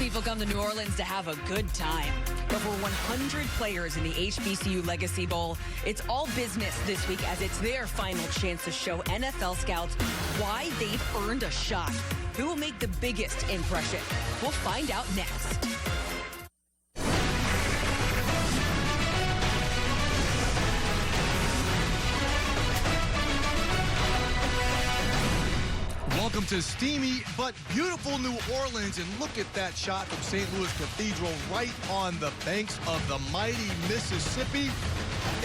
people come to New Orleans to have a good time. Over 100 players in the HBCU Legacy Bowl. It's all business this week as it's their final chance to show NFL scouts why they've earned a shot. Who will make the biggest impression? We'll find out next. Welcome to steamy but beautiful New Orleans, and look at that shot from St. Louis Cathedral right on the banks of the mighty Mississippi.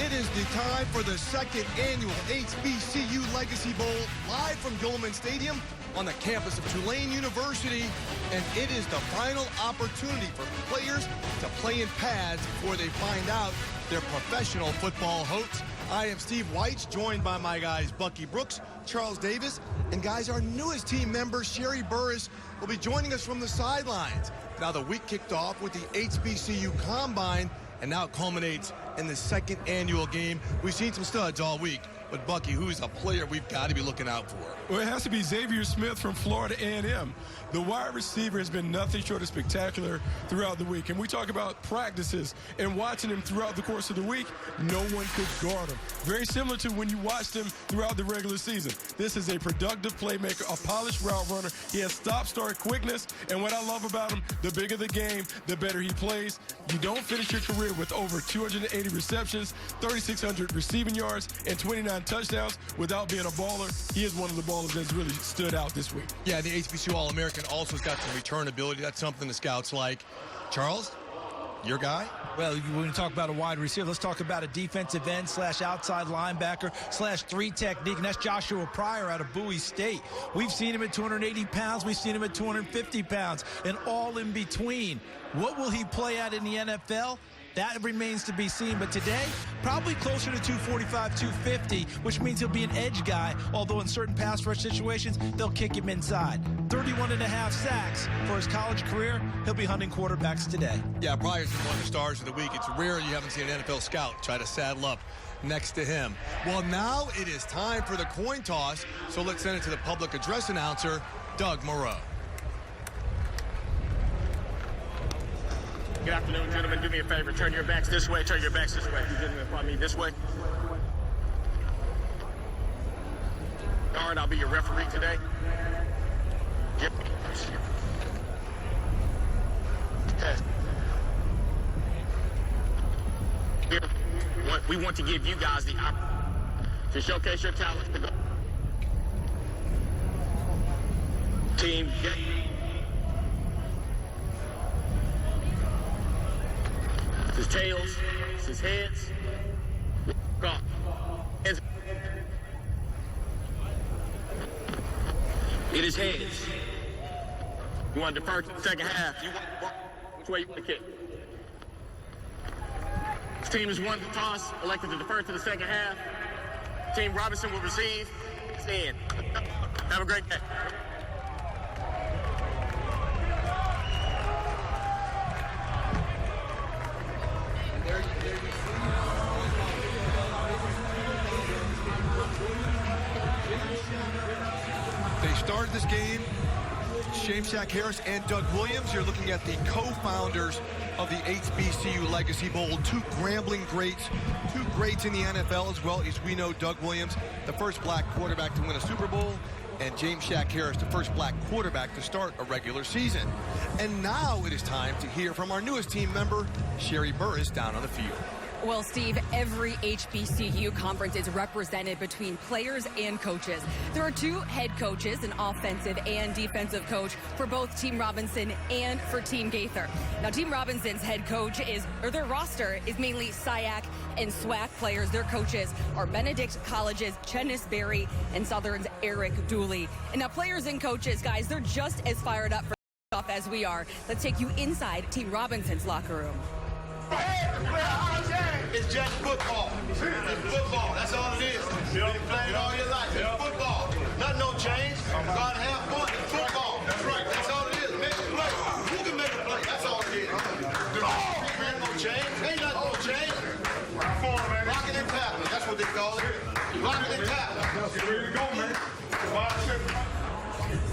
It is the time for the second annual HBCU Legacy Bowl, live from Gilman Stadium on the campus of Tulane University, and it is the final opportunity for players to play in pads before they find out their professional football hopes. I am Steve Weitz, joined by my guys Bucky Brooks, Charles Davis, and guys, our newest team member, Sherry Burris, will be joining us from the sidelines. Now the week kicked off with the HBCU Combine, and now it culminates in the second annual game. We've seen some studs all week, but Bucky, who's a player we've got to be looking out for? Well, it has to be Xavier Smith from Florida A&M. The wide receiver has been nothing short of spectacular throughout the week. And we talk about practices and watching him throughout the course of the week, no one could guard him. Very similar to when you watched him throughout the regular season. This is a productive playmaker, a polished route runner. He has stop-start quickness. And what I love about him, the bigger the game, the better he plays. You don't finish your career with over 280 receptions, 3,600 receiving yards, and 29 touchdowns without being a baller. He is one of the ballers that's really stood out this week. Yeah, the HBCU All-American also has got some return ability. That's something the scouts like. Charles, your guy? Well, when you talk about a wide receiver, let's talk about a defensive end / outside linebacker / 3 technique, and that's Joshua Pryor out of Bowie State. We've seen him at 280 pounds. We've seen him at 250 pounds, and all in between. What will he play at in the NFL? That remains to be seen, but today, probably closer to 245, 250, which means he'll be an edge guy, although in certain pass rush situations, they'll kick him inside. 31.5 sacks for his college career. He'll be hunting quarterbacks today. Yeah, Pryor's been one of the stars of the week. It's rare you haven't seen an NFL scout try to saddle up next to him. Well, now it is time for the coin toss, so let's send it to the public address announcer, Doug Moreau. Good afternoon, gentlemen. Do me a favor. Turn your backs this way. Turn your backs this way. You gentlemen, follow me this way. Guard, I'll be your referee today. Yep. We want to give you guys the opportunity to showcase your talents. Team. This is tails, this is heads. Go. Heads. It is heads. You want to defer to the second half. Which way you want to kick? This team is one to toss, elected to defer to the second half. Team Robinson will receive. It's in. Have a great day. They started this game, James Harris and Doug Williams. You're looking at the co-founders of the HBCU Legacy Bowl, two Grambling greats, two greats in the NFL as well. As we know, Doug Williams, the first black quarterback to win a Super Bowl, and James Harris, the first black quarterback to start a regular season. And now it is time to hear from our newest team member, Sherry Burris, down on the field. Well, Steve, every HBCU conference is represented between players and coaches. There are 2 head coaches, an offensive and defensive coach for both Team Robinson and for Team Gaither. Now, Team Robinson's head coach their roster is mainly SIAC and SWAC players. Their coaches are Benedict College's Chennis Berry and Southern's Eric Dooley. And now players and coaches, guys, they're just as fired up for off as we are. Let's take you inside Team Robinson's locker room. It's just football. It's football. That's all it is. You've been playing all your life. It's football. Nothing no change. Gotta have fun. It's football. That's right. That's all it is. Make a play. Who can make a play? That's all it is. Ain't no change. Ain't nothing no change. Blocking and tackling. That's what they call it. Blocking and tackling. Ready to go, man.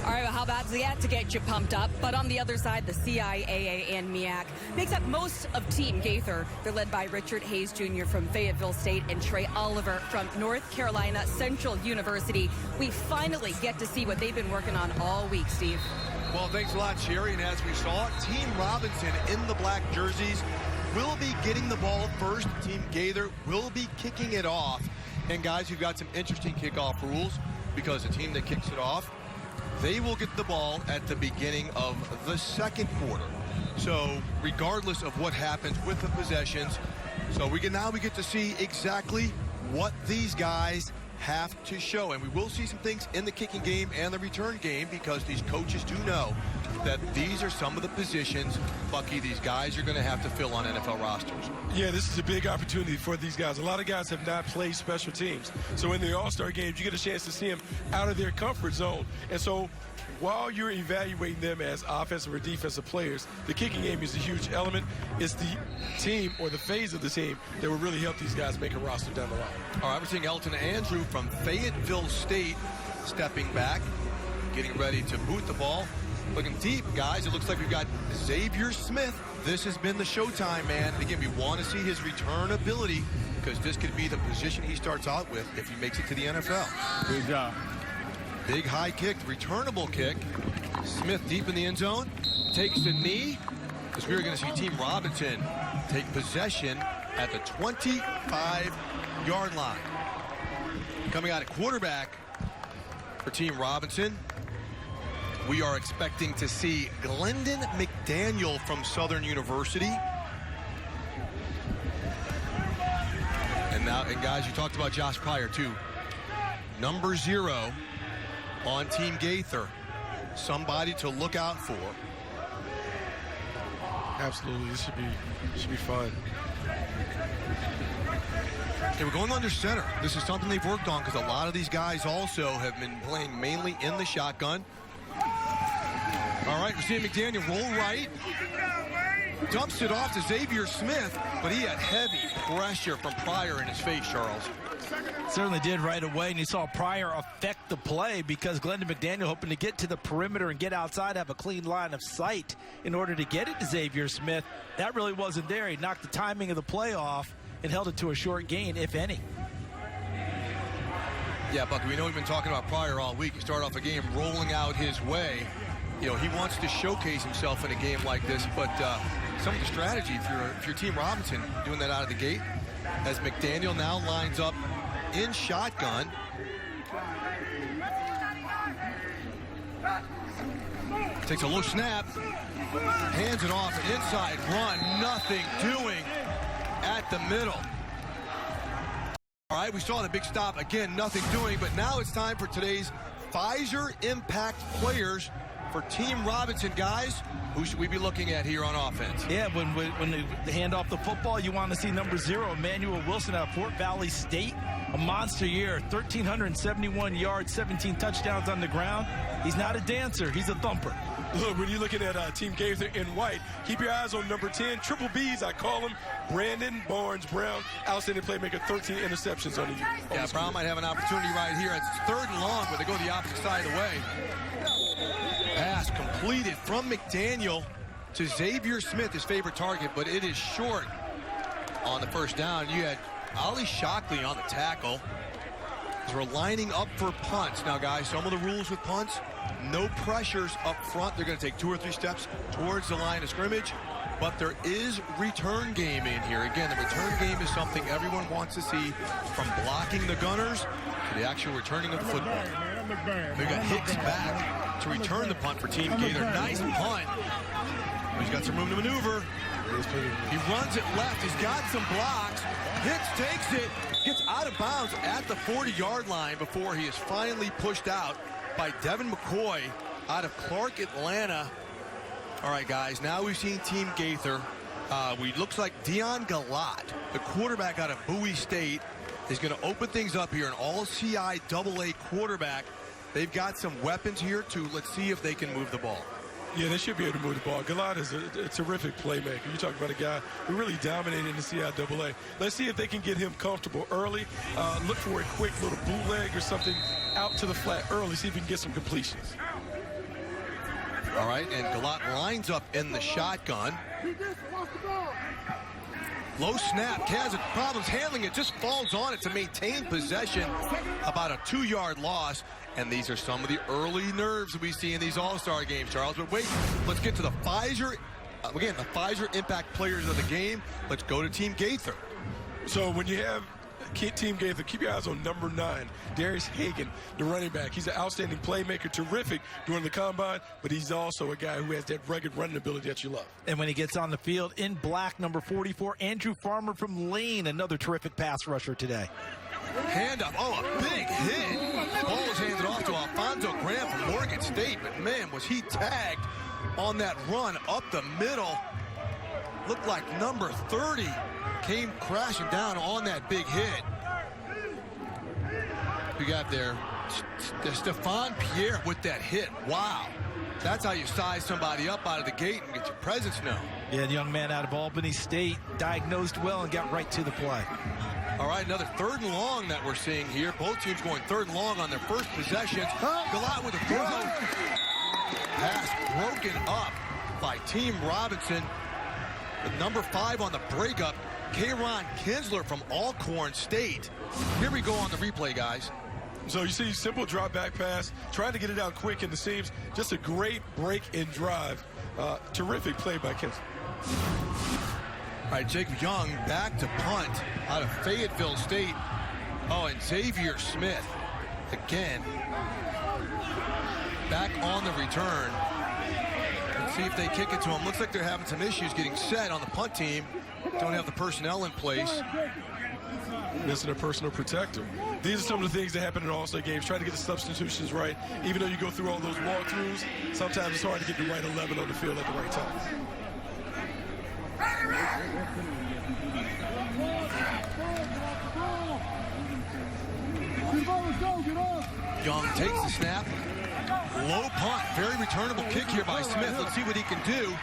All right, well, how bad's that to get you pumped up? But on the other side, the CIAA and MEAC makes up most of Team Gaither. They're led by Richard Hayes Jr. from Fayetteville State and Trey Oliver from North Carolina Central University. We finally get to see what they've been working on all week, Steve. Well, thanks a lot, Sherry. And as we saw, Team Robinson in the black jerseys will be getting the ball first. Team Gaither will be kicking it off. And guys, you've got some interesting kickoff rules because the team that kicks it off, they will get the ball at the beginning of the second quarter. So regardless of what happens with the possessions, so we get to see exactly what these guys have to show. And we will see some things in the kicking game and the return game because these coaches do know that these are some of the positions, Bucky, these guys are going to have to fill on NFL rosters. Yeah, this is a big opportunity for these guys. A lot of guys have not played special teams. So in the All-Star games, you get a chance to see them out of their comfort zone. And so while you're evaluating them as offensive or defensive players, the kicking game is a huge element. It's the team or the phase of the team that will really help these guys make a roster down the line. All right, we're seeing Elton Andrew from Fayetteville State stepping back, getting ready to boot the ball. Looking deep, guys. It looks like we've got Xavier Smith. This has been the showtime, man. And again, we want to see his return ability because this could be the position he starts out with if he makes it to the NFL. Good job. Big high kick, returnable kick. Smith deep in the end zone, takes the knee. As we're going to see Team Robinson take possession at the 25-yard line. Coming out at quarterback for Team Robinson, we are expecting to see Glendon McDaniel from Southern University. And guys, you talked about Josh Pryor too. Number 0 on Team Gaither. Somebody to look out for. Absolutely, this should be fun. Okay, we're going under center. This is something they've worked on because a lot of these guys also have been playing mainly in the shotgun. All right, we're seeing McDaniel roll right. Dumps it off to Xavier Smith, but he had heavy pressure from Pryor in his face, Charles. Certainly did right away, and you saw Pryor affect the play because Glendon McDaniel hoping to get to the perimeter and get outside, have a clean line of sight in order to get it to Xavier Smith. That really wasn't there. He knocked the timing of the play off and held it to a short gain, if any. Yeah, Bucky, we know we've been talking about Pryor all week. He started off a game rolling out his way. You know, he wants to showcase himself in a game like this, but some of the strategy, if you're Team Robinson, doing that out of the gate, as McDaniel now lines up in shotgun. Takes a low snap, hands it off, an inside run, nothing doing at the middle. All right, we saw the big stop, again, nothing doing, but now it's time for today's Pfizer Impact players for Team Robinson. Guys, who should we be looking at here on offense? Yeah, when they hand off the football, you want to see number 0, Emmanuel Wilson out of Fort Valley State. A monster year, 1,371 yards, 17 touchdowns on the ground. He's not a dancer, he's a thumper. Look, when you're looking at Team Gaither in white, keep your eyes on number 10, Triple B's, I call him, Brandon Barnes-Brown, outstanding playmaker, 13 interceptions on the year. Yeah, Brown might have an opportunity right here. It's 3rd and long, but they go the opposite side of the way. Pass completed from McDaniel to Xavier Smith, his favorite target, but it is short on the first down. You had Ali Shockley on the tackle as we're lining up for punts. Now, guys, some of the rules with punts, no pressures up front. They're going to take 2 or 3 steps towards the line of scrimmage, but there is return game in here. Again, the return game is something everyone wants to see, from blocking the gunners to the actual returning of the football. We've got Hicks back to return the punt for Team Gaither. Nice punt. He's got some room to maneuver. He runs it left. He's got some blocks. Hicks takes it, gets out of bounds at the 40-yard line before he is finally pushed out by Devin McCoy out of Clark, Atlanta. All right, guys, now we've seen Team Gaither. Looks like Dion Galat, the quarterback out of Bowie State, is going to open things up here, an all-CIAA quarterback. They've got some weapons here, too. Let's see if they can move the ball. Yeah, they should be able to move the ball. Galat is a terrific playmaker. You talk about a guy who really dominated in the CIAA. Let's see if they can get him comfortable early. Look for a quick little bootleg or something out to the flat early. See if we can get some completions. All right, and Galat lines up in the shotgun. Low snap. Kaz has problems handling it, just falls on it to maintain possession. About a 2-yard loss. And these are some of the early nerves we see in these All-Star games, Charles. But wait, let's get to the Pfizer. Again, the Pfizer Impact Players of the game. Let's go to Team Gaither. So when you have Team Gaither, keep your eyes on number 9, Darius Hagan, the running back. He's an outstanding playmaker, terrific during the combine, but he's also a guy who has that rugged running ability that you love. And when he gets on the field, in black, number 44, Andrew Farmer from Lane, another terrific pass rusher today. Hand up. Oh, a big hit. Ball is handed off to Alfonso Graham from Morgan State, but man, was he tagged on that run up the middle. Looked like number 30 came crashing down on that big hit. We got there Stephon Pierre with that hit. Wow. That's how you size somebody up out of the gate and get your presence known. Yeah, the young man out of Albany State diagnosed well and got right to the play. All right, another 3rd and long that we're seeing here. Both teams going 3rd and long on their first possessions. Galat with a throw. Pass broken up by Team Robinson. The number 5 on the breakup, Kayron Kinsler from Alcorn State. Here we go on the replay, guys. So you see simple drop back pass, trying to get it out quick in the seams. Just a great break and drive. Terrific play by Kinsler. All right, Jacob Young back to punt out of Fayetteville State. Oh, and Xavier Smith again back on the return. Let's see if they kick it to him. Looks like they're having some issues getting set on the punt team. Don't have the personnel in place. Missing a personal protector. These are some of the things that happen in All-Star games. Trying to get the substitutions right. Even though you go through all those walkthroughs, sometimes it's hard to get the right 11 on the field at the right time. Young takes the snap. Low punt. Very returnable kick here by Smith. Let's see what he can do.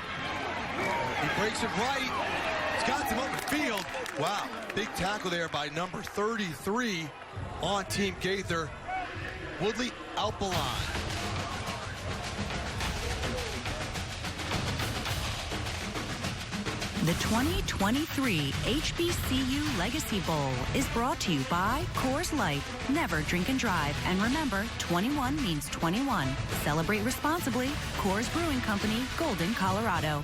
He breaks it right. He's got some open field. Wow. Big tackle there by number 33 on Team Gaither, Woodley Alpalon. The 2023 HBCU Legacy Bowl is brought to you by Coors Light. Never drink and drive. And remember, 21 means 21. Celebrate responsibly. Coors Brewing Company, Golden, Colorado.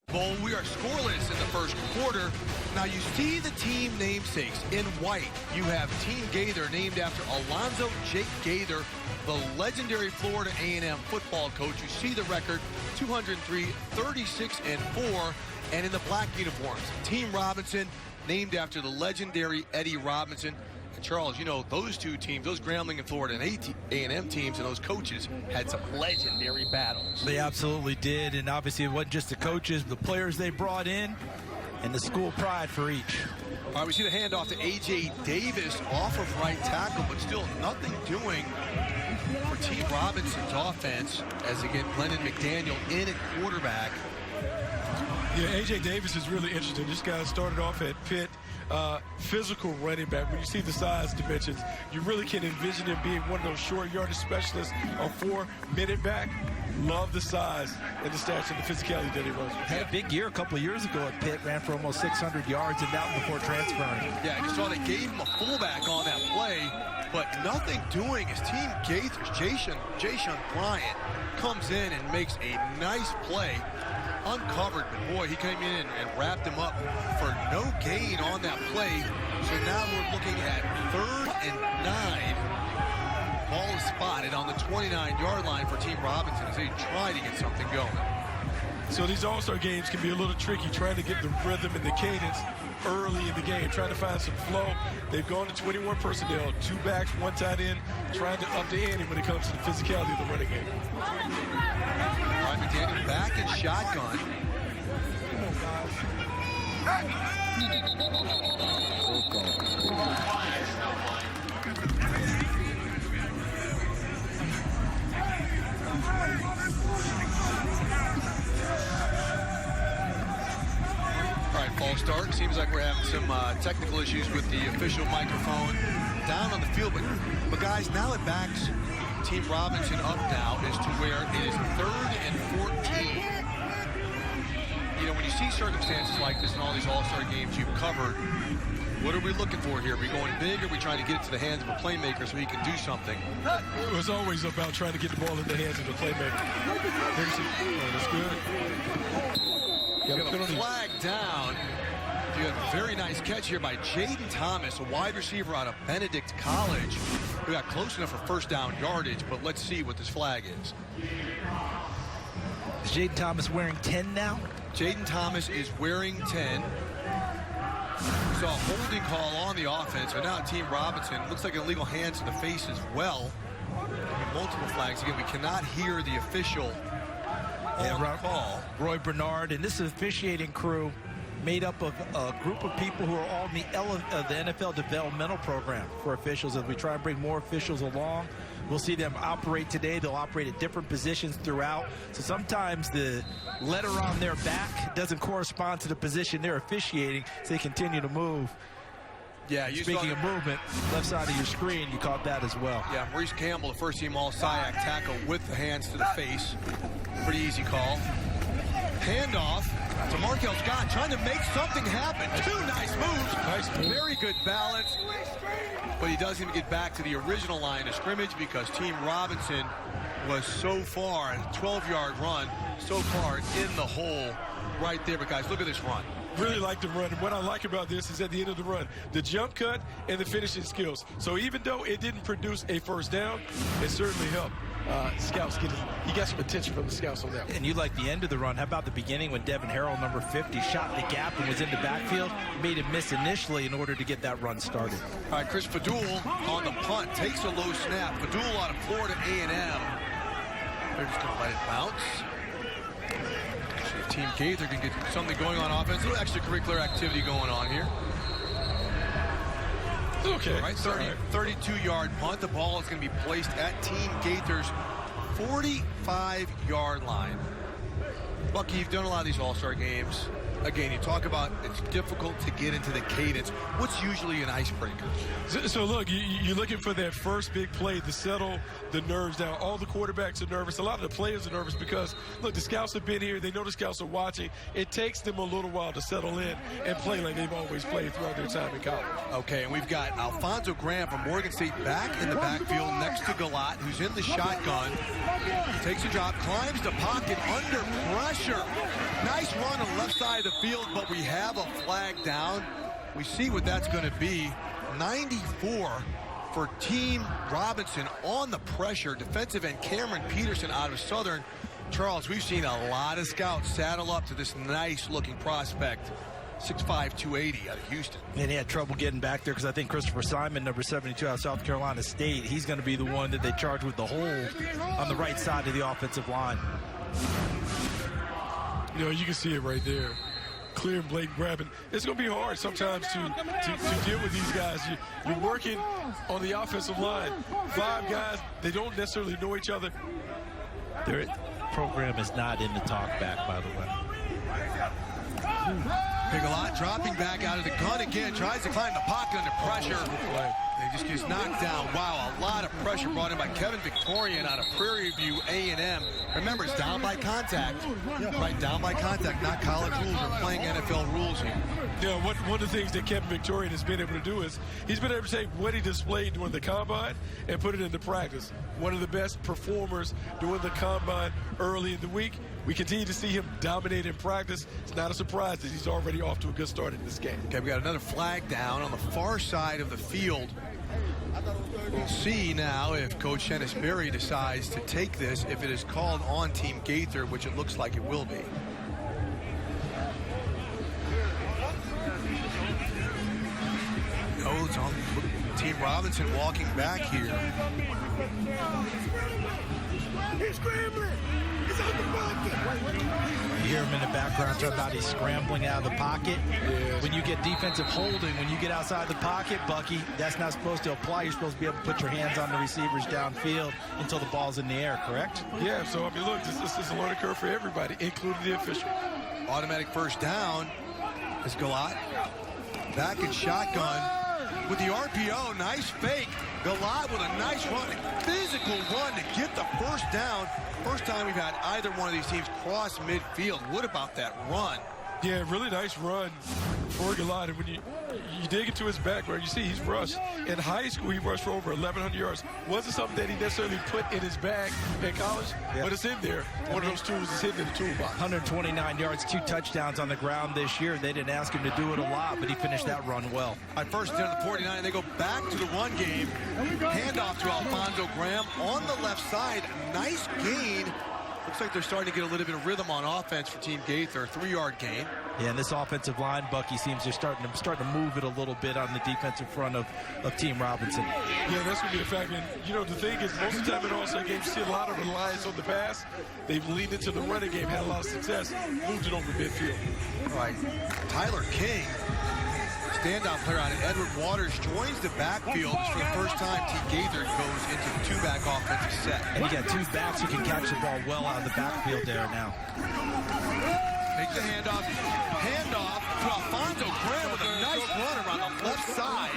Bowl, we are scoreless in the first quarter. Now you see the team namesakes in white. You have Team Gaither named after Alonzo Jake Gaither, the legendary Florida A&M football coach. You see the record, 203, 36-4, and in the black uniforms, Team Robinson, named after the legendary Eddie Robinson. And Charles, you know, those two teams, those Grambling and Florida and A&M teams and those coaches had some legendary battles. They absolutely did, and obviously it wasn't just the coaches, the players they brought in, and the school pride for each. All right, we see the handoff to A.J. Davis off of right tackle, but still nothing doing for Team Robinson's offense as again Glennon McDaniel in at quarterback. Yeah, A.J. Davis is really interesting. This guy started off at Pitt, physical running back. When you see the size dimensions, you really can envision him being one of those short yardage specialists, a 4-minute back. Love the size and the stature and the physicality that he runs. Had a big year a couple of years ago at Pitt, ran for almost 600 yards in Mountain before transferring. Yeah, you saw they gave him a fullback on that play, but nothing doing as Team Gaither's Jason Bryant comes in and makes a nice play. Uncovered, but boy, he came in and wrapped him up for no gain on that play. So now we're looking at 3rd and 9. Ball is spotted on the 29-yard line for Team Robinson as they try to get something going. So these All-Star games can be a little tricky, trying to get the rhythm and the cadence early in the game, trying to find some flow. They've gone to 21 personnel, 2 backs, 1 tight end, trying to up the ante when it comes to the physicality of the running game. All right, McDaniel back in shotgun. All right, false start. Seems like we're having some technical issues with the official microphone down on the field. But guys, now at backs, Team Robinson up now is to where it is 3rd and 14. You know, when you see circumstances like this in all these all-star games you've covered, what are we looking for here? Are we going big, or are we trying to get it to the hands of a playmaker so he can do something? It was always about trying to get the ball in the hands of the playmaker. That's good. You have a flag down. You have a very nice catch here by Jaden Thomas, a wide receiver out of Benedict College, who got close enough for first down yardage, but let's see what this flag is. Is Jaden Thomas wearing 10 now? Jaden Thomas is wearing 10. We saw a holding call on the offense, so now Team Robinson looks like an illegal hand to the face as well. Multiple flags. Again, we cannot hear the official on the call. Roy Bernard, and this officiating crew made up of a group of people who are all in the NFL developmental program for officials. As we try and bring more officials along, we'll see them operate today. They'll operate at different positions throughout. So sometimes the letter on their back doesn't correspond to the position they're officiating, so they continue to move. Yeah, you Speaking of movement, left side of your screen, you caught that as well. Yeah, Maurice Campbell, the first team all-SIAC tackle with the hands to the face. Pretty easy call. Handoff to Markel Scott, trying to make something happen. 2 nice moves. Nice move. Very good balance. But he doesn't even get back to the original line of scrimmage because Team Robinson was so far, a 12-yard run, so far in the hole right there. But guys, look at this run. Really like the run. And what I like about this is at the end of the run, the jump cut and the finishing skills. So even though it didn't produce a first down, it certainly helped scouts get he got some attention from the scouts on that one. And you like the end of the run. How about the beginning when Devin Harrell, number 50, shot the gap and was in the backfield, made him miss initially in order to get that run started. All right, Chris Fadul on the punt takes a low snap. Fadul out of Florida A&M. They're just going to let it bounce. Team Gaither can get something going on offense. A little extracurricular activity going on here. Okay. Right, 32-yard punt. The ball is going to be placed at Team Gaither's 45-yard line. Bucky, you've done a lot of these all-star games. Again, you talk about it's difficult to get into the cadence. What's usually an icebreaker? So look, you're looking for that first big play to settle the nerves down. All the quarterbacks are nervous. A lot of the players are nervous because, look, the scouts have been here. They know the scouts are watching. It takes them a little while to settle in and play like they've always played throughout their time in college. Okay, and we've got Alfonso Graham from Morgan State back in the backfield next to Galat, who's in the shotgun. Takes a drop, climbs the pocket under pressure. Nice run on the left side of the field, but we have a flag down. We see what that's going to be. 94 for Team Robinson on the pressure. Defensive end Cameron Peterson out of Southern. Charles, we've seen a lot of scouts saddle up to this nice-looking prospect. 6'5", 280 out of Houston. And he had trouble getting back there because I think Christopher Simon, number 72 out of South Carolina State, he's going to be the one that they charge with the hold on the right side of the offensive line. You know, you can see it right there. Clear and blatant grabbing. It's going to be hard sometimes to deal with these guys. You're working on the offensive line. 5 guys, they don't necessarily know each other. Their program is not in the talk back, by the way. Bigelow dropping back out of the gun again, tries to climb the pocket under pressure. He just gets knocked down. Wow, a lot of pressure brought in by Kevin Victorian out of Prairie View A&M. Remember, it's down by contact. Right, down by contact, not college rules. We're playing NFL rules here. You know, one of the things that Kevin Victorian has been able to do is he's been able to take what he displayed during the combine and put it into practice. One of the best performers during the combine early in the week. We continue to see him dominate in practice. It's not a surprise that he's already off to a good start in this game. Okay, we got another flag down on the far side of the field. We'll see now if Coach Dennis Berry decides to take this, if it is called on Team Gaither, which it looks like it will be. Oh, it's on Team Robinson walking back here. He's scrambling. He's out the pocket. You hear him in the background talking about he's scrambling out of the pocket. Yes. When you get defensive holding, when you get outside the pocket, Bucky, that's not supposed to apply. You're supposed to be able to put your hands on the receivers downfield until the ball's in the air, correct? Yeah, so, I mean, look, this is a learning curve for everybody, including the official. Automatic first down is Galat. Back in shotgun. with the RPO. Nice fake. Galot with a nice run, a physical run to get the first down. First time we've had either one of these teams cross midfield. What about that run? Yeah, really nice run for Galot. And when you dig into his background, you see he's rushed. In high school, he rushed for over 1,100 yards. Wasn't something that he necessarily put in his bag in college, but it's in there. One of those tools is hidden in the toolbox. 129 yards, 2 touchdowns on the ground this year. They didn't ask him to do it a lot, but he finished that run well. At first down to the 49, and they go back to the run game. Handoff to Alfonso Graham on the left side. Nice gain. Looks like they're starting to get a little bit of rhythm on offense for Team Gaither. 3-yard gain. Yeah, and this offensive line, Bucky, seems they're starting to move it a little bit on the defensive front of Team Robinson. Yeah, that's going to be a fact. And, you know, the thing is, most of the time in all-star games, you see a lot of reliance on the pass. They've leaned into the running game, had a lot of success, moved it over midfield. All right, Tyler King, standout player out of Edward Waters, joins the backfield. For the first time, Team Gaither goes into the 2-back offensive set. And you got 2 backs who can catch the ball well out of the backfield there now. Make the handoff. Handoff to Alfonso Graham with a nice run around the left side.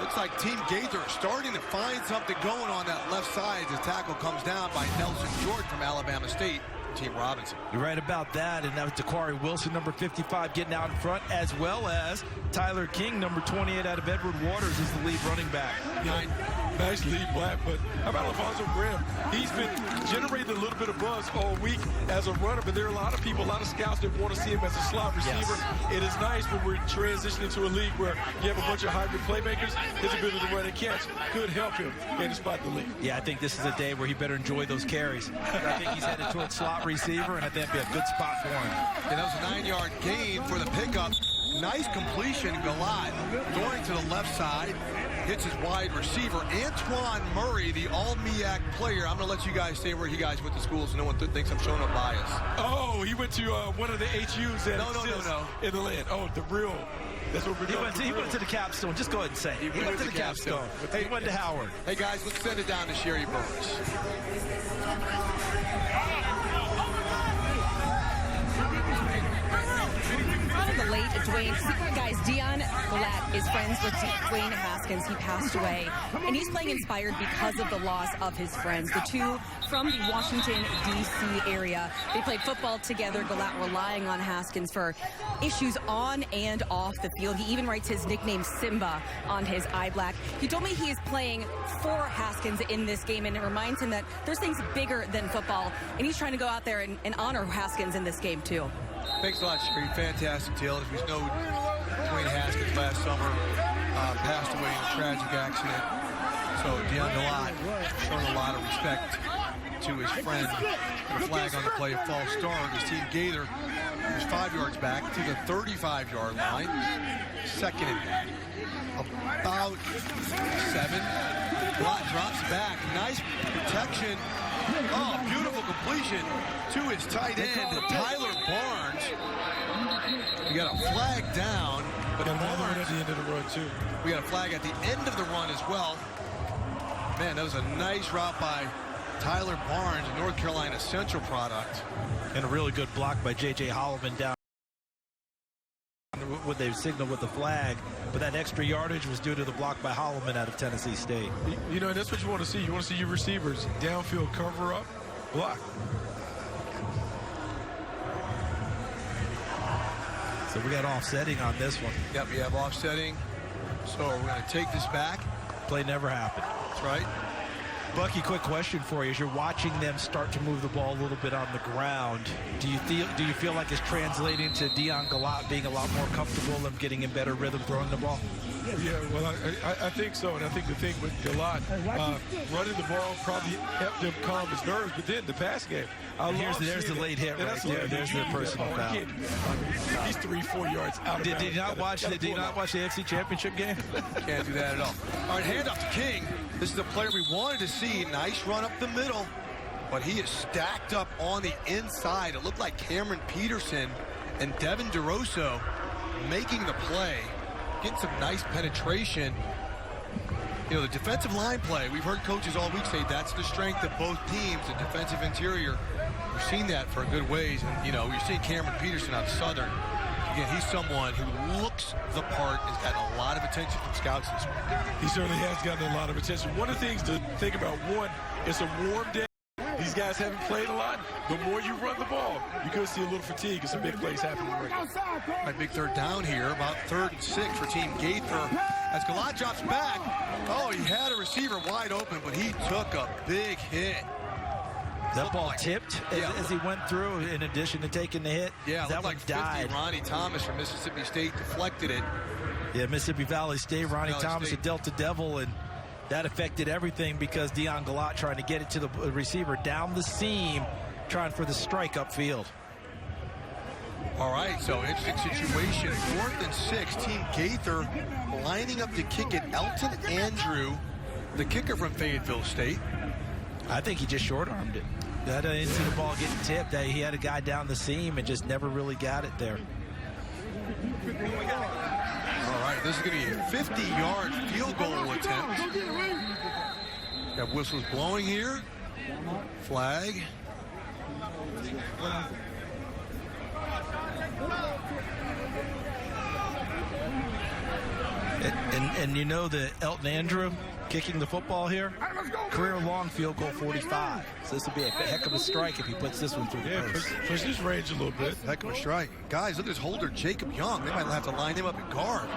Looks like Team Gaither starting to find something going on that left side. The tackle comes down by Nelson George from Alabama State. Team Robinson. You're right about that, and that was Daquari Wilson, number 55, getting out in front, as well as Tyler King, number 28, out of Edward Waters, is the lead running back. Yeah, nice lead black, but how about Alfonso Graham? He's been generating a little bit of buzz all week as a runner, but there are a lot of people, a lot of scouts that want to see him as a slot receiver. Yes. It is nice when we're transitioning to a league where you have a bunch of hybrid playmakers. His ability to run and catch could help him get a spot in the league. Yeah, I think this is a day where he better enjoy those carries. I think he's headed towards slot receiver, and I think that'd be a good spot for him. And that was a 9-yard gain for the pickup. Nice completion. Galot throwing to the left side. Hits his wide receiver. Antoine Murray, the all-MEAC player. I'm going to let you guys say where you guys went to school so no one thinks I'm showing up bias. Oh, he went to one of the HUs that no. in the land. Oh, the real. That's what we're doing. He went to the Capstone. Just go ahead and say it. He went to the Capstone. He went to Howard. Hey, guys, let's send it down to Sherry Burns. The late Dwayne, secret guys, Dion Gallat is friends with Dwayne Haskins. He passed away, and he's playing inspired because of the loss of his friends. The two from the Washington, D.C. area. They played football together. Gallat relying on Haskins for issues on and off the field. He even writes his nickname Simba on his eye black. He told me he is playing for Haskins in this game, and it reminds him that there's things bigger than football, and he's trying to go out there and honor Haskins in this game, too. Thanks a lot, Sherry. Fantastic tale. As we know, Dwayne Haskins last summer passed away in a tragic accident. So Dion Gallat showing a lot of respect to his friend. The flag on the play, a false start. His Team Gaither was 5 yards back to the 35-yard line. Second and about 7. Gallat drops back. Nice protection. Oh, beautiful completion to his tight end, Tyler Barnes. We got a flag down, but Barnes at the end of the run too. We got a flag at the end of the run as well. Man, that was a nice route by Tyler Barnes, a North Carolina Central product. And a really good block by J.J. Holloman down when they signaled with the flag, but that extra yardage was due to the block by Holloman out of Tennessee State. You know, that's what you want to see. You want to see your receivers downfield cover up, block. So we got offsetting on this one. Yep, we have offsetting. So we're going to take this back. Play never happened. That's right. Bucky, quick question for you. As you're watching them start to move the ball a little bit on the ground, do you feel like it's translating to Dion Gallat being a lot more comfortable and getting in better rhythm throwing the ball? Yeah, well, I think so. And I think the thing with Gallat, running the ball probably helped him calm his nerves. But then the pass game. There's the late hit right there. There's the personal foul. He's 3-4 yards out of bounds. Did you not watch the AFC Championship game? Can't do that at all. All right, hand off to King. This is the player we wanted to see. Nice run up the middle, but he is stacked up on the inside. It looked like Cameron Peterson and Devin DeRosso making the play. Getting some nice penetration. You know, the defensive line play, we've heard coaches all week say that's the strength of both teams, the defensive interior. We've seen that for a good ways. And, you know, you're seeing Cameron Peterson out of Southern Again, he's someone who looks the part, has gotten a lot of attention from scouts this week. He certainly has gotten a lot of attention. One of the things to think about, one, it's a warm day. These guys haven't played a lot. The more you run the ball, you could see a little fatigue and some big plays happening. Right, big third down here, about 3rd and 6 for Team Gaither. As Galat drops back, oh, he had a receiver wide open, but he took a big hit. That ball tipped as he went through, in addition to taking the hit. Yeah, that one like died. Ronnie Thomas from Mississippi State deflected it. Yeah, Mississippi Valley State, Ronnie Thomas, a Delta Devil, and that affected everything because Deion Galat trying to get it to the receiver down the seam, trying for the strike upfield. All right, so interesting situation. 4th and 6, Team Gaither lining up to kick it. Elton Andrew, the kicker from Fayetteville State. I think he just short-armed it. I didn't see the ball getting tipped. He had a guy down the seam and just never really got it there. All right, this is going to be a 50-yard field goal attempt. Got whistles blowing here. Flag. And you know that Elton Andrew kicking the football here, career-long field goal 45. So this would be a heck of a strike if he puts this one through the post. Push this range a little bit. Heck of a strike. Guys, look at his holder, Jacob Young. They might have to line him up at guard.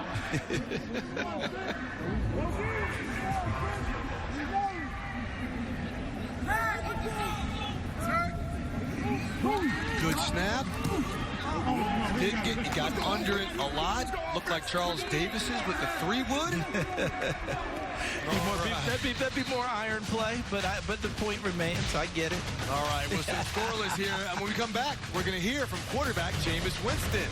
Good snap. Didn't get, he got under it a lot. Looked like Charles Davis's with the 3-wood. That'd be more iron play, but the point remains. I get it. All right, we'll stay scoreless here. And when we come back, we're going to hear from quarterback Jameis Winston.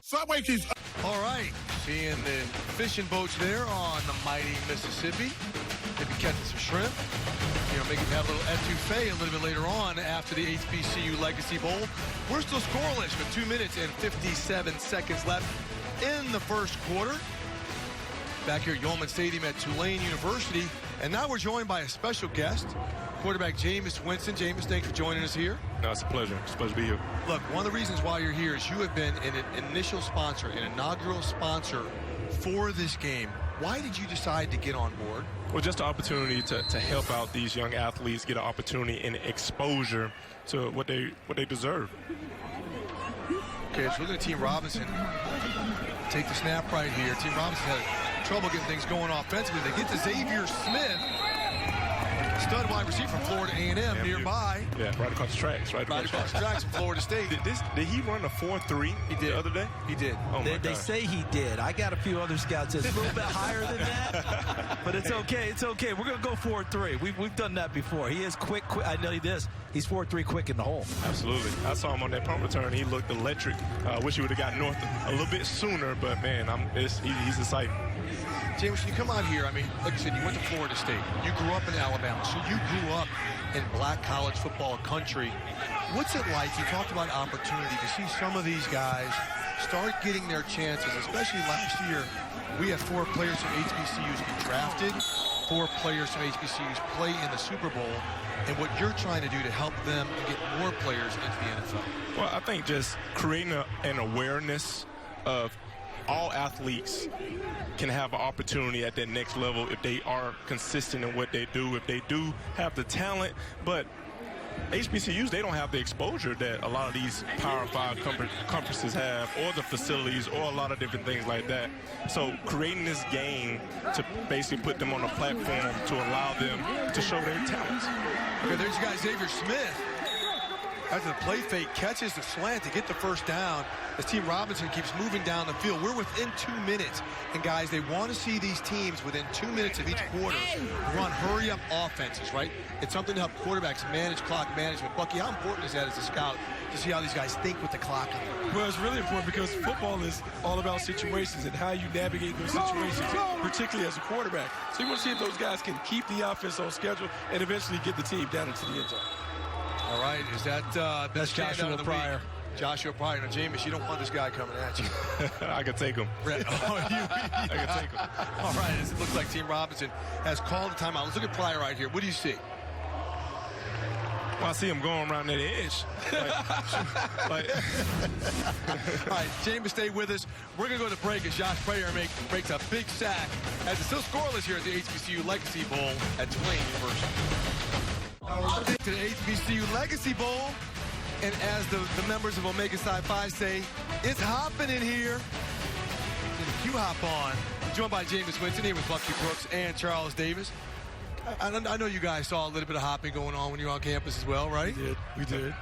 Subway keeps. All right, seeing the fishing boats there on the mighty Mississippi. Maybe catching some shrimp. You know, maybe have a little etouffee a little bit later on after the HBCU Legacy Bowl. We're still scoreless with 2 minutes and 57 seconds left in the first quarter. Back here at Yeoman Stadium at Tulane University. And now we're joined by a special guest, quarterback Jameis Winston. Jameis, thanks for joining us here. No, it's a pleasure. It's a pleasure to be here. Look, one of the reasons why you're here is you have been an initial sponsor, an inaugural sponsor for this game. Why did you decide to get on board? Well, just the opportunity to help out these young athletes get an opportunity and exposure to what they deserve. Okay, so look at Team Robinson. Take the snap right here. Team Robinson had trouble getting things going offensively. They get to Xavier Smith, stud wide receiver from Florida A&M nearby. Yeah, right across the tracks. Right across the tracks from Florida State. Did he run a 4.3 the other day? He did. Oh they say he did. I got a few other scouts that's a little bit higher than that, but it's okay. It's okay. We're going to go 4.3. We've done that before. He is quick. I know this. He's 4.3 quick in the hole. Absolutely. I saw him on that punt return. He looked electric. I wish he would have got north a little bit sooner, but, man, he's exciting. James, when you come out here, I mean, like I said, you went to Florida State. You grew up in Alabama, so you grew up in black college football country. What's it like? You talked about opportunity to see some of these guys start getting their chances, especially last year. We had 4 players from HBCUs get drafted, 4 players from HBCUs play in the Super Bowl, and what you're trying to do to help them get more players into the NFL. Well, I think just creating an awareness of all athletes can have an opportunity at that next level if they are consistent in what they do, if they do have the talent. But HBCUs, they don't have the exposure that a lot of these Power 5 conferences have, or the facilities, or a lot of different things like that. So creating this game to basically put them on a platform to allow them to show their talents. Okay, there's your guy, Xavier Smith. After the play fake, catches the slant to get the first down as Team Robinson keeps moving down the field. We're within 2 minutes. And, guys, they want to see these teams within 2 minutes of each quarter run hurry-up offenses, right? It's something to help quarterbacks manage clock management. Bucky, how important is that as a scout to see how these guys think with the clock? Well, it's really important because football is all about situations and how you navigate those situations, particularly as a quarterback. So you want to see if those guys can keep the offense on schedule and eventually get the team down into the end zone. All right, is that that's Joshua Pryor? Joshua Pryor. Now, Jameis, you don't want this guy coming at you. I can take him. I can take him. All right, it looks like Team Robinson has called a timeout. Let's look at Pryor right here. What do you see? Well, I see him going around that edge. All right, James, stay with us. We're going to go to break as Josh Prayer breaks a big sack as it's still scoreless here at the HBCU Legacy Bowl at Tulane University. To the HBCU Legacy Bowl, and as the members of Omega Psi Phi say, it's hopping in here. And Q hop on. Joined by James Winston here with Bucky Brooks and Charles Davis. I know you guys saw a little bit of hopping going on when you were on campus as well, right? We did.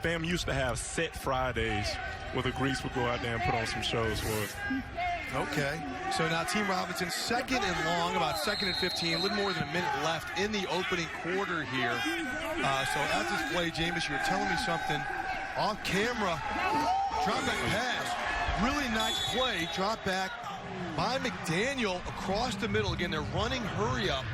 FAM used to have set Fridays where the Greeks would go out there and put on some shows for us. Okay. So now Team Robinson second and long, about 2nd and 15, a little more than a minute left in the opening quarter here. So at this play, James, you were telling me something off camera. Drop back pass. Really nice play. Drop back by McDaniel across the middle. Again, they're running hurry up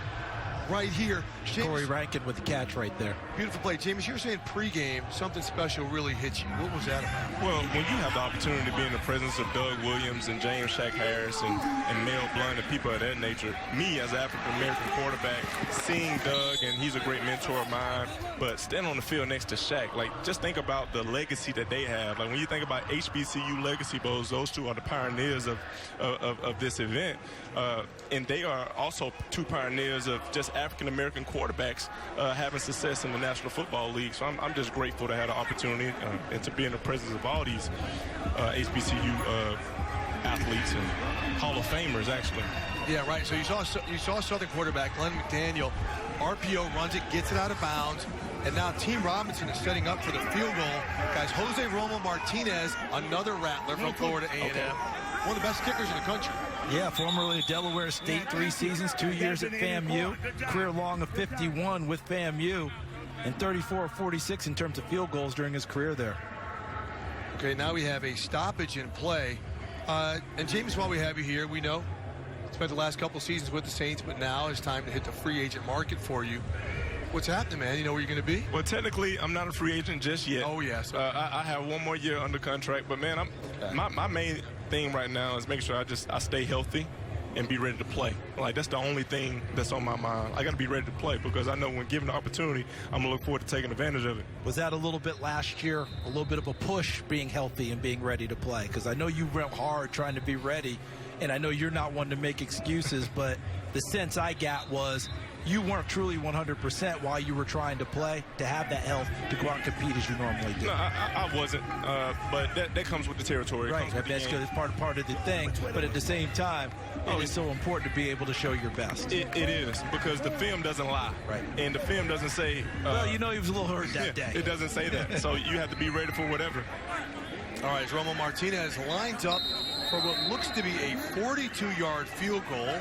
right here. Corey Rankin with the catch right there. Beautiful play. James, you were saying pregame something special really hit you. What was that about? Well, when you have the opportunity to be in the presence of Doug Williams and James Shaq Harris and Mel Blount and people of that nature, me as an African-American quarterback, seeing Doug, and he's a great mentor of mine, but standing on the field next to Shaq, like, just think about the legacy that they have. Like, when you think about HBCU Legacy Bowls, those two are the pioneers of this event. And they are also two pioneers of just African-American quarterbacks having success in the National Football League. So I'm just grateful to have the opportunity and to be in the presence of all these HBCU athletes and Hall of Famers, actually. Yeah, right. So you saw Southern quarterback Glenn McDaniel. RPO runs it, gets it out of bounds, and now Team Robinson is setting up for the field goal. Guys, Jose Romo Martinez, another Rattler from Florida A&M. Okay. One of the best kickers in the country. Yeah, formerly at Delaware State, 3 seasons, 2 years at FAMU. Career long of 51 with FAMU, and 34 of 46 in terms of field goals during his career there. Okay, now we have a stoppage in play. And James, while we have you here, we know spent the last couple seasons with the Saints, but now it's time to hit the free agent market for you. What's happening, man? You know where you're going to be? Well, technically, I'm not a free agent just yet. Oh, yes. I have 1 more year under contract, but, man, my main thing right now is making sure I stay healthy and be ready to play. Like, that's the only thing that's on my mind. I got to be ready to play because I know when given the opportunity, I'm going to look forward to taking advantage of it. Was that a little bit last year, a little bit of a push being healthy and being ready to play? Because I know you went hard trying to be ready, and I know you're not one to make excuses, but the sense I got was you weren't truly 100% while you were trying to play, to have that health to go out and compete as you normally do. No, I wasn't, but that comes with the territory. Right, that's good. It's part of the thing, but at the same time, it is so important to be able to show your best. It is, because the film doesn't lie. Right. And the film doesn't say... well, you know he was a little hurt that day. It doesn't say that, so you have to be ready for whatever. All right, Romo Martinez lines up for what looks to be a 42-yard field goal.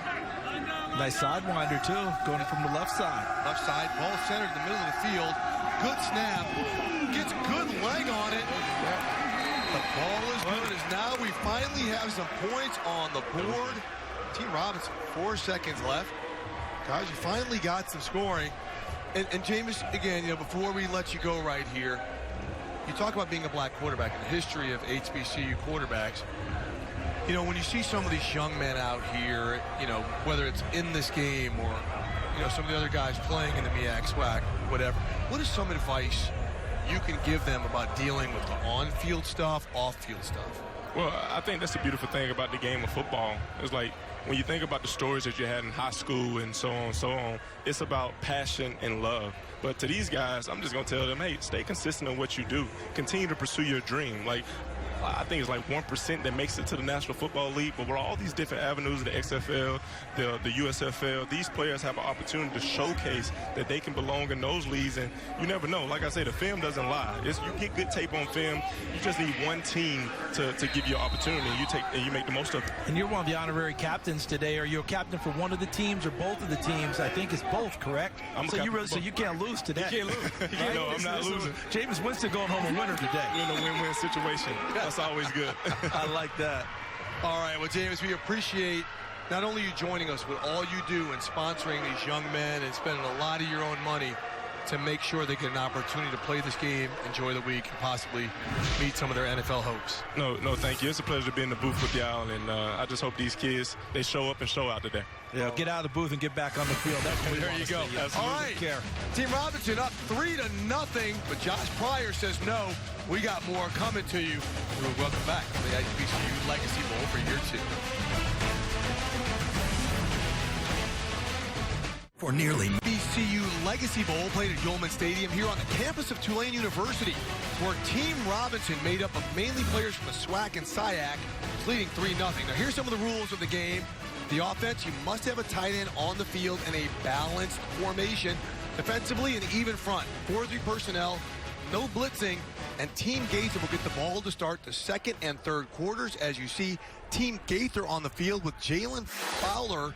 Nice sidewinder, too, going from the left side. Left side, ball centered in the middle of the field. Good snap. Gets good leg on it. The ball is good as now we finally have some points on the board. Team Robinson, 4 seconds left. Guys, you finally got some scoring. And James, again, you know, before we let you go right here, you talk about being a black quarterback in the history of HBCU quarterbacks. You know, when you see some of these young men out here, you know, whether it's in this game or, you know, some of the other guys playing in the MEAC, SWAC, whatever, what is some advice you can give them about dealing with the on-field stuff, off-field stuff? Well, I think that's the beautiful thing about the game of football. It's like when you think about the stories that you had in high school and so on, it's about passion and love. But to these guys, I'm just going to tell them, hey, stay consistent in what you do. Continue to pursue your dream. Like, I think it's like 1% that makes it to the National Football League, but with all these different avenues, the XFL, the USFL, these players have an opportunity to showcase that they can belong in those leagues, and you never know. Like I say, the film doesn't lie. You get good tape on film. You just need one team to give you an opportunity, and you make the most of it. And you're one of the honorary captains today. Are you a captain for one of the teams or both of the teams? I think it's both, correct? So you can't lose today. You can't lose. No, I'm not losing. James Winston going home a winner today. We're in a win-win situation. That's always good. I like that. All right, well, James, we appreciate not only you joining us, but all you do in sponsoring these young men and spending a lot of your own money to make sure they get an opportunity to play this game, enjoy the week, and possibly meet some of their NFL hopes. No, thank you. It's a pleasure to be in the booth with y'all, and I just hope these kids, they show up and show out today. Yeah, get out of the booth and get back on the field. That's what There you go. All right. Team Robinson up 3-0, but Josh Pryor says no. We got more coming to you. Welcome back to the HBCU Legacy Bowl for year 2. For nearly HBCU Legacy Bowl played at Yulman Stadium here on the campus of Tulane University, where Team Robinson, made up of mainly players from the SWAC and SIAC, is leading 3-0. Now here's some of the rules of the game. The offense, you must have a tight end on the field in a balanced formation. Defensively, an even front. 4-3 personnel, no blitzing, and Team Gaither will get the ball to start the second and third quarters. As you see, Team Gaither on the field with Jalen Fowler,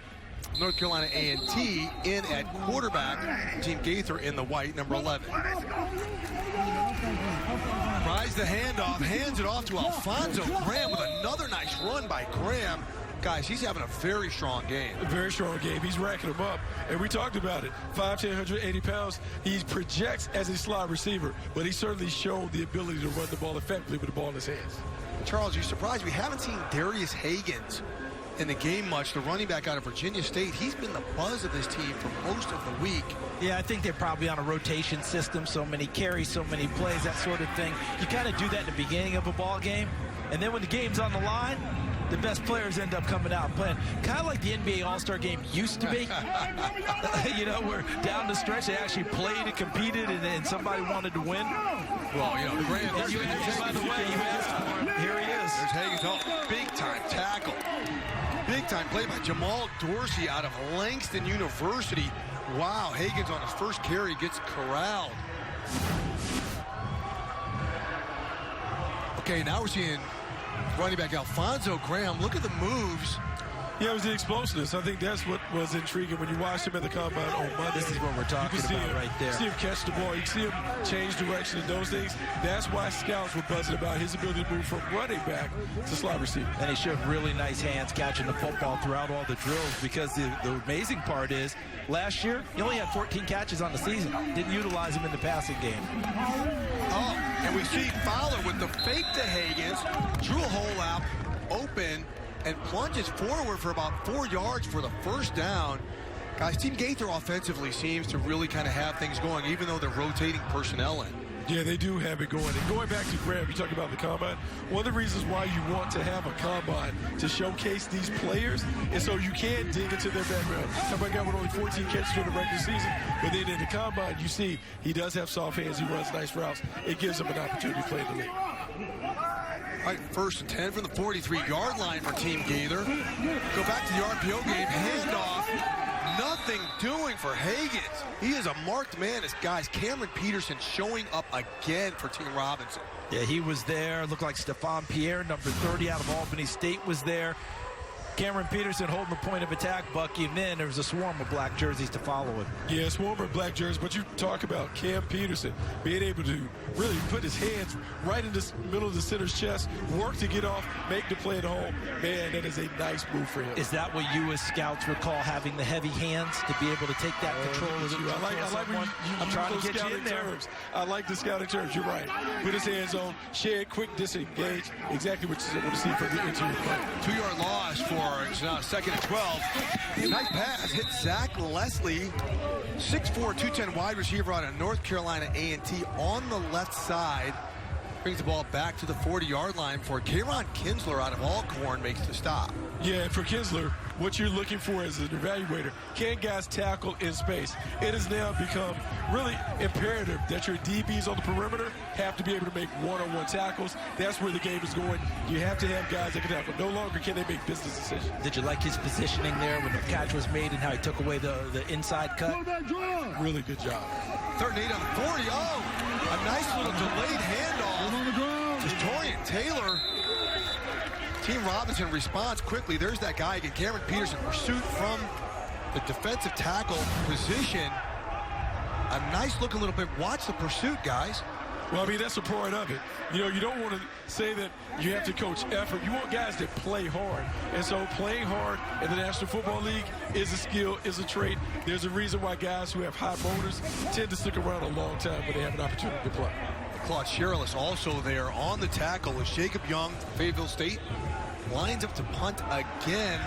North Carolina A&T, in at quarterback. Team Gaither in the white, number 11. Tries the handoff, hands it off to Alfonso Graham with another nice run by Graham. Guys, he's having a very strong game. A very strong game. He's racking them up. And we talked about it. 5'10", 180 pounds. He projects as a slot receiver, but he certainly showed the ability to run the ball effectively with the ball in his hands. Charles, you're surprised we haven't seen Darius Hagans in the game much, the running back out of Virginia State. He's been the buzz of this team for most of the week. Yeah, I think they're probably on a rotation system, so many carries, so many plays, that sort of thing. You kind of do that in the beginning of a ball game, and then when the game's on the line, the best players end up coming out and playing. Kind of like the NBA All-Star game used to be. You know, where down the stretch they actually played and competed, and somebody wanted to win. Well, you know, Graham, by the way, you asked for him. Here he is. There's Hagans. Oh, big-time tackle. Big-time play by Jamal Dorsey out of Langston University. Wow, Hagans on his first carry gets corralled. Okay, now we're seeing running back Alfonso Graham. Look at the moves. Yeah, it was the explosiveness. I think that's what was intriguing when you watched him at the combine on Monday. This is what we're talking about right there. You see him catch the ball. You see him change direction and those things. That's why scouts were buzzing about his ability to move from running back to slot receiver. And he showed really nice hands catching the football throughout all the drills, because the amazing part is last year he only had 14 catches on the season. Didn't utilize him in the passing game. Oh, and we see Fowler with the fake to Hagans, drew a hole out, open, and plunges forward for about 4 yards for the first down. Guys, Team Gaither offensively seems to really kind of have things going, even though they're rotating personnel in. Yeah, they do have it going. And going back to Graham, you talk about the combine. One of the reasons why you want to have a combine to showcase these players is so you can dig into their background. Somebody got with only 14 catches during the regular season, but then in the combine, you see he does have soft hands. He runs nice routes. It gives him an opportunity to play in the league. All right, 1st and 10 from the 43-yard line for Team Gaither. Go back to the RPO game, handoff. Nothing doing for Hagans. He is a marked man. As guys, Cameron Peterson showing up again for Team Robinson. Yeah, he was there. Looked like Stephon Pierre, number 30 out of Albany State, was there. Cameron Peterson holding the point of attack, Bucky, and then there was a swarm of black jerseys to follow him. Yeah, swarm of black jerseys, but you talk about Cam Peterson being able to really put his hands right in the middle of the center's chest, work to get off, make the play at home. Man, that is a nice move for him. Is that what you as scouts would call having the heavy hands to be able to take that control of the I like when I'm trying to get you in there. Terms. I like the scouting terms. You're right. Put his hands on, shed, quick disengage. Exactly what you want to see from the interior play. 2-yard loss for it's now 2nd and 12. Nice pass. Hit Zach Leslie. 6'4", 210 wide receiver out of North Carolina A&T on the left side. Brings the ball back to the 40-yard line for Kieran Kinsler out of Alcorn, makes the stop. Yeah, and for Kinsler, what you're looking for as an evaluator, can guys tackle in space? It has now become really imperative that your DBs on the perimeter have to be able to make one-on-one tackles. That's where the game is going. You have to have guys that can tackle. No longer can they make business decisions. Did you like his positioning there when the catch was made and how he took away the inside cut? Really good job. 3rd and 8 on the 40. Oh, a nice little delayed handoff. Just Torian Taylor. Team Robinson responds quickly. There's that guy again, Cameron Peterson. Pursuit from the defensive tackle position. A nice look a little bit. Watch the pursuit, guys. Well, I mean, that's a part of it. You know, you don't want to say that you have to coach effort. You want guys that play hard. And so playing hard in the National Football League is a skill, is a trait. There's a reason why guys who have high motors tend to stick around a long time when they have an opportunity to play. Claude Sherilis also there on the tackle as Jacob Young from Fayetteville State lines up to punt again.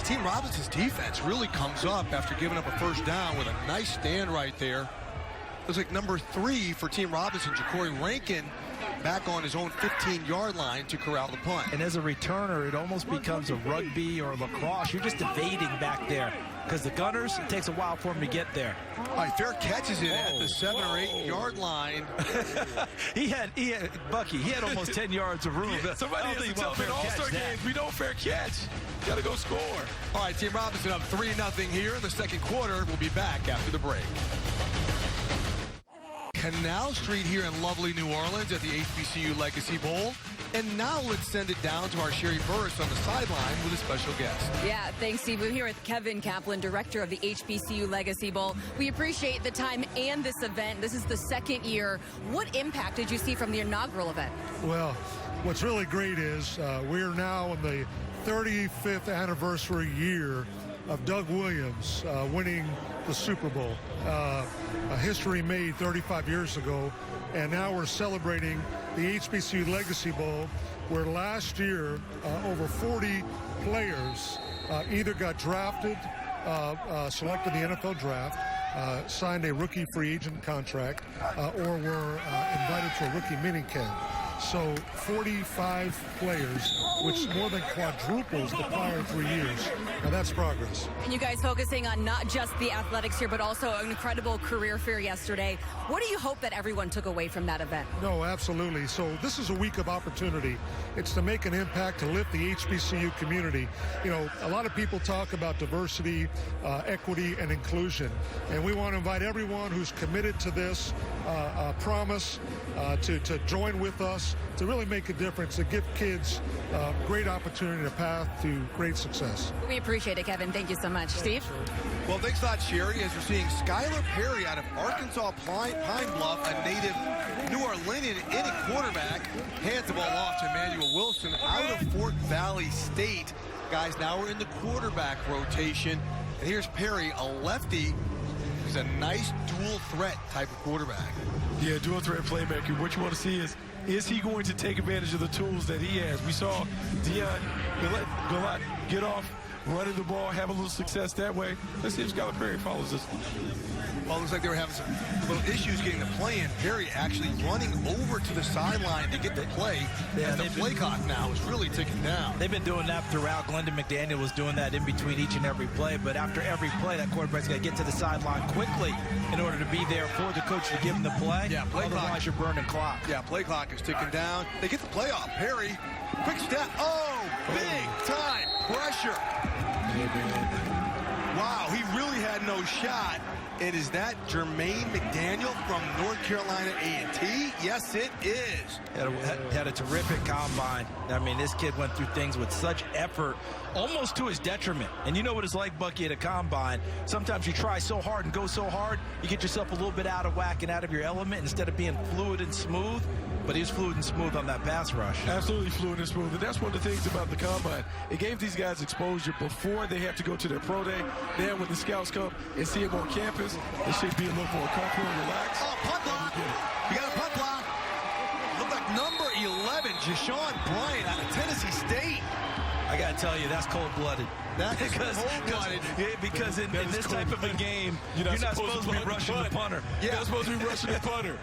Team Robinson's defense really comes up after giving up a first down with a nice stand right there. Looks like number 3 for Team Robinson, Ja'Cory Rankin, back on his own 15-yard line to corral the punt. And as a returner, it almost becomes a rugby or lacrosse. You're just evading back there because the Gunners, it takes a while for them to get there. All right, Fair catches it at the 7 or 8-yard line. he had Bucky, he had almost 10 yards of room. Yeah, somebody has to tell him in All-Star games, we don't fair catch. Got to go score. All right, Team Robinson up 3-0 here in the second quarter. We'll be back after the break. Canal Street here in lovely New Orleans at the HBCU Legacy Bowl. And now let's send it down to our Sherry Burris on the sideline with a special guest. Yeah, thanks, Steve. We're here with Kevin Kaplan, director of the HBCU Legacy Bowl. We appreciate the time and this event. This is the second year. What impact did you see from the inaugural event? Well, what's really great is we're now in the 35th anniversary year of Doug Williams winning the Super Bowl. A history made 35 years ago, and now we're celebrating the HBCU Legacy Bowl, where last year over 40 players either got drafted, selected the NFL draft, signed a rookie free agent contract, or were invited to a rookie minicamp. So 45 players, which more than quadruples the prior 3 years. Now that's progress. And you guys focusing on not just the athletics here, but also an incredible career fair yesterday. What do you hope that everyone took away from that event? No, absolutely. So this is a week of opportunity. It's to make an impact, to lift the HBCU community. You know, a lot of people talk about diversity, equity, and inclusion. And we want to invite everyone who's committed to this promise to join with us, to really make a difference, to give kids great opportunity and a path to great success. We appreciate it, Kevin. Thank you so much. Steve? Well, thanks a lot, Sherry, as we're seeing Skylar Perry out of Arkansas Pine Bluff, a native New Orleanian in a quarterback, hands the ball off to Emmanuel Wilson out of Fort Valley State. Guys, now we're in the quarterback rotation. And here's Perry, a lefty, who's a nice dual threat type of quarterback. Yeah, dual threat playmaker. What you want to see is he going to take advantage of the tools that he has? We saw Deion Galot get off running the ball, have a little success that way. Let's see if Skylar Perry follows this. Well, it looks like they were having some little issues getting the play in. Perry actually running over to the sideline to get the play. Yeah, as the play clock now is really ticking down. They've been doing that throughout. Glendon McDaniel was doing that in between each and every play. But after every play, that quarterback's got to get to the sideline quickly in order to be there for the coach to give him the play. Yeah, play Otherwise, clock. you're burning clock. Yeah, play clock is ticking down. They get the play off. Perry, quick step. Oh, big time pressure. Wow, he really had no shot. And is that Jermaine McDaniel from North Carolina A&T? Yes, it is. Had a terrific combine. I mean, this kid went through things with such effort, almost to his detriment. And you know what it's like, Bucky, at a combine. Sometimes you try so hard and go so hard, you get yourself a little bit out of whack and out of your element instead of being fluid and smooth. But he was fluid and smooth on that pass rush. Absolutely fluid and smooth. And that's one of the things about the combine. It gave these guys exposure before they have to go to their pro day. Then when the scouts come and see him on campus, they should be a little more comfortable and relaxed. Oh, punt block. You got a punt block. Looked like number 11, Jashawn Bryant out of Tennessee State. I got to tell you, that's cold-blooded. That is cold-blooded. Because in this type of a game, you're not supposed to be rushing the punter. Yeah. You're not supposed to be rushing the punter.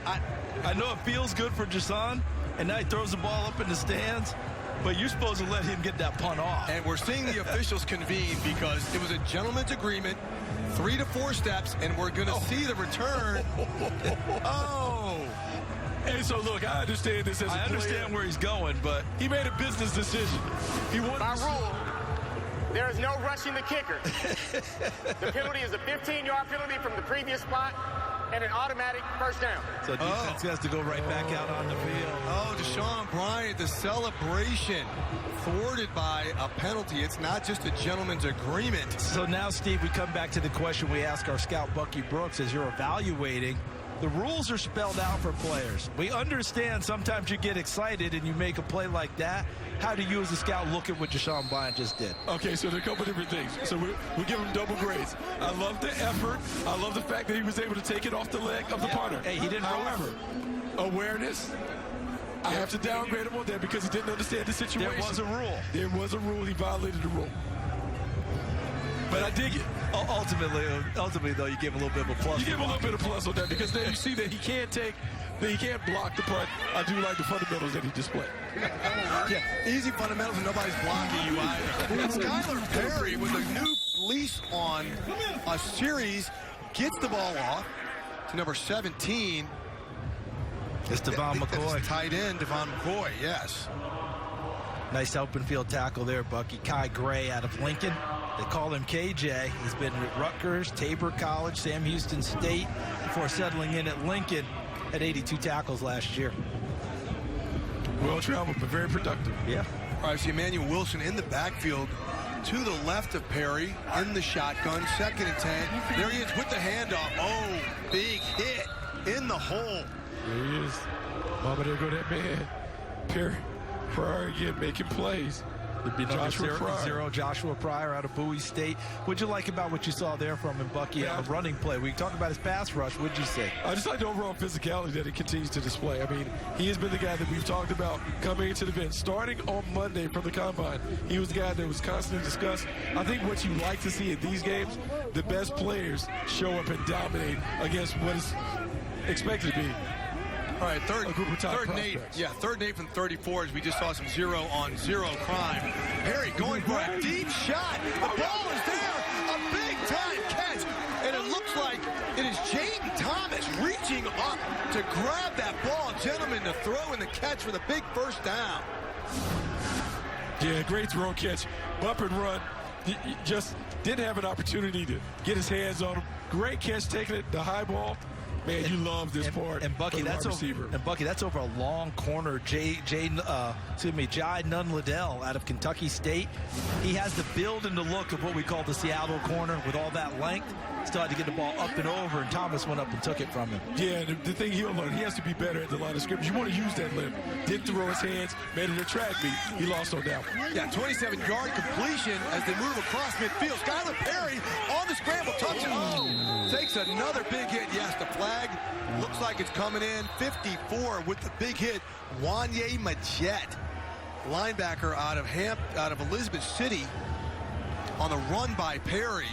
I know it feels good for Jason, and now he throws the ball up in the stands, but you're supposed to let him get that punt off. And we're seeing the officials convene because it was a gentleman's agreement, 3 to 4 steps, and we're going to see the return. Oh. Hey, so look, I understand this as a player. I understand where he's going, but he made a business decision. He wanted By rule, there is no rushing the kicker. The penalty is a 15-yard penalty from the previous spot and an automatic first down. So defense has to go right back out on the field. Oh, Jashawn Bryant, the celebration thwarted by a penalty. It's not just a gentleman's agreement. So now, Steve, we come back to the question we ask our scout, Bucky Brooks, as you're evaluating The rules are spelled out for players. We understand sometimes you get excited and you make a play like that. How do you as a scout look at what Deshaun Bryant just did? Okay, so there are a couple different things. So we give him double grades. I love the effort. I love the fact that he was able to take it off the leg of the punter. Hey, he didn't. However, awareness, I have to downgrade him on that because he didn't understand the situation. There was a rule. There was a rule. He violated the rule. But I dig it. Ultimately, though, you give him a little bit of a plus. You give him a little bit of plus on that because then you see that he can't block the punt. I do like the fundamentals that he displayed. Yeah, easy fundamentals and nobody's blocking you either. And Skylar Perry with a new lease on a series gets the ball off to number 17. It's Devon McCoy. Tight end, Devon McCoy, yes. Nice open field tackle there, Bucky. Kai Gray out of Lincoln. They call him KJ. He's been at Rutgers, Tabor College, Sam Houston State before settling in at Lincoln at 82 tackles last year. Well-traveled, but very productive. Yeah. All right, see Emmanuel Wilson in the backfield to the left of Perry in the shotgun, 2nd and 10. There he is with the handoff. Oh, big hit in the hole. There he is. Mama, there go that man. Perry Pryor again making plays. Would be number 0, Joshua Pryor out of Bowie State. What'd you like about what you saw there from him, Bucky, on the running play? We talked about his pass rush. What'd you say? I just like the overall physicality that he continues to display. I mean, he has been the guy that we've talked about coming into the event. Starting on Monday from the Combine, he was the guy that was constantly discussed. I think what you like to see in these games, the best players show up and dominate against what is expected to be. All right, third and 8. Yeah, 3rd and 8 from 34 as we just saw some 0-on-0 crime. Perry going for a deep shot. The ball is there. A big-time catch. And it looks like it is Jaden Thomas reaching up to grab that ball. Gentlemen, to throw in the catch for the big first down. Yeah, great throw catch. Bump and run. He just didn't have an opportunity to get his hands on him. Great catch taking it, the high ball. Man, you love this part. And Bucky, that's over a long corner. Jai Nunn-Liddell out of Kentucky State. He has the build and the look of what we call the Seattle corner with all that length. Still had to get the ball up and over, and Thomas went up and took it from him. Yeah, the thing he'll learn, he has to be better at the line of scrimmage. You want to use that limb. Didn't throw his hands, made it a track meet. He lost on that one. Yeah, 27-yard completion as they move across midfield. Skylar Perry on the scramble, touching. Oh, takes another big hit. Yes, the flag looks like it's coming in. 54 with the big hit. Wanye Majette, linebacker out of Elizabeth City, on the run by Perry.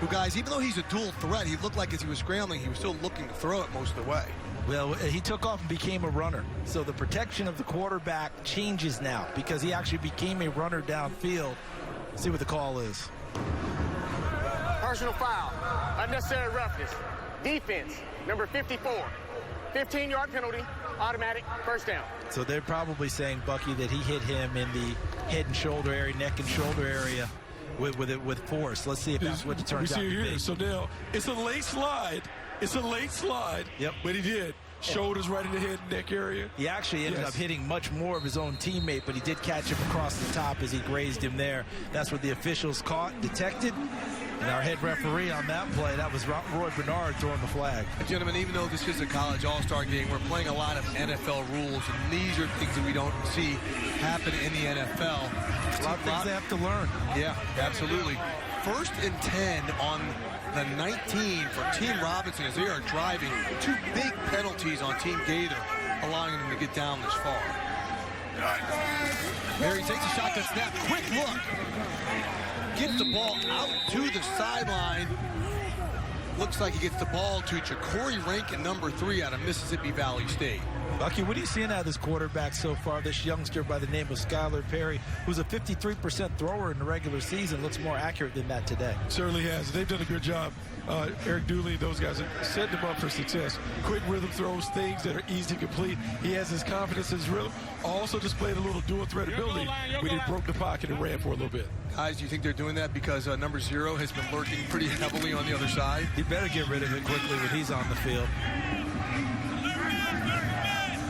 Who, guys, even though he's a dual threat, he looked like as he was scrambling, he was still looking to throw it most of the way. Well, he took off and became a runner. So the protection of the quarterback changes now because he actually became a runner downfield. See what the call is. Personal foul. Unnecessary roughness. Defense, number 54. 15-yard penalty. Automatic first down. So they're probably saying, Bucky, that he hit him in the head and shoulder area, neck and shoulder area with force. Let's see if that's what it turns out to be. So now it's a late slide. Yep. But he did. Shoulders right in the head and neck area. He actually ended up hitting much more of his own teammate, but he did catch him across the top as he grazed him there. That's what the officials caught, detected. And our head referee on that play, that was Roy Bernard throwing the flag. Gentlemen, even though this is a college all-star game, we're playing a lot of NFL rules, and these are things that we don't see happen in the NFL. A lot of things they have to learn. Yeah, absolutely. 1st and 10 on the 19 for Team Robinson as they are driving. 2 big penalties on Team Gator, allowing them to get down this far. There he takes a shotgun snap. Quick look. Gets the ball out to the sideline. Looks like he gets the ball to Ja'Cory Rankin, number 3 out of Mississippi Valley State. Bucky, what are you seeing out of this quarterback so far? This youngster by the name of Skylar Perry, who's a 53% thrower in the regular season, looks more accurate than that today. Certainly has. They've done a good job. Eric Dooley, those guys have set him up for success. Quick rhythm throws, things that are easy to complete. He has his confidence, his rhythm. Also displayed a little dual threat ability when he broke the pocket and ran for a little bit. Guys, do you think they're doing that because number 0 has been lurking pretty heavily on the other side? He better get rid of it quickly when he's on the field.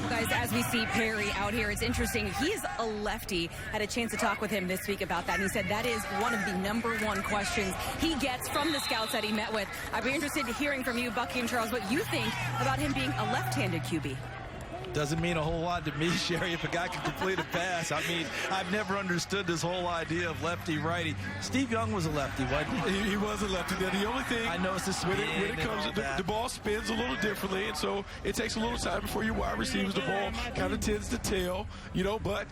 Guys, as we see Perry out here, it's interesting. He is a lefty. Had a chance to talk with him this week about that, and he said that is one of the #1 questions he gets from the scouts that he met with. I'd be interested in hearing from you, Bucky and Charles, what you think about him being a left-handed QB. Doesn't mean a whole lot to me, Sherry, if a guy can complete a pass. I mean, I've never understood this whole idea of lefty-righty. Steve Young was a lefty, wasn't he? He was a lefty. Now, the only thing I know it's the spin when it comes, the ball spins a little differently, and so it takes a little time before your wide receivers. The ball kind of tends to tail, but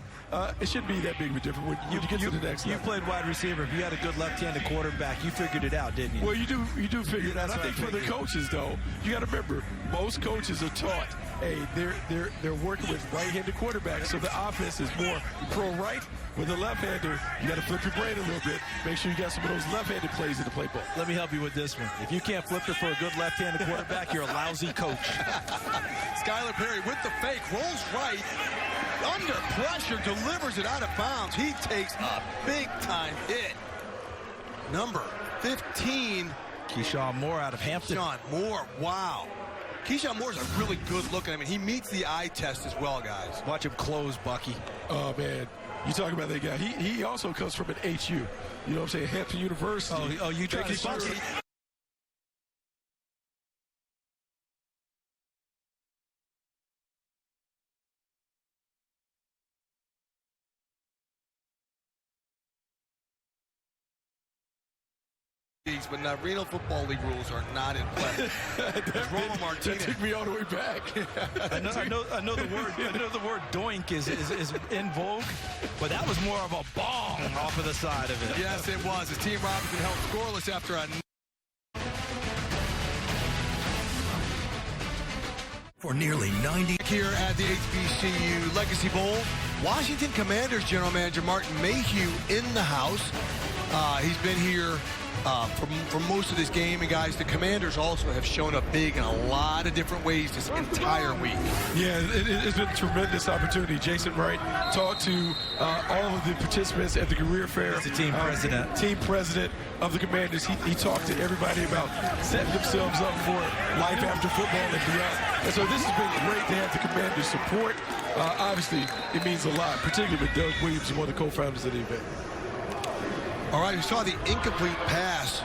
it shouldn't be that big of a difference when you get to the next level. You played wide receiver. If you had a good left-handed quarterback, you figured it out, didn't you? Well, you do figure it out. I think for the coaches, though, you got to remember, most coaches are taught, hey, they're working with right-handed quarterbacks, so the offense is more pro-right. With a left-hander, you got to flip your brain a little bit. Make sure you got some of those left-handed plays in the playbook. Let me help you with this one. If you can't flip it for a good left-handed quarterback, you're a lousy coach. Skylar Perry with the fake, rolls right, under pressure, delivers it out of bounds. He takes a big-time hit. Number 15. Keyshawn Moore out of Hampton. Keyshawn Moore, wow. Keyshawn Moore's a really good looking. I mean, he meets the eye test as well, guys. Watch him close, Bucky. Oh, man. You talk about that guy. He also comes from an HU. You know what I'm saying? Hampton University. Oh, you trying to sponsor? But now Reno Football League rules are not in play. Romo Martinez. That took me all the way back. I know the word doink is in vogue, but that was more of a bong off of the side of it. Yes, it was. As Team Robinson held scoreless after a for nearly 90 here at the HBCU Legacy Bowl. Washington Commanders General Manager Martin Mayhew in the house. He's been here for most of this game, and guys, the Commanders also have shown up big in a lot of different ways this entire week. Yeah, it's been a tremendous opportunity. Jason Wright talked to all of the participants at the career fair. He's the team president. Team president of the Commanders. He talked to everybody about setting themselves up for life after football and beyond. And so this has been great to have the Commanders' support. Obviously, it means a lot, particularly with Doug Williams, one of the co-founders of the event. All right, we saw the incomplete pass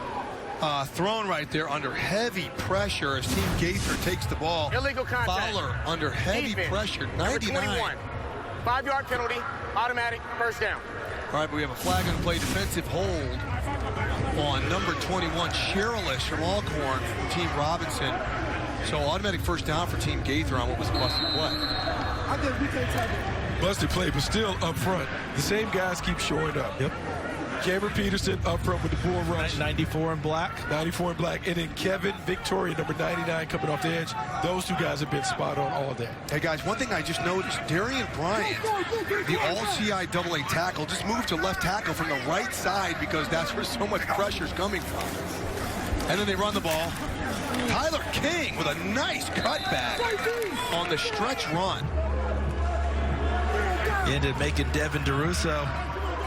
thrown right there under heavy pressure as Team Gaither takes the ball. Illegal contact. Fowler under heavy pressure, 99. Number 21. 5-yard penalty, automatic, first down. All right, but we have a flag on the play, defensive hold on number 21, Cherylish from Alcorn from Team Robinson. So automatic first down for Team Gaither on what was a busted play. Busted play, but still up front. The same guys keep showing up. Yep. Cameron Peterson up front with the bull rush. 94 in black. 94 in black. And then Kevin Victoria, number 99, coming off the edge. Those two guys have been spot on all day. Hey, guys, one thing I just noticed, Darian Bryant, the all-CIAA tackle, just moved to left tackle from the right side because that's where so much pressure is coming from. And then they run the ball. Tyler King with a nice cutback on the stretch run. He ended up making Devin DeRusso,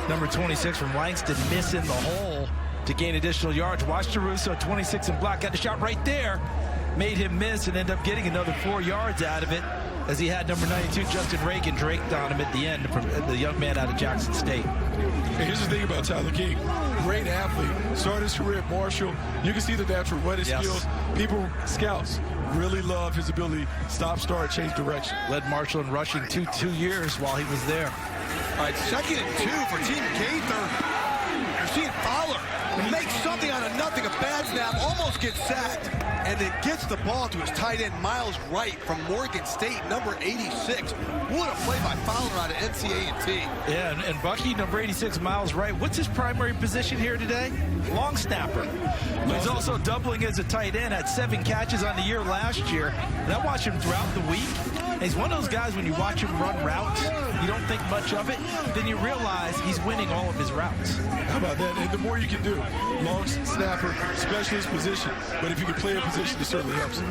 number 26 from Langston, miss in the hole to gain additional yards. Watch DeRusso, 26 in black, got the shot right there. Made him miss and end up getting another 4 yards out of it as he had number 92, Justin Reagan, draked on him at the end from the young man out of Jackson State. And here's the thing about Tyler King. Great athlete. Started his career at Marshall. You can see the natural running skills. People, scouts, really love his ability to stop, start, change direction. Led Marshall in rushing two years while he was there. All right, 2nd and 2 for Team Gaither. You're seeing Fowler make something out of nothing. A bad snap, almost gets sacked, and then gets the ball to his tight end, Miles Wright from Morgan State, number 86. What a play by Fowler out of NCA&T. Yeah, and Bucky, number 86, Miles Wright. What's his primary position here today? Long snapper. He's also doubling as a tight end, had 7 catches on the year last year. And I watched him throughout the week. And he's one of those guys, when you watch him run routes, you don't think much of it, then you realize he's winning all of his routes. How about that? And the more you can do, long snapper, specialist position. But if you can play a position, it certainly helps. All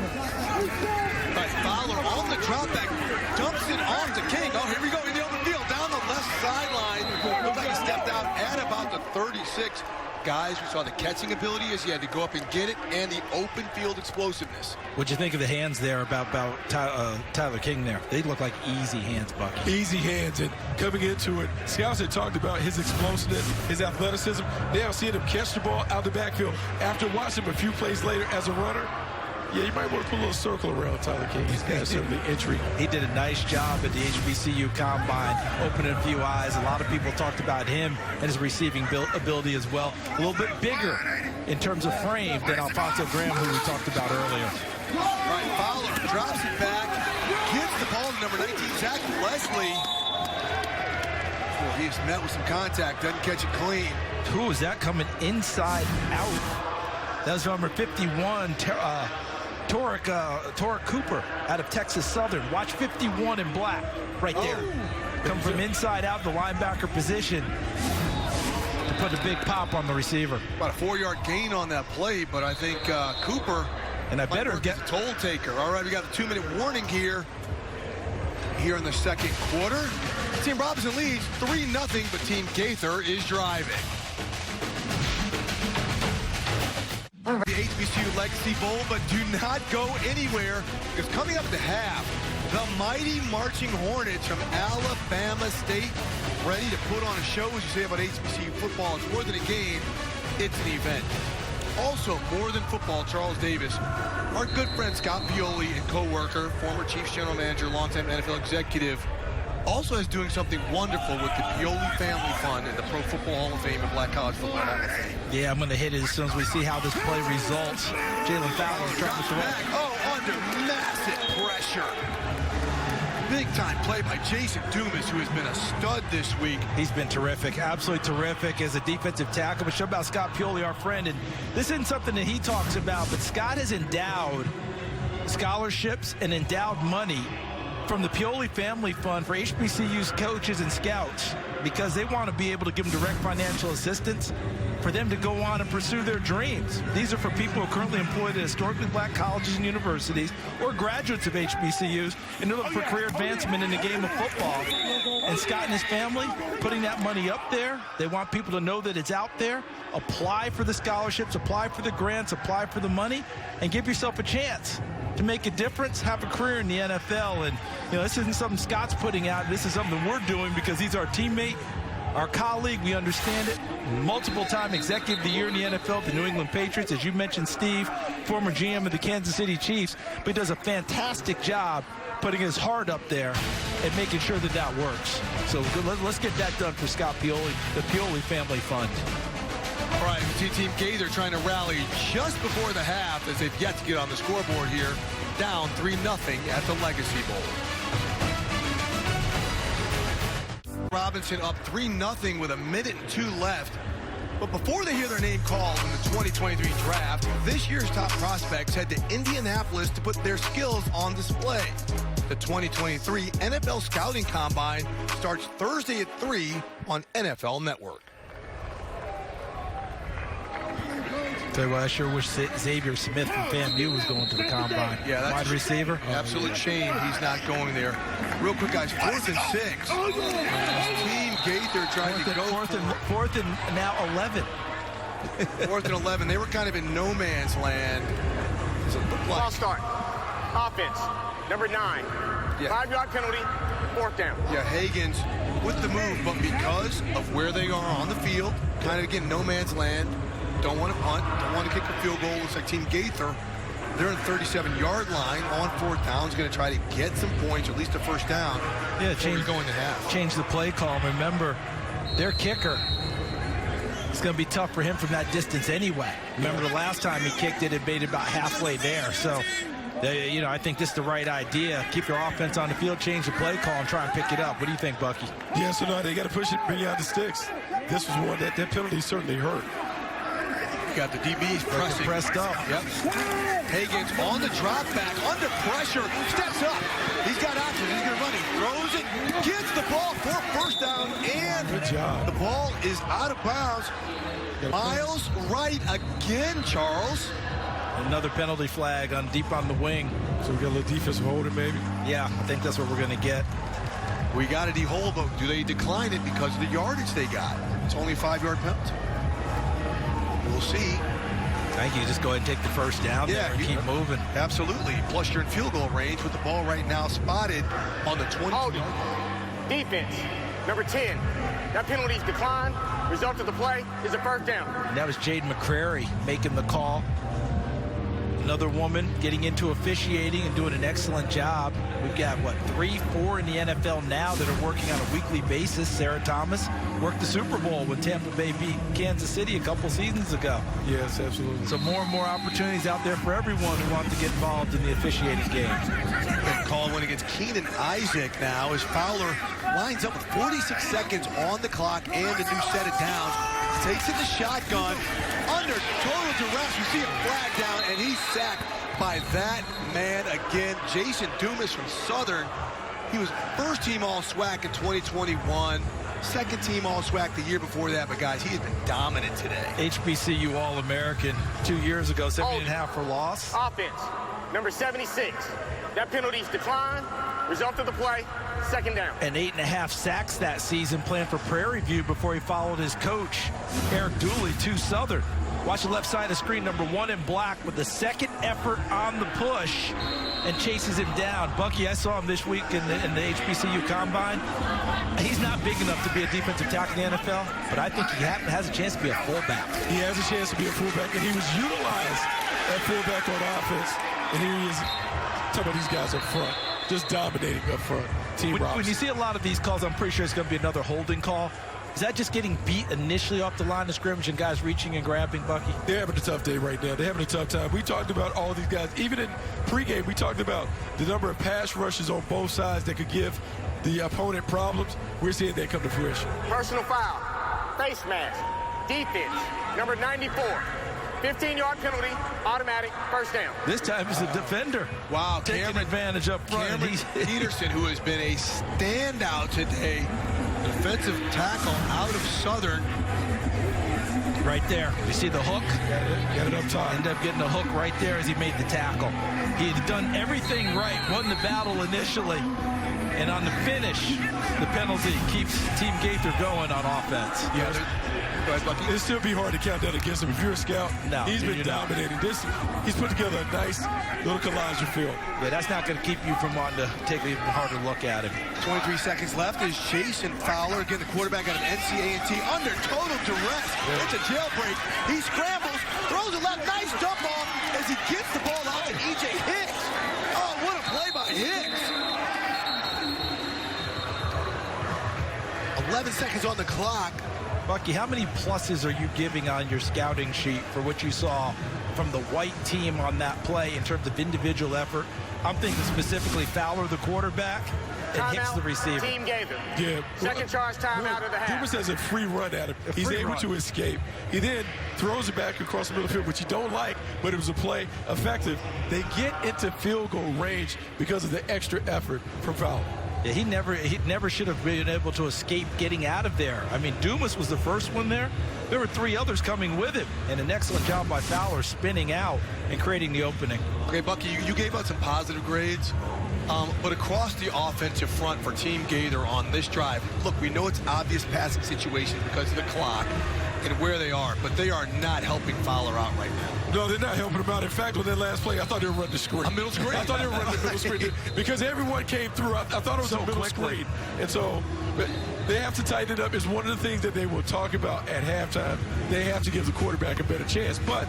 right, Fowler on the drop back, dumps it off to King. Oh, here we go in the open field, down the left sideline. Looks like he stepped out at about the 36. guys. We saw the catching ability as he had to go up and get it, and the open field explosiveness. What'd you think of the hands there about Tyler King there? They look like easy hands, Bucky. Easy hands, and coming into it, scouts had talked about his explosiveness, his athleticism. Now seeing him catch the ball out the backfield after watching him a few plays later as a runner. Yeah, you might want to put a little circle around Tyler King. He's got certainly entry. He did a nice job at the HBCU Combine, opening a few eyes. A lot of people talked about him and his receiving ability as well. A little bit bigger in terms of frame than Alfonso Graham, who we talked about earlier. Right, Fowler drops it back, gives the ball to number 19, Zach Leslie. Well, he's met with some contact, doesn't catch it clean. Who is that coming inside out? That was number 51, Torek Cooper out of Texas Southern. Watch 51 in black right there. Come from inside out the linebacker position to put a big pop on the receiver. About a 4-yard gain on that play, but I think Cooper and I better get the toll taker. All right, we got the 2-minute warning here in the second quarter. Team Robinson leads 3-0, but Team Gaither is driving. The HBCU Legacy Bowl, but do not go anywhere, because coming up at the half, the mighty Marching Hornets from Alabama State, ready to put on a show. As you say about HBCU football, it's more than a game, it's an event. Also, more than football, Charles Davis, our good friend Scott Pioli and co-worker, former Chiefs general manager, longtime NFL executive, also is doing something wonderful with the Pioli Family Fund and the Pro Football Hall of Fame and Black College Football Hall of Fame. Yeah, I'm going to hit it as soon as we see how this play results. Jalen Fowler trying to throw. Under massive pressure. Big-time play by Jason Dumas, who has been a stud this week. He's been terrific, absolutely terrific as a defensive tackle. But show about Scott Pioli, our friend, and this isn't something that he talks about, but Scott has endowed scholarships and endowed money from the Pioli Family Fund for HBCU's coaches and scouts, because they want to be able to give them direct financial assistance for them to go on and pursue their dreams. These are for people who are currently employed at historically black colleges and universities or graduates of HBCUs, and they're looking for career advancement in the game of football. And Scott and his family putting that money up there. They want people to know that it's out there. Apply for the scholarships, apply for the grants, apply for the money, and give yourself a chance to make a difference, have a career in the NFL. And, you know, this isn't something Scott's putting out. This is something we're doing because he's our teammate, our colleague. We understand it. Multiple-time executive of the year in the NFL, the New England Patriots. As you mentioned, Steve, former GM of the Kansas City Chiefs. But he does a fantastic job putting his heart up there and making sure that that works. So let's get that done for Scott Pioli, the Pioli Family Fund. All right, Team Gaither trying to rally just before the half as they've yet to get on the scoreboard here. Down 3-0 at the Legacy Bowl. Robinson up 3-0 with 1:02 left. But before they hear their name called in the 2023 draft, this year's top prospects head to Indianapolis to put their skills on display. The 2023 NFL Scouting Combine starts Thursday at 3 on NFL Network. Tell you what, I sure wish Xavier Smith from FAMU was going to the Combine. Yeah, that's wide receiver. Absolute shame he's not going there. Real quick, guys, 4th and 6. Team Gaither trying to go fourth and now 11. 4th and 11. They were kind of in no man's land. Ball start. Offense. Number 9. Yeah. 5-yard penalty. 4th down. Yeah, Hagens with the move, but because of where they are on the field, kind of again no man's land. Don't want to punt, don't want to kick a field goal. Looks like Team Gaither, they're on the 37-yard line on 4th down. Is going to try to get some points, or at least a first down. Yeah, change the play call. Remember, their kicker, it's going to be tough for him from that distance anyway. Remember the last time he kicked it, it made it about halfway there. So, you know, I think this is the right idea. Keep your offense on the field, change the play call, and try and pick it up. What do you think, Bucky? Yeah, so no, they got to push it beyond the sticks. This was one that penalty certainly hurt. Got the DBs pressed up. Yep. Hagens on the drop back, under pressure, steps up. He's got options. He's going to run. He throws it, gets the ball for first down, and good job. The ball is out of bounds. Miles Wright again, Charles. Another penalty flag on deep on the wing. So we got a little defensive holding, maybe? Yeah, I think that's what we're going to get. We got a D-hold, but do they decline it because of the yardage they got? It's only a 5-yard penalty. We'll see. I think you just go ahead and take the first down there and keep moving. Absolutely. Plus, you're in field goal range with the ball right now spotted on the 20. Defense, number 10. That penalty's declined. Result of the play is a first down. And that was Jade McCrary making the call. Another woman getting into officiating and doing an excellent job. We've got, 3, 4 in the NFL now that are working on a weekly basis. Sarah Thomas worked the Super Bowl when Tampa Bay beat Kansas City a couple seasons ago. Yes, absolutely. So more and more opportunities out there for everyone who wants to get involved in the officiating game. That call went against Keenan Isaac now as Fowler lines up with 46 seconds on the clock and a new set of downs. Takes in the shotgun under total duress. You see a flag down, and he's sacked by that man again. Jason Dumas from Southern. He was first-team All-SWAC in 2021, second-team All-SWAC the year before that. But, guys, he has been dominant today. HBCU All-American 2 years ago, 70.5 for loss. Offense, number 76. That penalty's declined. Result of the play, second down. And 8.5 sacks that season, playing for Prairie View before he followed his coach, Eric Dooley, to Southern. Watch the left side of the screen, number 1 in black with the second effort on the push and chases him down. Bucky, I saw him this week in the HBCU Combine. He's not big enough to be a defensive tackle in the NFL, but I think he has a chance to be a fullback. He has a chance to be a fullback, and he was utilized at fullback on offense. And here he is, talking about these guys up front, just dominating up front. When you see a lot of these calls, I'm pretty sure it's going to be another holding call. Is that just getting beat initially off the line of scrimmage and guys reaching and grabbing, Bucky? They're having a tough day right now. They're having a tough time. We talked about all these guys. Even in pregame, we talked about the number of pass rushes on both sides that could give the opponent problems. We're seeing that come to fruition. Personal foul, face mask, defense, number 94. 15-yard penalty, automatic, first down. This time it's a defender. Wow, taking advantage up front. Cameron Peterson, who has been a standout today, defensive tackle out of Southern. Right there. You see the hook? Got it up top. Ended up getting a hook right there as he made the tackle. He had done everything right. Won the battle initially. And on the finish, the penalty keeps Team Gaither going on offense. Yeah, it'll still be hard to count that against him. If you're a scout, he's been dominating. He's put together a nice little collage of film. Yeah, that's not going to keep you from wanting to take an even harder look at him. 23 seconds left is Jason Fowler, again the quarterback out of NCA&T, under total duress. Yeah. It's a jailbreak. He scrambles, throws a left, nice dump off as he gets the ball out to E.J. Hicks. Oh, what a play by Hicks. 11 seconds on the clock. Bucky, how many pluses are you giving on your scouting sheet for what you saw from the white team on that play in terms of individual effort? I'm thinking specifically Fowler, the quarterback, and Hicks, the receiver. Team Gaither. Yeah. Second charge timeout of the half. Dumas has a free run at him. He's able to escape. He then throws it back across the middle of the field, which you don't like, but it was a play effective. They get into field goal range because of the extra effort from Fowler. Yeah, he never should have been able to escape getting out of there. I mean, Dumas was the first one there. There were 3 others coming with him, and an excellent job by Fowler spinning out and creating the opening. Okay, Bucky, you gave out some positive grades, but across the offensive front for Team Gaither on this drive, look, we know it's obvious passing situations because of the clock and where they are, but they are not helping Fowler out right now. No, they're not helping him out. In fact, with that last play, I thought they were running the screen. A middle screen? I thought they were running the middle screen because everyone came through. I thought it was a middle screen. And so they have to tighten it up. It's one of the things that they will talk about at halftime. They have to give the quarterback a better chance, but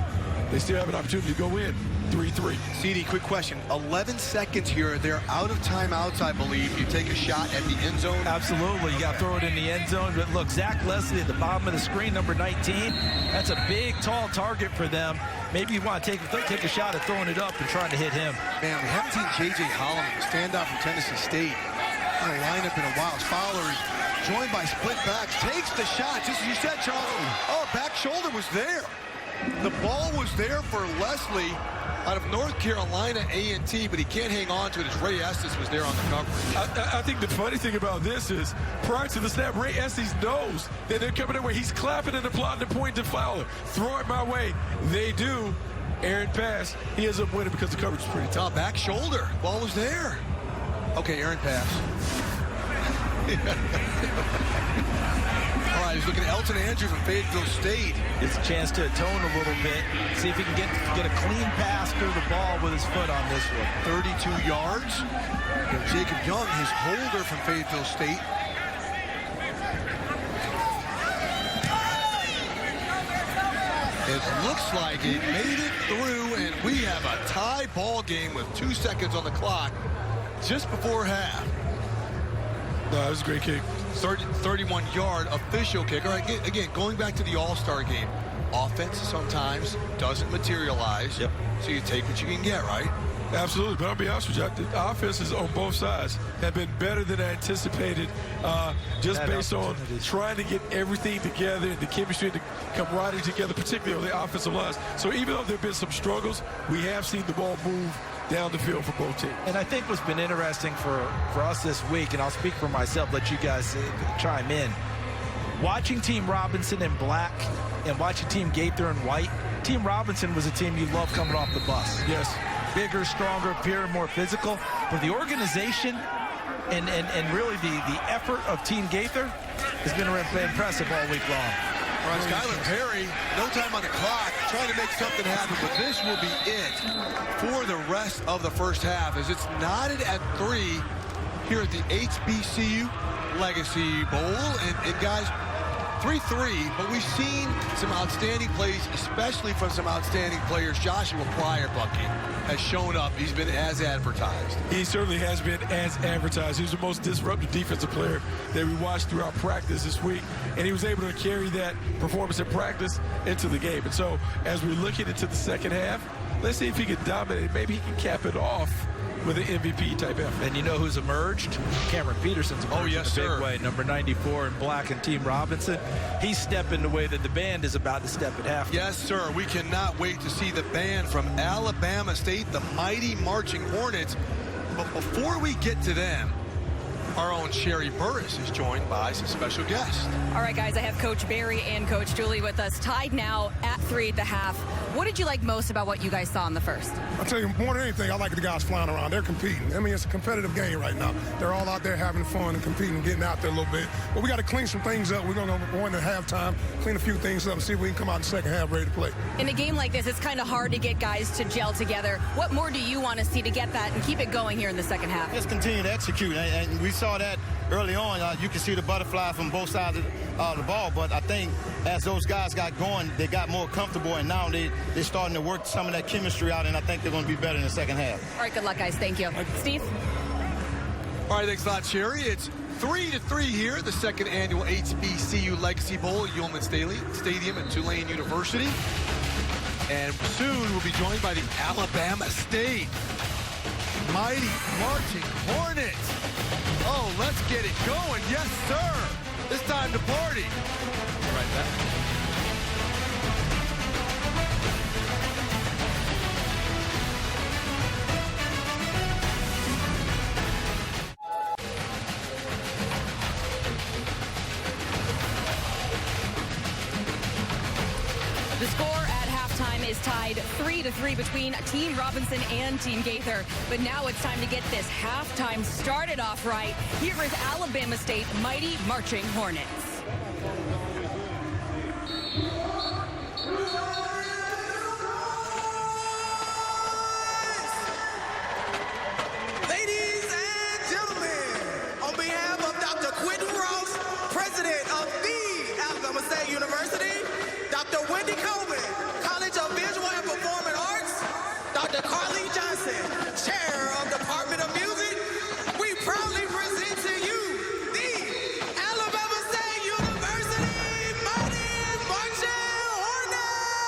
they still have an opportunity to go in 3-3. CD, quick question. 11 seconds here. They're out of timeouts, I believe. You take a shot at the end zone. Absolutely. You got to throw it in the end zone. But look, Zach Leslie at the bottom of the screen, number 19. That's a big, tall target for them. Maybe you want to take a shot at throwing it up and trying to hit him. Man, we haven't seen J.J. Holloman, the standout from Tennessee State, in a lineup in a while. Fowler is joined by split backs. Takes the shot, just as you said, Charles. Oh, back shoulder was there. The ball was there for Leslie out of North Carolina A&T, but he can't hang on to it as Ray Estes was there on the coverage. I think the funny thing about this is, prior to the snap, Ray Estes knows that they're coming their way. He's clapping and applauding the point to Fowler. Throw it my way. They do. Aaron pass. He ends up winning because the coverage is pretty tough. Back shoulder. Ball was there. Okay, Aaron pass. All right, he's looking at Elton Andrew from Fayetteville State. It's a chance to atone a little bit. See if he can get a clean pass through the ball with his foot on this one. 32 yards. And Jacob Young, his holder from Fayetteville State. It looks like it made it through, and we have a tie ball game with 2 seconds on the clock just before half. No, that was a great kick. 31-yard official kick. All right, again, going back to the All-Star game, offense sometimes doesn't materialize. Yep. So you take what you can get, right? Absolutely, but I'll be honest with you, the offenses on both sides have been better than I anticipated, just based on trying to get everything together and the chemistry and the camaraderie together, particularly on the offensive lines. So even though there have been some struggles, we have seen the ball move down the field for both teams. And I think what's been interesting for us this week, and I'll speak for myself, let you guys chime in, watching Team Robinson in black and watching Team Gaither in white. Team Robinson was a team you love coming off the bus. Yes. Bigger, stronger, appear more physical. But the organization and really the effort of Team Gaither has been impressive all week long. All right, Skylar Perry, no time on the clock, trying to make something happen, but this will be it for the rest of the first half, as it's knotted at 3 here at the HBCU Legacy Bowl. And guys, 3-3, but we've seen some outstanding plays, especially from some outstanding players. Joshua Pryor, Bucky, has shown up. He's been as advertised. He certainly has been as advertised. He was the most disruptive defensive player that we watched throughout practice this week, and he was able to carry that performance in practice into the game. And so as we're looking into the second half, let's see if he can dominate. Maybe he can cap it off with an MVP type effort. And you know who's emerged? Cameron Peterson's emerged in a big way. Number 94 in black and Team Robinson. He's stepping the way that the band is about to step at half. Yes, sir. We cannot wait to see the band from Alabama State, the mighty Marching Hornets. But before we get to them, our own Sherry Burris is joined by some special guests. All right, guys, I have Coach Barry and Coach Julie with us, tied now at 3 at the half. What did you like most about what you guys saw in the first? I'll tell you, more than anything, I like the guys flying around. They're competing. I mean, it's a competitive game right now. They're all out there having fun and competing, getting out there a little bit. But we got to clean some things up. We're going to go into halftime, clean a few things up, and see if we can come out in the second half ready to play. In a game like this, it's kind of hard to get guys to gel together. What more do you want to see to get that and keep it going here in the second half? Just continue to execute, and we saw that early on. You can see the butterfly from both sides of the ball, but I think as those guys got going, they got more comfortable, and now they're starting to work some of that chemistry out, and I think they're going to be better in the second half. All right, good luck, guys. Thank you. Steve? All right, thanks a lot, Sherry. It's 3-3 here at the second annual HBCU Legacy Bowl at Yeoman Stadium at Tulane University. And soon we'll be joined by the Alabama State mighty Marching Hornets. Oh, let's get it going. Yes, sir. It's time to party. Right back. The score at halftime is tied 3-3 between Team Robinson and Team Gaither. But now it's time to get this halftime started off right. Here is Alabama State mighty Marching Hornets. Ladies and gentlemen, on behalf of Dr. Quentin Ross, president of the Alabama State University, Dr. Wendy Coleman, College of Visual and Performing Arts, Dr. Carly Johnson, chair of Department of Music, we proudly present to you the Alabama State University Mighty Marching Hornets!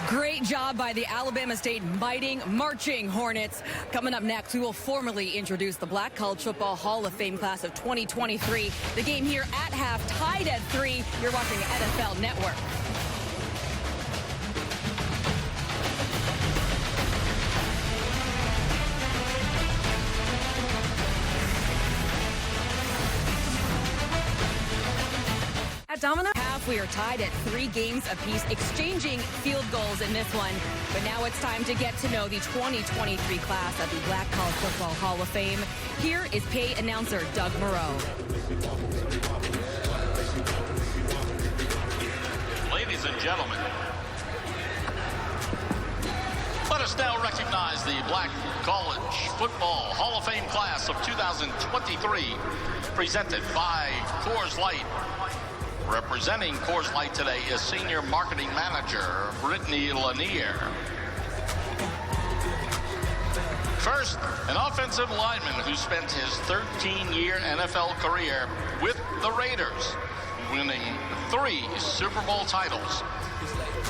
Great job by the Alabama State marching Hornets. Coming up next, we will formally introduce the Black College Football Hall of Fame class of 2023. The game here at half, tied at 3. You're watching NFL Network. At Domino half, we are tied at 3 games apiece, exchanging field goals in this one. But now it's time to get to know the 2023 class of the Black College Football Hall of Fame. Here is Pay announcer Doug Moreau. Ladies and gentlemen, let us now recognize the Black College Football Hall of Fame class of 2023, presented by Coors Light. Representing Coors Light today is Senior Marketing Manager Brittany Lanier. First, an offensive lineman who spent his 13-year NFL career with the Raiders, winning 3 Super Bowl titles.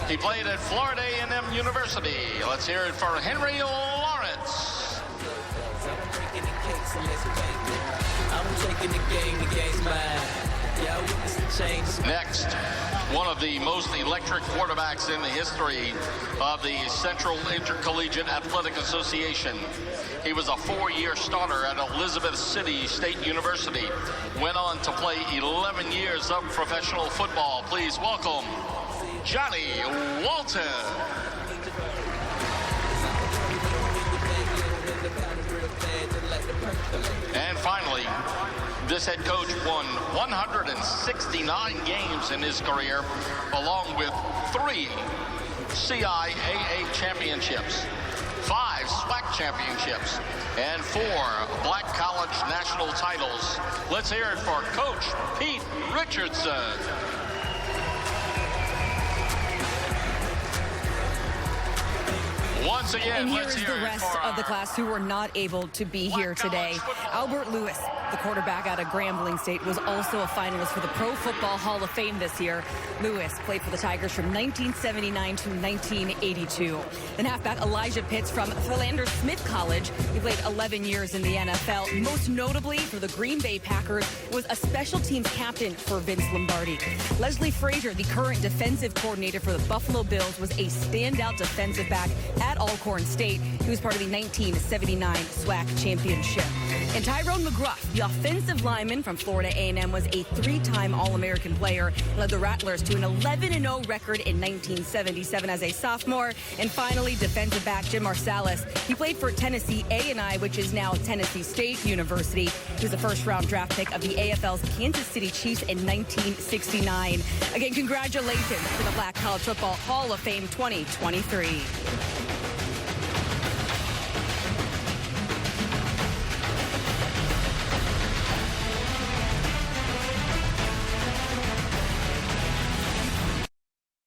He played at Florida A&M University. Let's hear it for Henry Lawrence. I'm taking the game's mine. Next, one of the most electric quarterbacks in the history of the Central Intercollegiate Athletic Association. He was a 4-year starter at Elizabeth City State University. Went on to play 11 years of professional football. Please welcome Johnny Walton. And finally, this head coach won 169 games in his career, along with 3 CIAA championships, 5 SWAC championships, and 4 Black College national titles. Let's hear it for Coach Pete Richardson. Once again, and here is the rest of the class who were not able to be here today. Albert Lewis, the quarterback out of Grambling State, was also a finalist for the Pro Football Hall of Fame this year. Lewis played for the Tigers from 1979 to 1982. Then halfback Elijah Pitts from Philander Smith College. He played 11 years in the NFL, most notably for the Green Bay Packers, was a special teams captain for Vince Lombardi. Leslie Frazier, the current defensive coordinator for the Buffalo Bills, was a standout defensive back at Alcorn State. He was part of the 1979 SWAC championship. And Tyrone McGruff, the offensive lineman from Florida A&M, was a 3-time All-American player, led the Rattlers to an 11-0 record in 1977 as a sophomore. And finally, defensive back Jim Marsalis. He played for Tennessee A&I, which is now Tennessee State University. He was a first-round draft pick of the AFL's Kansas City Chiefs in 1969. Again, congratulations to the Black College Football Hall of Fame 2023.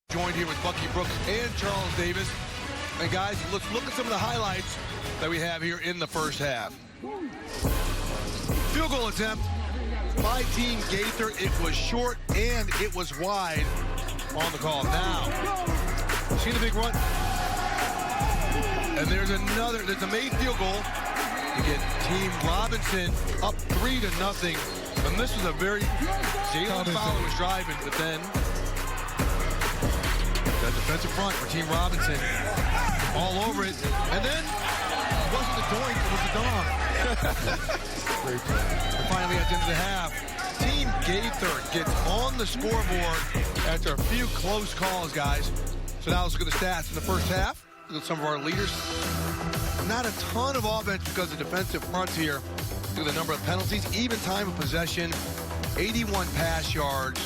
Joined here with Bucky Brooks and Charles Davis. And guys, let's look at some of the highlights that we have here in the first half. Field goal attempt by Team Gaither. It was short and it was wide on the call. Now, see the big run? And there's a made field goal to get Team Robinson up 3-0. And this was a very, Jalen Fowler was driving, but then the defensive front for Team Robinson all over it. And then it wasn't the doink, it was the dog. And finally at the end of the half, Team Gaither gets on the scoreboard after a few close calls, guys. So now let's look at the stats in the first half. Look at some of our leaders. Not a ton of offense because of the defensive fronts here. Look at the number of penalties, even time of possession, 81 pass yards.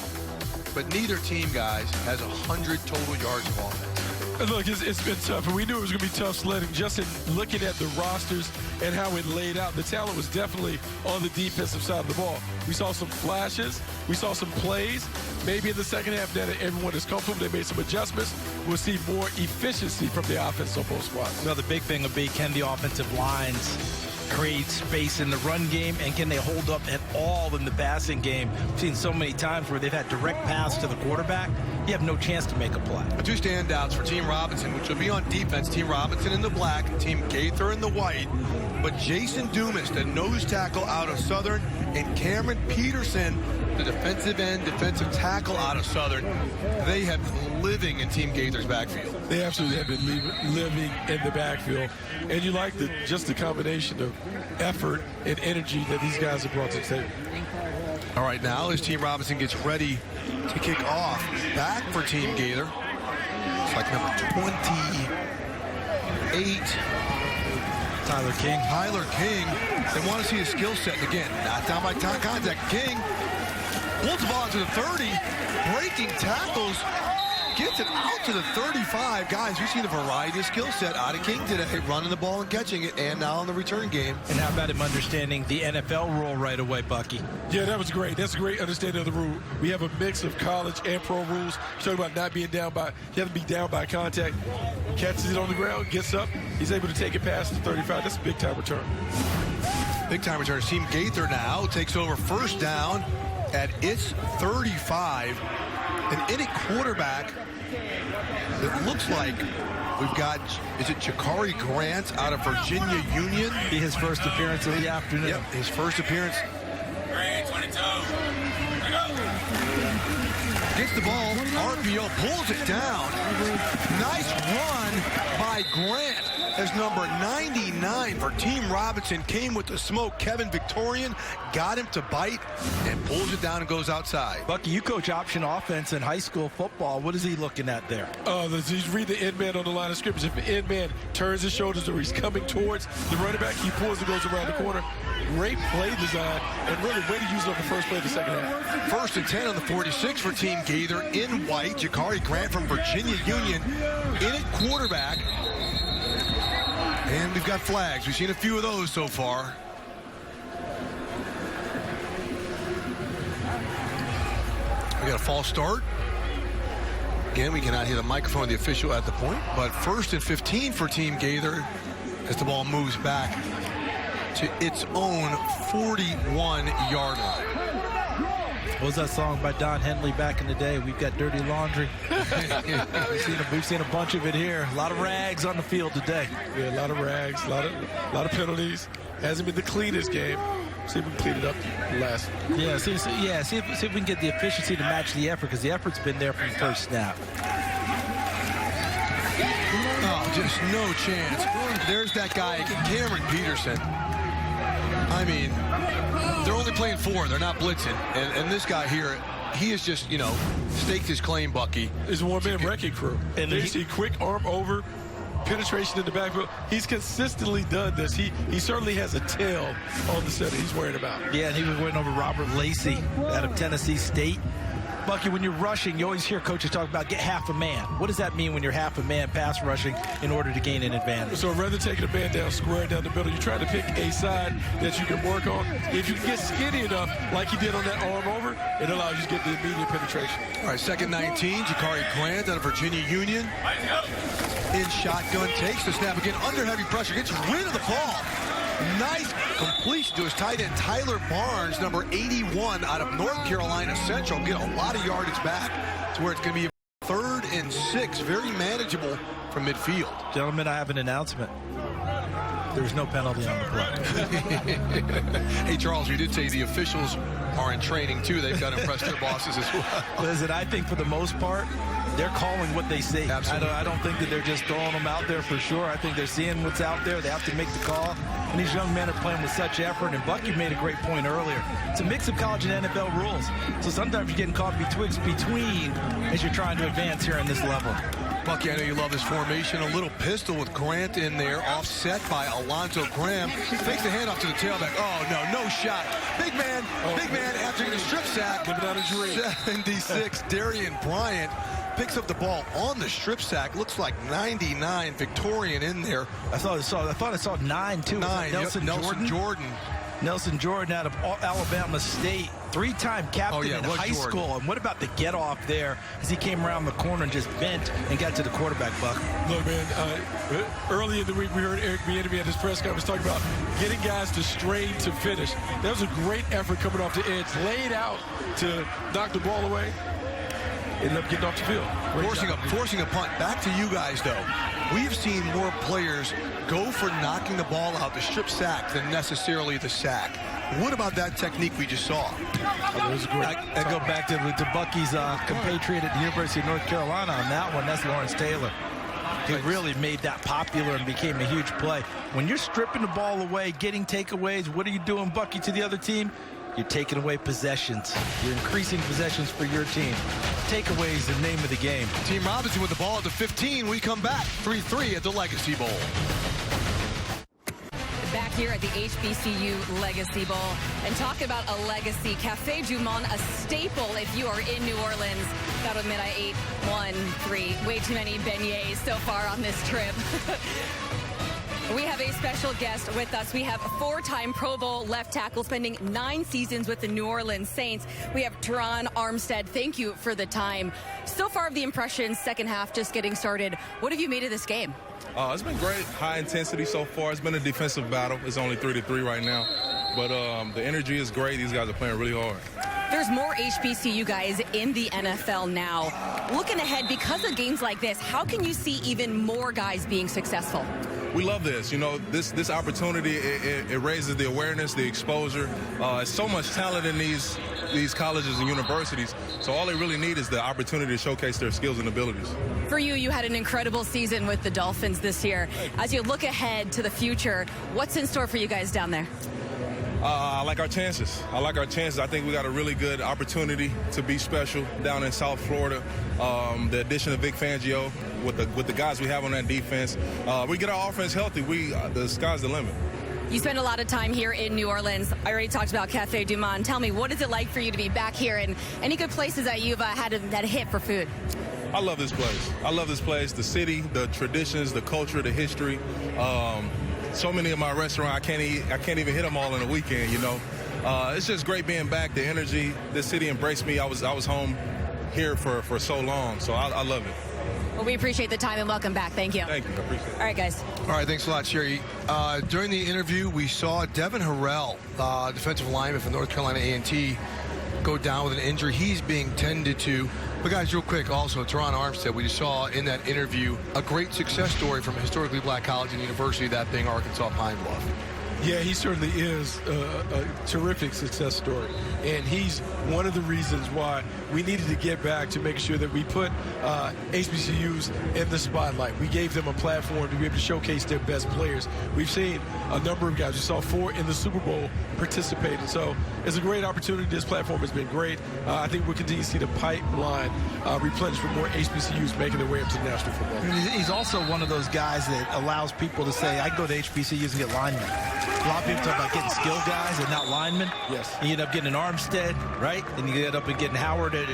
But neither team, guys, has 100 total yards of offense. And look, it's been tough, and we knew it was going to be tough sledding just in looking at the rosters and how it laid out. The talent was definitely on the defensive side of the ball. We saw some flashes. We saw some plays. Maybe in the second half that everyone is comfortable. They made some adjustments. We'll see more efficiency from the offense on both squads. Well, the big thing will be, can the offensive lines create space in the run game, and can they hold up at all in the passing game? We've seen so many times where they've had direct pass to the quarterback. You have no chance to make a play. The two standouts for Team Robinson, which will be on defense, Team Robinson in the black, Team Gaither in the white. But Jason Dumas, the nose tackle out of Southern, and Cameron Peterson, the defensive end, defensive tackle out of Southern, they have been living in Team Gaither's backfield. They absolutely have been living in the backfield. And you like just the combination of effort and energy that these guys have brought to the table. All right, now as Team Robinson gets ready to kick off, back for Team Gaither. It's like number 28. Tyler King. Tyler King. They want to see his skill set. And again, not down by contact. King pulls the ball to the 30, breaking tackles, gets it out to the 35. Guys, we've seen a variety of skill set out of King today, running the ball and catching it, and now in the return game. And how about him understanding the NFL rule right away, Bucky? Yeah, that was great. That's a great understanding of the rule. We have a mix of college and pro rules. Talking about not being down by, you have to be down by contact. Catches it on the ground, gets up, he's able to take it past the 35. That's a big-time return. Big-time return. Team Gaither now takes over first down at its 35. And in a quarterback, it looks like we've got, is it Jakari Grant out of Virginia Union? Be his first appearance of the afternoon. Yep, his first appearance. Grant, 22. Gets the ball, RPO, pulls it down. Nice run by Grant as number 99 for Team Robinson came with the smoke. Kevin Victorian got him to bite and pulls it down and goes outside. Bucky, you coach option offense in high school football. What is he looking at there? He's read the end man on the line of scrimmage. If the end man turns his shoulders or he's coming towards the running back, he pulls and goes around the corner. Great play design, and really way to use it on the first play of the second half. First and 10 on the 46 for Team Gaither in white. Jakari Grant from Virginia Union in at quarterback. And we've got flags. We've seen a few of those so far. We got a false start. Again, we cannot hear the microphone of the official at the point, but first and 15 for Team Gaither as the ball moves back to its own 41-yard line. What was that song by Don Henley back in the day? We've got dirty laundry. We've seen a bunch of it here. A lot of rags on the field today. Yeah, a lot of rags, a lot of penalties. Hasn't been the cleanest game. See if we can clean it up last. Yeah, see if we can get the efficiency to match the effort, because the effort's been there from the first snap. Oh, just no chance. There's that guy, Cameron Peterson. I mean, they're only playing 4. They're not blitzing. And this guy here, he has just, staked his claim, Bucky. It's a one-man wrecking crew. And they see quick arm over, penetration in the backfield. He's consistently done this. He certainly has a tail on the center he's worried about. Yeah, and he was winning over Robert Lacey out of Tennessee State. Bucky, when you're rushing, you always hear coaches talk about get half a man. What does that mean when you're half a man pass rushing in order to gain an advantage? So rather than taking a man down, square down the middle, you're trying to pick a side that you can work on. If you can get skinny enough, like he did on that arm over, it allows you to get the immediate penetration. All right, second 19, Jakari Grant out of Virginia Union. In shotgun, takes the snap again, under heavy pressure, gets rid of the ball. Nice completion to his tight end, Tyler Barnes, number 81 out of North Carolina Central. Get a lot of yardage back to where it's going to be 3rd and 6. Very manageable from midfield. Gentlemen, I have an announcement. There's no penalty on the play. Hey, Charles, we did say the officials are in training, too. They've got to impress their bosses as well. Listen, I think for the most part, they're calling what they see. Absolutely. I don't think that they're just throwing them out there for sure. I think they're seeing what's out there. They have to make the call. And these young men are playing with such effort. And Bucky made a great point earlier. It's a mix of college and NFL rules. So sometimes you're getting caught between as you're trying to advance here in this level. Bucky, I know you love this formation. A little pistol with Grant in there, offset by Alonzo Graham. Fakes the handoff to the tailback. Oh, no shot. Big man after the strip sack. Living out a dream. 76, Darian Bryant picks up the ball on the strip sack. Looks like 99, Victorian in there. I thought I saw 9, too. 9, Nelson Jordan. Nelson Jordan out of Alabama State, three-time captain in high school. And what about the get-off there as he came around the corner and just bent and got to the quarterback, Buck? Look, man, early in the week we heard Eric Bieniemy at his press conference talking about getting guys to strain to finish. That was a great effort coming off the edge, laid out to knock the ball away. Ended up getting off the field. Forcing a punt. Back to you guys, though. We've seen more players go for knocking the ball out, the strip sack, than necessarily the sack. What about that technique we just saw? It was great. I go back to Bucky's compatriot at the University of North Carolina on that one. That's Lawrence Taylor. He really made that popular and became a huge play. When you're stripping the ball away, getting takeaways, what are you doing, Bucky, to the other team? You're taking away possessions. You're increasing possessions for your team. Takeaway is the name of the game. Team Robinson with the ball at the 15. We come back 3-3 at the Legacy Bowl. Back here at the HBCU Legacy Bowl, and talk about a legacy. Cafe Du Monde, a staple if you are in New Orleans. Gotta admit, I ate 1, 3, way too many beignets so far on this trip. We have a special guest with us. We have a 4-time Pro Bowl left tackle spending 9 seasons with the New Orleans Saints. We have Teron Armstead. Thank you for the time. So far of the impressions, second half just getting started. What have you made of this game? It's been great. High intensity so far. It's been a defensive battle. It's only 3-3 right now. But the energy is great. These guys are playing really hard. There's more HBCU guys in the NFL now. Looking ahead, because of games like this, how can you see even more guys being successful? We love this. You know, this opportunity, it raises the awareness, the exposure. It's so much talent in these colleges and universities. So all they really need is the opportunity to showcase their skills and abilities. For you, you had an incredible season with the Dolphins this year. As you look ahead to the future, what's in store for you guys down there? I like our chances. I think we got a really good opportunity to be special down in South Florida. The addition of Vic Fangio with the guys we have on that defense. We get our offense healthy. The sky's the limit. You spend a lot of time here in New Orleans. I already talked about Cafe Du Monde. Tell me, what is it like for you to be back here, and any good places that you've had a hit for food? I love this place. The city, the traditions, the culture, the history. So many of my restaurants, I can't even hit them all in a weekend, you know. It's just great being back. The energy, the city embraced me. I was home here for so long, so I love it. Well, we appreciate the time and welcome back. Thank you. Thank you. I appreciate it. All right, guys. All right, thanks a lot, Sherry. During the interview, we saw Devin Harrell, defensive lineman from North Carolina A&T, go down with an injury. He's being tended to. But guys, real quick, also, Teron Armstead, we just saw in that interview a great success story from a historically black college and university, that being Arkansas Pine Bluff. Yeah, he certainly is a terrific success story. And he's one of the reasons why we needed to get back to make sure that we put HBCUs in the spotlight. We gave them a platform to be able to showcase their best players. We've seen a number of guys. We saw 4 in the Super Bowl participate. And so it's a great opportunity. This platform has been great. I think we'll continue to see the pipeline replenished with more HBCUs making their way up to national football. He's also one of those guys that allows people to say, I can go to HBCUs and get linemen. A lot of people talk about getting skilled guys and not linemen. Yes. You end up getting an Armstead, right? And you end up getting Howard at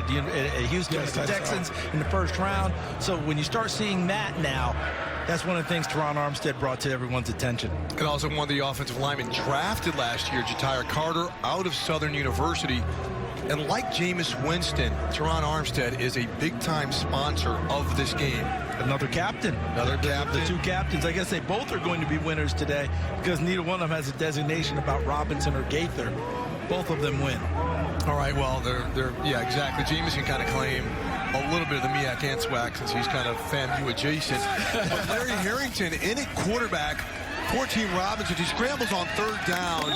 Houston with the Texans in the first round. So when you start seeing that now, that's one of the things Teron Armstead brought to everyone's attention. And also one of the offensive linemen drafted last year, Ja'Tyre Carter, out of Southern University. And like Jameis Winston, Teron Armstead is a big-time sponsor of this game. Another captain. The 2 captains. I guess they both are going to be winners today because neither one of them has a designation about Robinson or Gaither. Both of them win. All right, well, they're yeah, exactly. Jameis can kind of claim a little bit of the Miak Answag since he's kind of FAMU adjacent. But Larry Harrington in at quarterback for Team Robinson. He scrambles on 3rd down.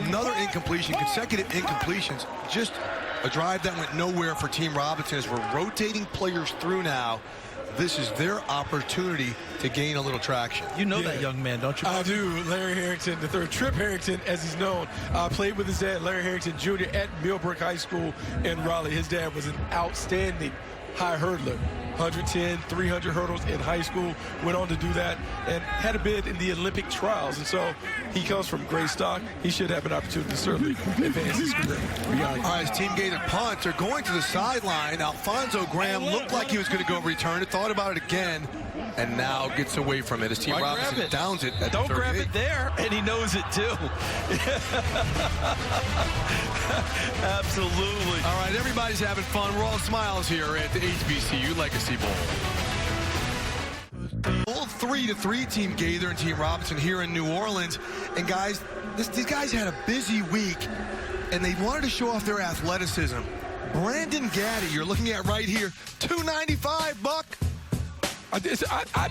Another incompletion, consecutive incompletions. Just a drive that went nowhere for Team Robinson as we're rotating players through now. This is their opportunity to gain a little traction. You know that young man, don't you? I do. Larry Harrington, the 3rd. Trip Harrington, as he's known, played with his dad, Larry Harrington Jr., at Millbrook High School in Raleigh. His dad was an outstanding high hurdler. 110, 300 hurdles in high school, went on to do that, and had a bid in the Olympic trials. And so he comes from great stock. He should have an opportunity to certainly advance his career beyond. All right, as Team Gator punts, they're going to the sideline. Alfonso Graham looked like he was going to go return it, thought about it again, and now gets away from it as Team Robinson downs it at Don't the 38. grab it there, and he knows it too. Absolutely. All right, everybody's having fun. We're all smiles here at the HBCU Legacy Bowl. Full 3-3 Team Gaither and Team Robinson here in New Orleans. And guys, these guys had a busy week, and they wanted to show off their athleticism. Brandon Gaddy, you're looking at right here, 295, Buck. I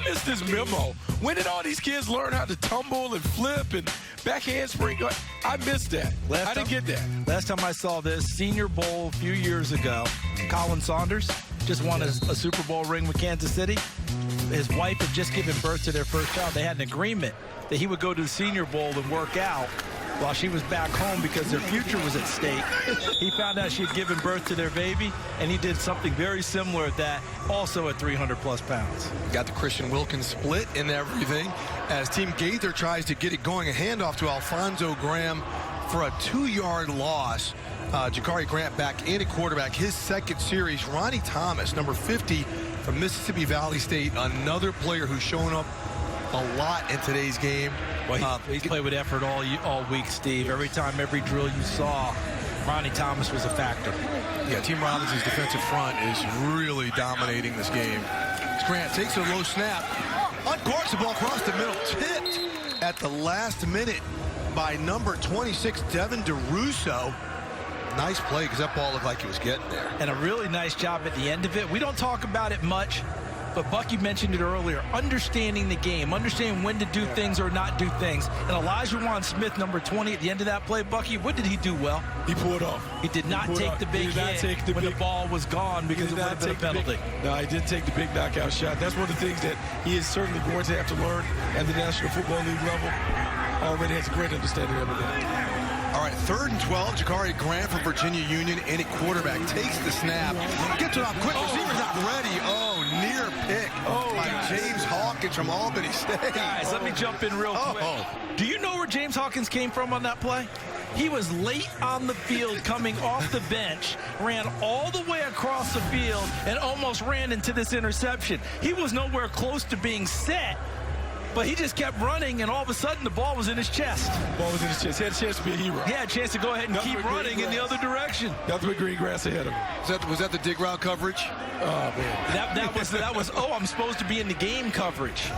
missed this memo. When did all these kids learn how to tumble and flip and back handspring? I missed that. I didn't get that. Last time I saw this, Senior Bowl a few years ago, Colin Saunders just won a Super Bowl ring with Kansas City. His wife had just given birth to their first child. They had an agreement that he would go to the Senior Bowl and work out while she was back home because their future was at stake. He found out she had given birth to their baby, and he did something very similar at that, also at 300-plus pounds. Got the Christian Wilkins split and everything as Team Gaither tries to get it going. A handoff to Alfonso Graham for a 2-yard loss. Jakari Grant back in at quarterback, his second series. Ronnie Thomas, number 50 from Mississippi Valley State, another player who's shown up a lot in today's game. Well, he's played with effort all week, Steve. Every time, every drill you saw, Ronnie Thomas was a factor. Yeah, Team Robinson's defensive front is really dominating this game. Grant takes a low snap, uncorks the ball across the middle, tipped at the last minute by number 26, Devin DeRusso. Nice play because that ball looked like it was getting there. And a really nice job at the end of it. We don't talk about it much, but Bucky mentioned it earlier, understanding the game, understanding when to do things or not do things. And Elijah Juan Smith, number 20, at the end of that play, Bucky, what did he do well? He pulled off. He did not take the big hit when the ball was gone because it would have been a penalty. No, he didn't take the big knockout shot. That's one of the things that he is certainly going to have to learn at the National Football League level. Already has a great understanding of it. All right, 3rd and 12. Jakari Grant from Virginia Union in at quarterback. Takes the snap. Gets it off quick. Receiver's not ready. Oh, near pick by James Hawkins from Albany State. Guys, let me jump in real quick. Do you know where James Hawkins came from on that play? He was late on the field coming off the bench, ran all the way across the field, and almost ran into this interception. He was nowhere close to being set, but he just kept running, and all of a sudden, the ball was in his chest. Ball was in his chest. He had a chance to be a hero. He had a chance to go ahead and keep running in the other direction. Nothing but green grass ahead of him. Was that the dig route coverage? Oh, man. That was, I'm supposed to be in the game coverage.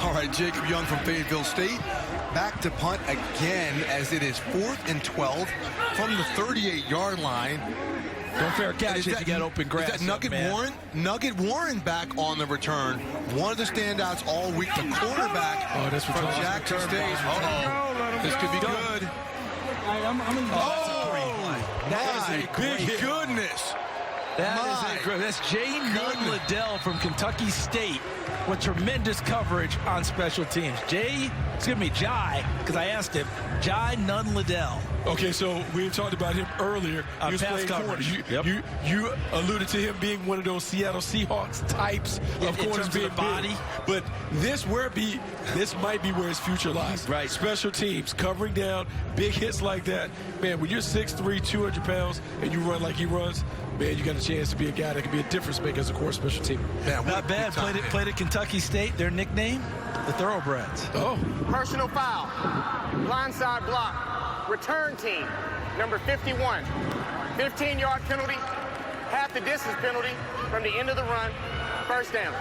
All right, Jacob Young from Fayetteville State. Back to punt again as it is 4th and 12 from the 38-yard line. Don't fair catch if you get open grass. Is that Nugget Warren? Nugget Warren back on the return. One of the standouts all week, the quarterback from Jackson State. This could be good. That is a big goodness. That's Jay Nunn Liddell from Kentucky State with tremendous coverage on special teams. Jai, because I asked him, Jai Nunn Liddell. Okay, so we talked about him earlier. He was playing corner. You alluded to him being one of those Seattle Seahawks types of corners being body. But this might be where his future lies. Right. Special teams, covering down, big hits like that. Man, when you're 6'3", 200 pounds, and you run like he runs, man, you got a chance to be a guy that can be a difference maker as a core special team. Man, not bad. Played at Kentucky State. Their nickname, the Thoroughbreds. Oh. Personal foul. Blindside block. Return team. Number 51. 15-yard penalty. Half the distance penalty from the end of the run. First down.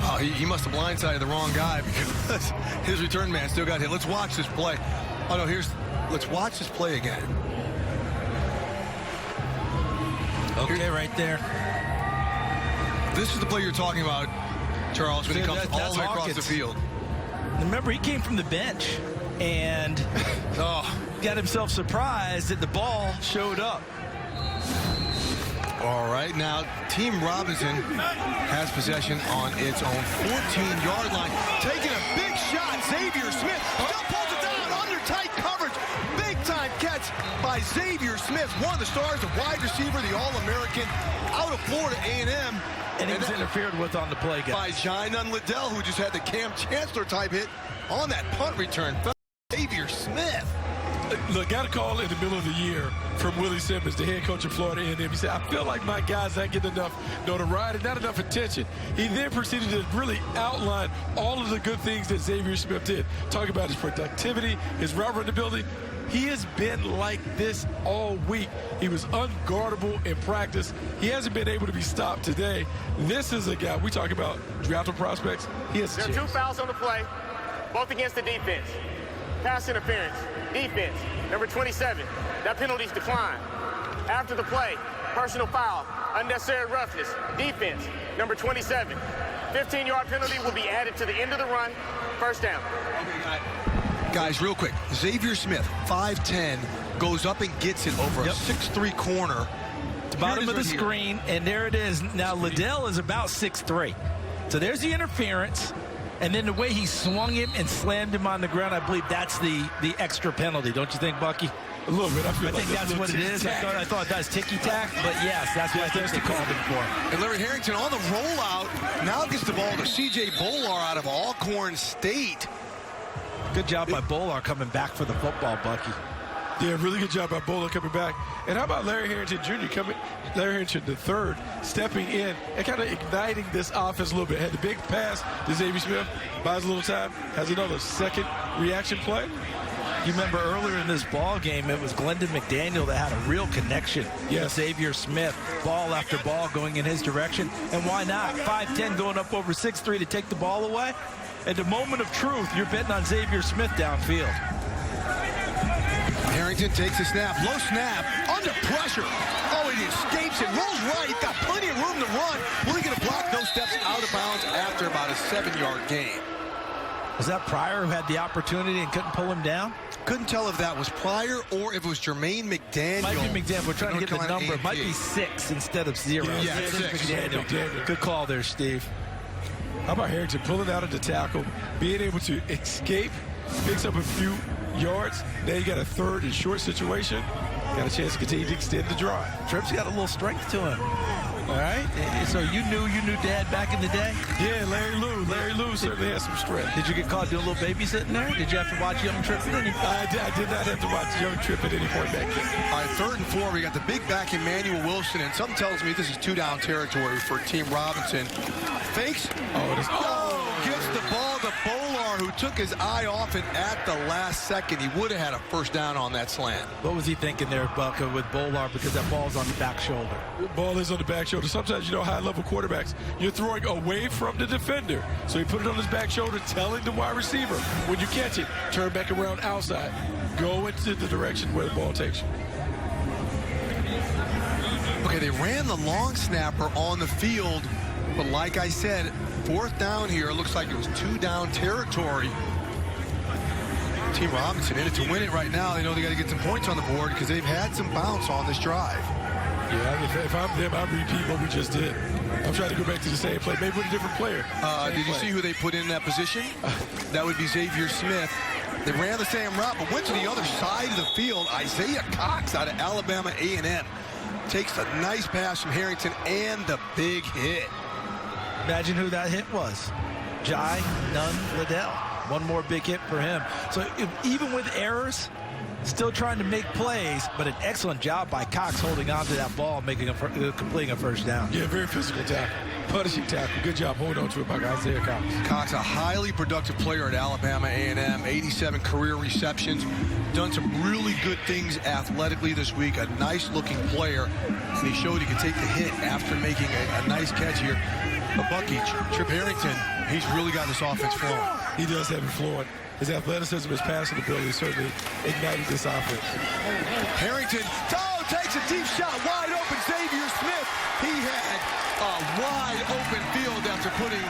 Oh, he must have blindsided the wrong guy because his return man still got hit. Let's watch this play. Oh, no, let's watch this play again. Okay, right there. This is the play you're talking about, Charles, when he comes all the way across the field. Remember, he came from the bench and got himself surprised that the ball showed up. All right, now Team Robinson has possession on its own 14-yard line. Taking a big shot, Xavier Smith still pulls it down under tight coverage. Big time catch by by Xavier Smith, one of the stars, the wide receiver, the All-American out of Florida A&M. And he was interfered with on the play, guys. By Jainon Liddell, who just had the Cam Chancellor type hit on that punt return. Xavier Smith. Look, got a call in the middle of the year from Willie Simmons, the head coach of Florida A&M. He said, I feel like my guys not getting enough notoriety, not enough attention. He then proceeded to really outline all of the good things that Xavier Smith did. Talk about his productivity, his route running ability. He has been like this all week. He was unguardable in practice. He hasn't been able to be stopped today. This is a guy, we talk about drafted prospects. He has a chance. There are 2 fouls on the play, both against the defense. Pass interference, defense, number 27. That penalty's declined. After the play, personal foul, unnecessary roughness, defense, number 27. 15-yard penalty will be added to the end of the run, first down. Guys, real quick, Xavier Smith, 5'10", goes up and gets it over a 6'3" corner. The bottom of the screen, and there it is. Now, Liddell is about 6'3". So there's the interference. And then the way he swung him and slammed him on the ground, I believe that's the extra penalty. Don't you think, Bucky? A little bit. I think that's what it is. I thought that was ticky-tack, but yes, that's what they called him for. And Larry Harrington on the rollout now gets the ball to C.J. Bolar out of Alcorn State. Good job by Bolar coming back for the football, Bucky. Yeah, really good job by Bolar coming back. And how about Larry Harrington Jr. Larry Harrington the third, stepping in and kind of igniting this offense a little bit. Had the big pass to Xavier Smith, buys a little time, has another second reaction play. You remember earlier in this ball game, it was Glendon McDaniel that had a real connection. Yes. Xavier Smith, ball after ball going in his direction. And why not? 5'10", going up over 6'3" to take the ball away. At the moment of truth, you're betting on Xavier Smith downfield. Harrington takes a snap, low snap, under pressure. Oh, he escapes it, rolls right, got plenty of room to run. Will he get a block? No steps out of bounds after about a 7-yard gain. Was that Pryor who had the opportunity and couldn't pull him down? Couldn't tell if that was Pryor or if it was Jermaine McDaniel. Might be McDaniel. We're trying to get the number. It might be 6 instead of 0. Yeah, 6. McDaniel. Good call there, Steve. How about Harrington pulling out of the tackle, being able to escape, picks up a few yards. Now you got a third and short situation. Got a chance to continue to extend the drive. Tripp's got a little strength to him. All right. So you knew Dad back in the day? Yeah, Larry Lou certainly has some strength. Did you get caught doing a little babysitting there? Did you have to watch Young Tripp at any point? I did not have to watch Young Tripp at any point back then. All right, 3rd and 4. We got the big back Emmanuel Wilson, and something tells me this is 2-down territory for Team Robinson. Fakes. Gets the ball to Bolar, who took his eye off it at the last second. He would have had a first down on that slant. What was he thinking there, Buck, with Bolar, because that ball's on the back shoulder? The ball is on the back shoulder. Sometimes, high-level quarterbacks, you're throwing away from the defender. So he put it on his back shoulder, telling the wide receiver, when you catch it, turn back around outside. Go into the direction where the ball takes you. Okay, they ran the long snapper on the field, but like I said, 4th down here. It looks like it was 2-down territory. Team Robinson in it to win it right now. They know they got to get some points on the board because they've had some bounce on this drive. Yeah, if I'm them, I'll repeat what we just did. I'm trying to go back to the same play, maybe with a different player. Did you see who they put in that position? That would be Xavier Smith. They ran the same route, but went to the other side of the field. Isaiah Cox out of Alabama A&M takes a nice pass from Harrington and the big hit. Imagine who that hit was. Jainon Liddell. One more big hit for him. So even with errors, still trying to make plays, but an excellent job by Cox holding on to that ball, completing a first down. Yeah, very physical tackle. Punishing tackle. Good job holding on to it by Isaiah Cox. Cox, a highly productive player at Alabama A&M, 87 career receptions, done some really good things athletically this week, a nice-looking player, and he showed he could take the hit after making a nice catch here. But Bucky, Trip Harrington, he's really got this offense flowing. He does have it flowing. His athleticism, his passing ability certainly ignited this offense. Harrington, takes a deep shot, wide open, Xavier Smith. He had a wide open field after putting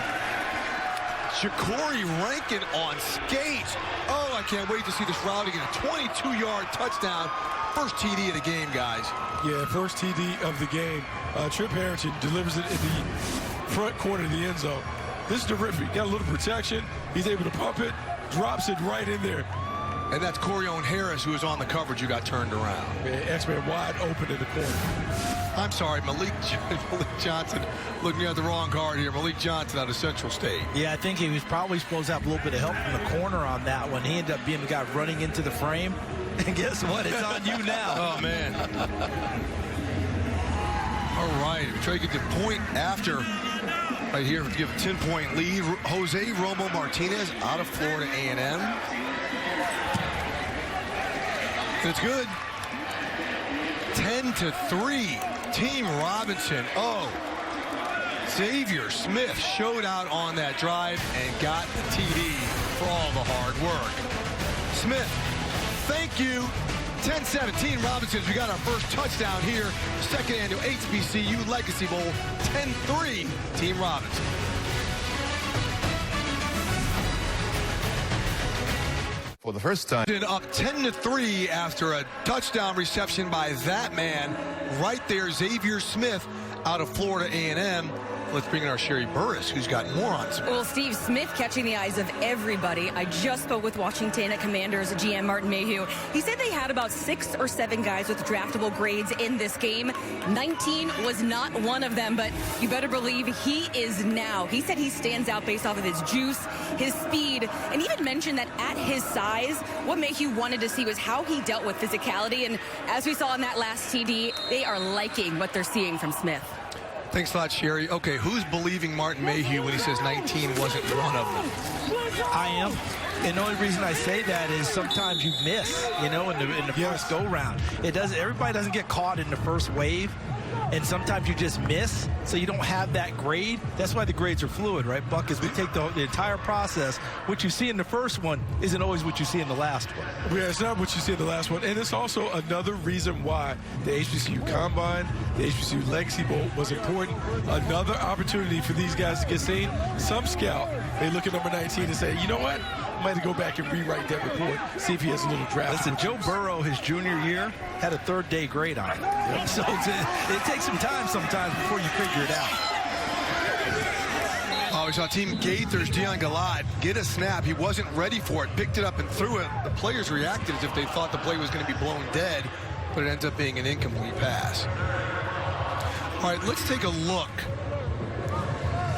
Ja'Cory Rankin on skates. Oh, I can't wait to see this route again. A 22-yard touchdown. First TD of the game, guys. Yeah, first TD of the game. Trip Harrington delivers it in the front corner of the end zone. This is terrific. Got a little protection. He's able to pump it, drops it right in there. And that's Corione Harris, who was on the coverage, who got turned around. X-Men wide open in the corner. I'm sorry, Malik Johnson, looking at the wrong card here. Malik Johnson out of Central State. Yeah, I think he was probably supposed to have a little bit of help from the corner on that one. He ended up being the guy running into the frame. And guess what? It's on you now. Oh, man. All right, we try to get the point after. Right here to give a 10-point lead. Jose Romo Martinez out of Florida A&M. It's good. 10-3. Team Robinson. Oh, Xavier Smith showed out on that drive and got the TD for all the hard work. Smith, thank you. 10-17 Robinsons. We got our first touchdown here. Second annual HBCU Legacy Bowl. 10-3 Team Robinson. For the first time. Up 10-3 after a touchdown reception by that man right there, Xavier Smith out of Florida A&M. Let's bring in our Sherry Burris, who's got more on Smith. Well, Steve Smith catching the eyes of everybody. I just spoke with Washington Commanders GM Martin Mayhew. He said they had about 6 or 7 guys with draftable grades in this game. 19 was not one of them, but you better believe he is now. He said he stands out based off of his juice, his speed, and even mentioned that at his size, what Mayhew wanted to see was how he dealt with physicality. And as we saw in that last TD, they are liking what they're seeing from Smith. Thanks a lot, Sherry. Okay, who's believing Martin Mayhew when he says 19 wasn't one of them? I am. And the only reason I say that is sometimes you miss, you know, in the first go-round. Everybody doesn't get caught in the first wave, and sometimes you just miss, so you don't have that grade. That's why the grades are fluid, right, Buck? Is we take the entire process. What you see in the first one isn't always what you see in the last one. Yeah, it's not what you see in the last one. And it's also another reason why the HBCU Combine, the HBCU Legacy Bowl was important. Another opportunity for these guys to get seen. Some scout, they look at number 19 and say, you know what? I might have to go back and rewrite that report, see if he has a little draft. Listen, Joe Burrow, his junior year, had a third-day grade on it. Yep. So it takes some time sometimes before you figure it out. Oh, we saw Team Gaither's Dion Galad get a snap. He wasn't ready for it, picked it up and threw it. The players reacted as if they thought the play was going to be blown dead, but it ends up being an incomplete pass. All right, let's take a look.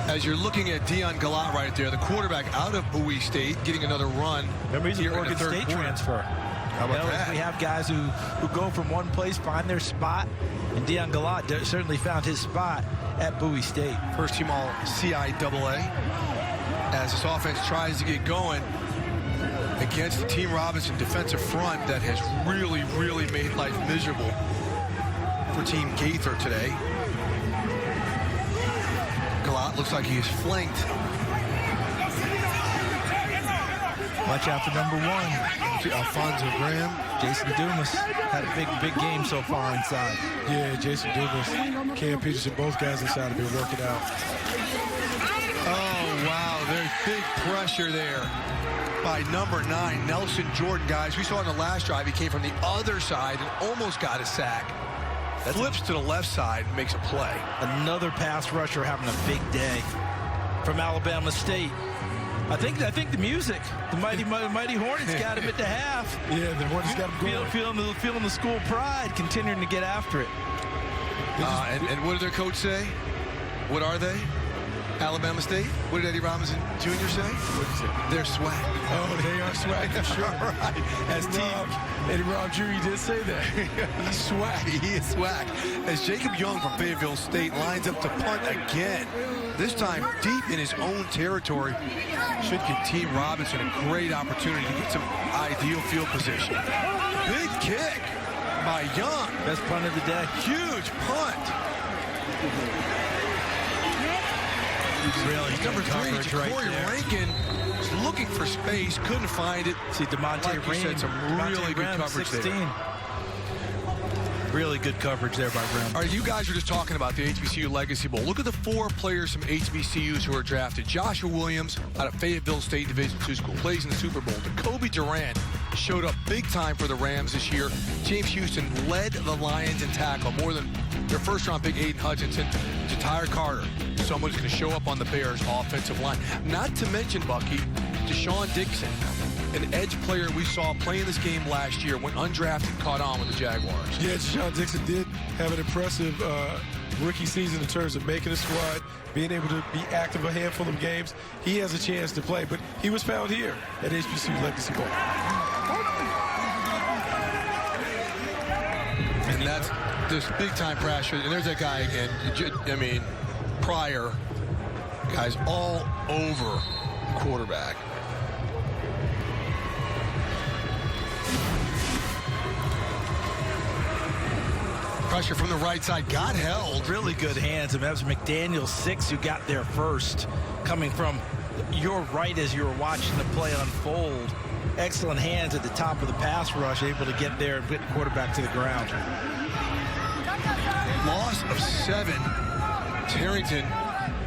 As you're looking at Dion Gallat right there, the quarterback out of Bowie State, getting another run. Remember, he's an Oregon State transfer. How about that? We have guys who go from one place, find their spot, and Dion Gallat certainly found his spot at Bowie State. First team all CIAA. As this offense tries to get going against the Team Robinson defensive front that has really, really made life miserable for Team Gaither today. Gallat looks like he is flanked. Watch out for number 1. Alfonso Graham. Jason Dumas had a big game so far inside. Yeah, Jason Dumas, Cam Peterson, both guys inside have been working out. Oh, wow. There's big pressure there by number 9, Nelson Jordan, guys. We saw in the last drive, he came from the other side and almost got a sack. Flips to the left side and makes a play. Another pass rusher having a big day from Alabama State. I think the music, the mighty Hornets got him at the half. Yeah, the Hornets got him going. Feeling the school pride, continuing to get after it. And what did their coach say? What are they? Alabama State? What did Eddie Robinson Jr. say? What did he say? They're swag. Oh, they are swag for sure. Right. As Eddie Rob Jr. did say that. He's swag. He is swag. As Jacob Young from Fayetteville State lines up to punt again, this time deep in his own territory, should give Team Robinson a great opportunity to get some ideal field position. Big kick by Young. Best punt of the day. Huge punt. Really number 3, Corey Rankin was looking for space, couldn't find it. See, DeMonte Ram said some really good coverage 16. there. Really good coverage there by Ram. All right, you guys were just talking about the HBCU Legacy Bowl. Look at the 4 players from HBCUs who are drafted. Joshua Williams out of Fayetteville State Division II school, plays in the Super Bowl. Jacoby Durant showed up big time for the Rams this year. James Houston led the Lions in tackle, more than their first-round pick Aiden Hutchinson. Ja'Tyre Carter, someone who's going to show up on the Bears' offensive line. Not to mention, Bucky, Deshaun Dixon, an edge player we saw playing this game last year when undrafted caught on with the Jaguars. Yeah, Deshaun Dixon did have an impressive rookie season in terms of making a squad, being able to be active a handful of games. He has a chance to play, but he was found here at HBCU Legacy Bowl. And that's this big-time pressure. And there's that guy again. I mean, Pryor, guys all over quarterback. Pressure from the right side, got held. Really good hands. And that was McDaniel 6 who got there first, coming from your right as you were watching the play unfold. Excellent hands at the top of the pass rush, able to get there and get the quarterback to the ground. Loss of 7. Harrington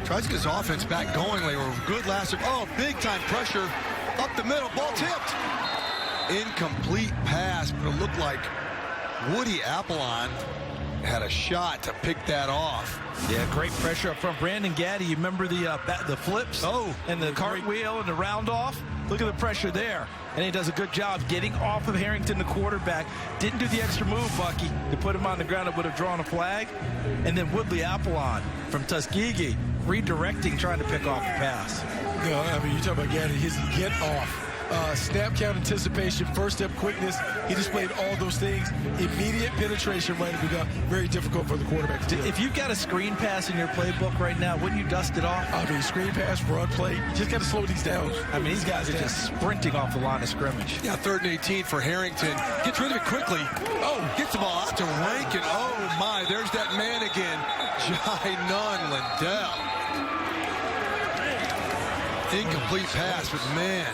tries to get his offense back going. They were good last. Oh, big time pressure up the middle. Ball tipped. Incomplete pass, but it looked like Woody Apollon had a shot to pick that off. Yeah, great pressure up front. Brandon Gaddy, you remember the flips? Oh, and the cartwheel and the round off? Look at the pressure there. And he does a good job getting off of Harrington, the quarterback. Didn't do the extra move, Bucky, to put him on the ground. It would have drawn a flag. And then Woodley Apollon from Tuskegee redirecting, trying to pick off the pass. No, I mean, you talk about Gaddy, his get off. Snap count anticipation, first step quickness. He displayed all those things. Immediate penetration right at the gun. Very difficult for the quarterback to do. If you've got a screen pass in your playbook right now, wouldn't you dust it off? I mean, screen pass, run play. You just got to slow these down. I mean, these guys are just sprinting off the line of scrimmage. Yeah, 3rd and 18 for Harrington. Gets rid of it quickly. Oh, gets the ball out to Rankin. Oh, my. There's that man again. Jai Nunn Lindell. Incomplete pass, but man.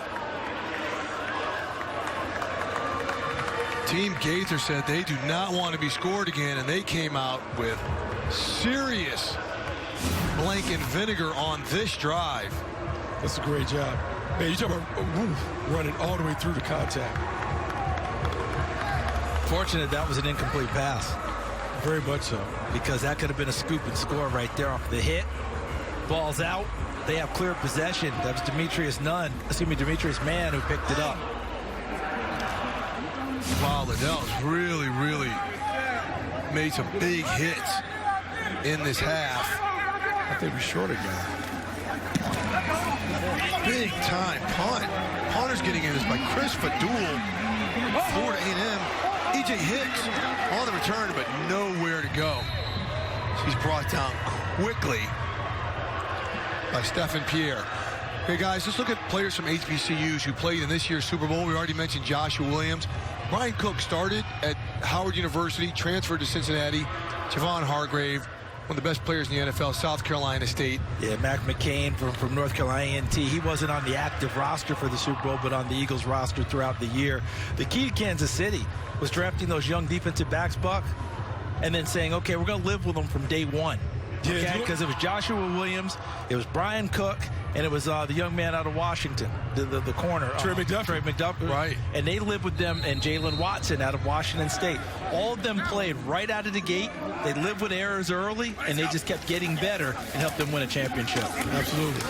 Team Gaither said they do not want to be scored again, and they came out with serious blank and vinegar on this drive. That's a great job. Man, you talk about running all the way through the contact. Fortunate that was an incomplete pass. Very much so. Because that could have been a scoop and score right there off the hit. Ball's out. They have clear possession. That was Demetrius Mann who picked it up. Wow, Liddell's really made some big hits in this half. I think we're short again. Big time punt. Punter's getting in this by Chris Fadul. Florida A&M. E.J. Hicks on the return, but nowhere to go. He's brought down quickly by Stephen Pierre. Hey, guys, let's look at players from HBCUs who played in this year's Super Bowl. We already mentioned Joshua Williams. Brian Cook started at Howard University, transferred to Cincinnati. Javon Hargrave, one of the best players in the NFL, South Carolina State. Yeah, Mac McCain from North Carolina A&T. He wasn't on the active roster for the Super Bowl, but on the Eagles roster throughout the year. The key to Kansas City was drafting those young defensive backs, Buck, and then saying, okay, we're going to live with them from day one. Okay, because it was Joshua Williams, it was Brian Cook, and it was the young man out of Washington, the corner. Trey McDuffie. Right. And they lived with them, and Jalen Watson out of Washington State. All of them played right out of the gate. They lived with errors early, and they just kept getting better and helped them win a championship. Absolutely.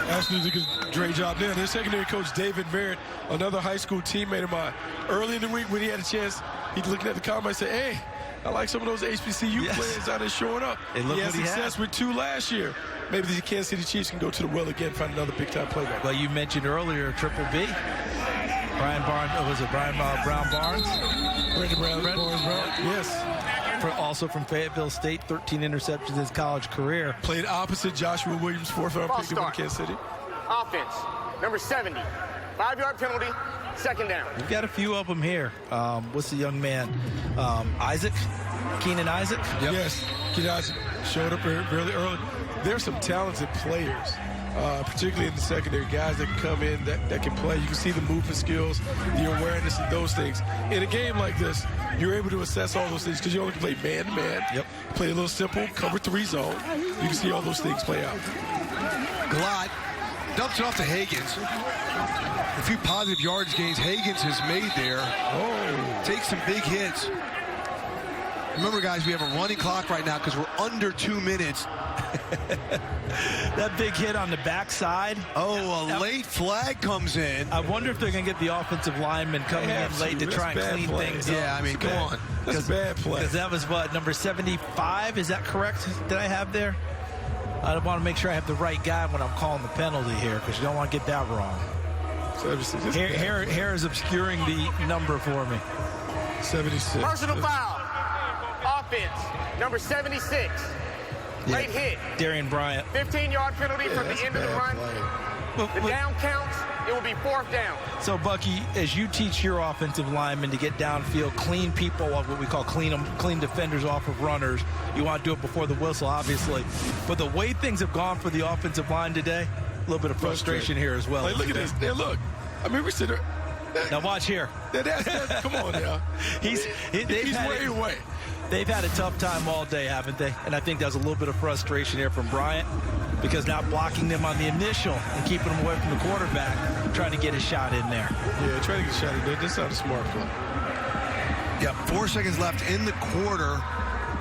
Absolutely great job there. Their secondary coach, David Merritt, another high school teammate of mine. Early in the week when he had a chance, he's looking at the combine and said, hey, I like some of those HBCU players out there showing up. He had success with 2 last year. Maybe the Kansas City Chiefs can go to the well again, find another big-time playmaker. Well, you mentioned earlier Triple B. Brian Barnes, Brown Barnes? Brandon Barnes Brown, yes. Also from Fayetteville State, 13 interceptions in his college career. Played opposite Joshua Williams, 4th-round pick of Kansas City. Offense, number 70, 5-yard penalty, 2nd down. We've got a few of them here. What's the young man? Keenan Isaac? Yep. Yes, Keenan Isaac showed up really early. There's some talented players, particularly in the secondary, guys that can come in that can play. You can see the movement skills, the awareness, and those things. In a game like this, you're able to assess all those things because you only can play man-to-man. Yep. Play a little simple, cover 3 zone. You can see all those things play out. Glott dumps it off to Hagans. A few positive yardage gains Hagans has made there. Oh, takes some big hits. Remember, guys, we have a running clock right now because we're under 2 minutes. That big hit on the backside. Oh, a late flag comes in. I wonder if they're going to get the offensive lineman coming in late to try and clean things up. Yeah, I mean, come on. That's bad play. Because that was, what, number 75? Is that correct? Did I have there? I want to make sure I have the right guy when I'm calling the penalty here, because you don't want to get that wrong. Hair is obscuring the number for me. 76. Personal foul. Offense, number 76. Late hit. Darian Bryant. 15-yard penalty from the end of the run. The down counts. It will be 4th down. So, Bucky, as you teach your offensive linemen to get downfield, clean people, what we call clean defenders off of runners, you want to do it before the whistle, obviously. But the way things have gone for the offensive line today, a little bit of frustration here as well. Like, look at this. There, look. I mean, we sit there. Now, watch here. Come on now. He's way away. They've had a tough time all day, haven't they? And I think there's a little bit of frustration here from Bryant, because now blocking them on the initial and keeping them away from the quarterback, trying to get a shot in there. Yeah, trying to get a shot in there. That's not a smart play. Yep, 4 seconds left in the quarter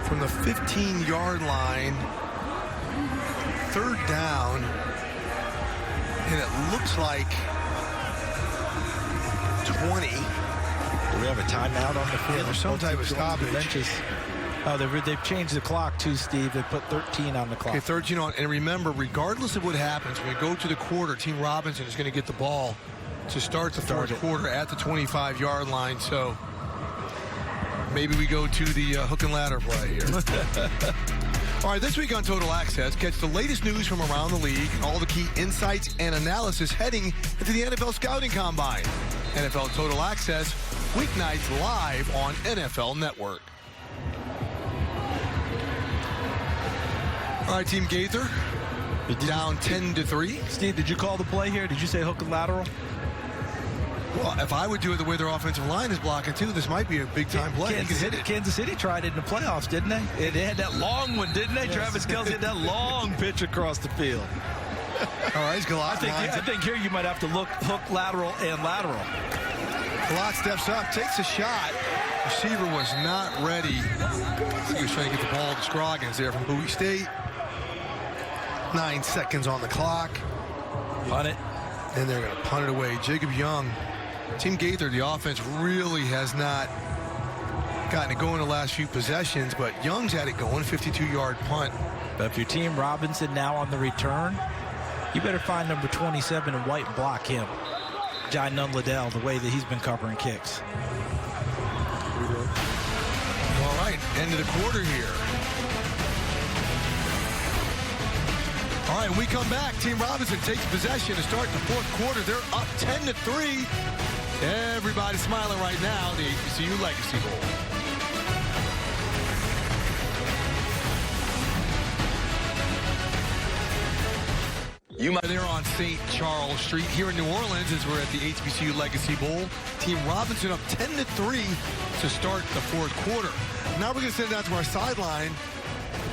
from the 15-yard line. 3rd down. And it looks like 20. Do we have a timeout on the field? Yeah, there's some type of stoppage. Oh, they've changed the clock too, Steve. They put 13 on the clock. Okay, 13 on. And remember, regardless of what happens, when we go to the quarter, Team Robinson is going to get the ball to start the fourth quarter at the 25-yard line. So maybe we go to the hook and ladder play here. All right, this week on Total Access, catch the latest news from around the league and all the key insights and analysis heading into the NFL Scouting Combine. NFL Total Access, weeknights live on NFL Network. All right, Team Gaither, down 10-3. Steve, did you call the play here? Did you say hook and lateral? Well, if I would do it the way their offensive line is blocking, too, this might be a big-time play. Kansas City tried it in the playoffs, didn't they? They had that long one, didn't they? Yes. Travis Kelce had that long pitch across the field. All right, he's I think here you might have to look hook, lateral, and lateral. Galot steps up, takes a shot. Receiver was not ready. He was trying to get the ball to Scroggins there from Bowie State. 9 seconds on the clock. Punt it. And they're going to punt it away. Jacob Young. Team Gaither, the offense really has not gotten it going the last few possessions, but Young's had it going, 52-yard punt. But if your Team Robinson now on the return, you better find number 27 and white and block him. John Nunn-Liddell, the way that he's been covering kicks. All right, end of the quarter here. All right, when we come back, Team Robinson takes possession to start the fourth quarter. They're up 10-3. Everybody smiling right now, the HBCU Legacy Bowl. They're on St. Charles Street here in New Orleans as we're at the HBCU Legacy Bowl. Team Robinson up 10-3 to start the fourth quarter. Now we're going to send it out to our sideline.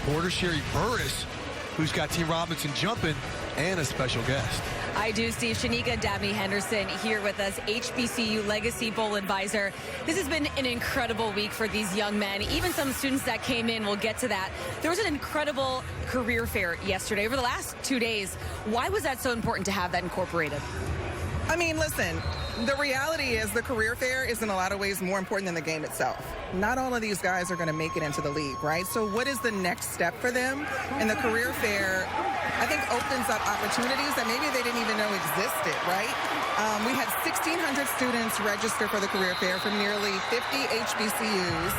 Reporter Sherry Burris, who's got Team Robinson jumping, and a special guest. I do, Steve. Shanika Dabney Henderson here with us, HBCU Legacy Bowl advisor. This has been an incredible week for these young men. Even some students that came in, we'll get to that. There was an incredible career fair yesterday. Over the last 2 days, why was that so important to have that incorporated? I mean, listen, the reality is the career fair is in a lot of ways more important than the game itself. Not all of these guys are going to make it into the league, right? So what is the next step for them? And the career fair, I think, opens up opportunities that maybe they didn't even know existed, right? We had 1,600 students register for the career fair from nearly 50 HBCUs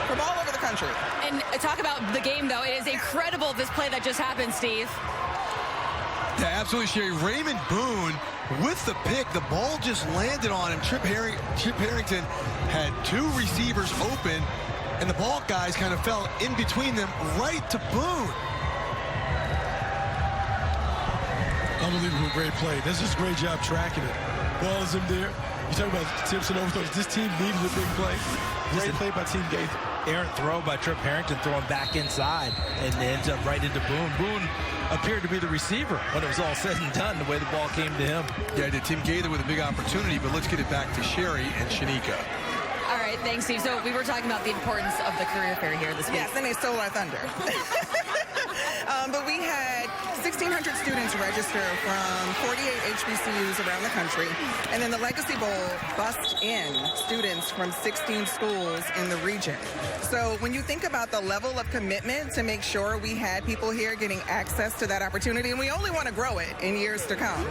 from all over the country. And talk about the game, though. It is incredible, this play that just happened, Steve. Yeah, absolutely, Sherry. Raymond Boone with the pick. The ball just landed on him. Chip Harrington had two receivers open, and the ball guys kind of fell in between them right to Boone. Unbelievable, great play. This is a great job tracking it. Ball is in there. You talk about tips and overthrows. This team needed a big play. Great play by Team Gaither. Errant throw by Trip Harrington, throwing back inside, and ends up right into Boone. Boone appeared to be the receiver when it was all said and done, the way the ball came to him. Yeah, did Team Gaither with a big opportunity, but let's get it back to Sherry and Shanika. All right, Thanks, Steve. So we were talking about the importance of the career fair here this week. Yes, and they stole our thunder. But we had 1,600 students register from 48 HBCUs around the country. And then the Legacy Bowl bussed in students from 16 schools in the region. So when you think about the level of commitment to make sure we had people here getting access to that opportunity, and we only want to grow it in years to come.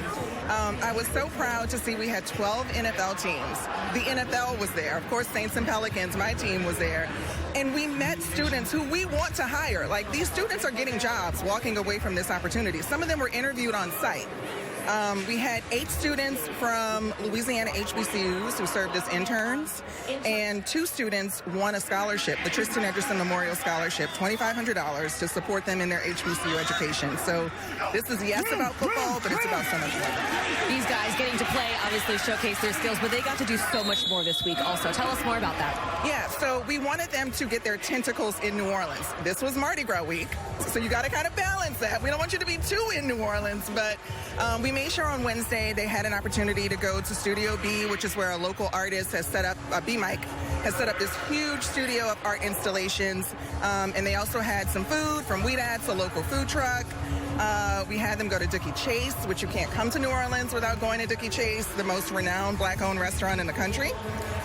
I was so proud to see we had 12 NFL teams. The NFL was there. Of course, Saints and Pelicans, my team was there. And we met students who we want to hire. Like, these students are getting jobs walking away from this opportunity. Some of them were interviewed on site. We had 8 students from Louisiana HBCUs who served as interns, and 2 students won a scholarship, the Tristan Edgerson Memorial Scholarship, $2,500 to support them in their HBCU education. So this is, yes, about football, but it's about so much more. These guys getting to play obviously showcase their skills, but they got to do so much more this week also. Tell us more about that. Yeah, so we wanted them to get their tentacles in New Orleans. This was Mardi Gras week, so you got to kind of balance that. We don't want you to be too in New Orleans, but we made sure on Wednesday they had an opportunity to go to Studio B, which is where a local artist has set up, B-Mike, has set up this huge studio of art installations. And they also had some food from Weedats, a local food truck. We had them go to Dookie Chase, which you can't come to New Orleans without going to Dookie Chase, the most renowned black-owned restaurant in the country.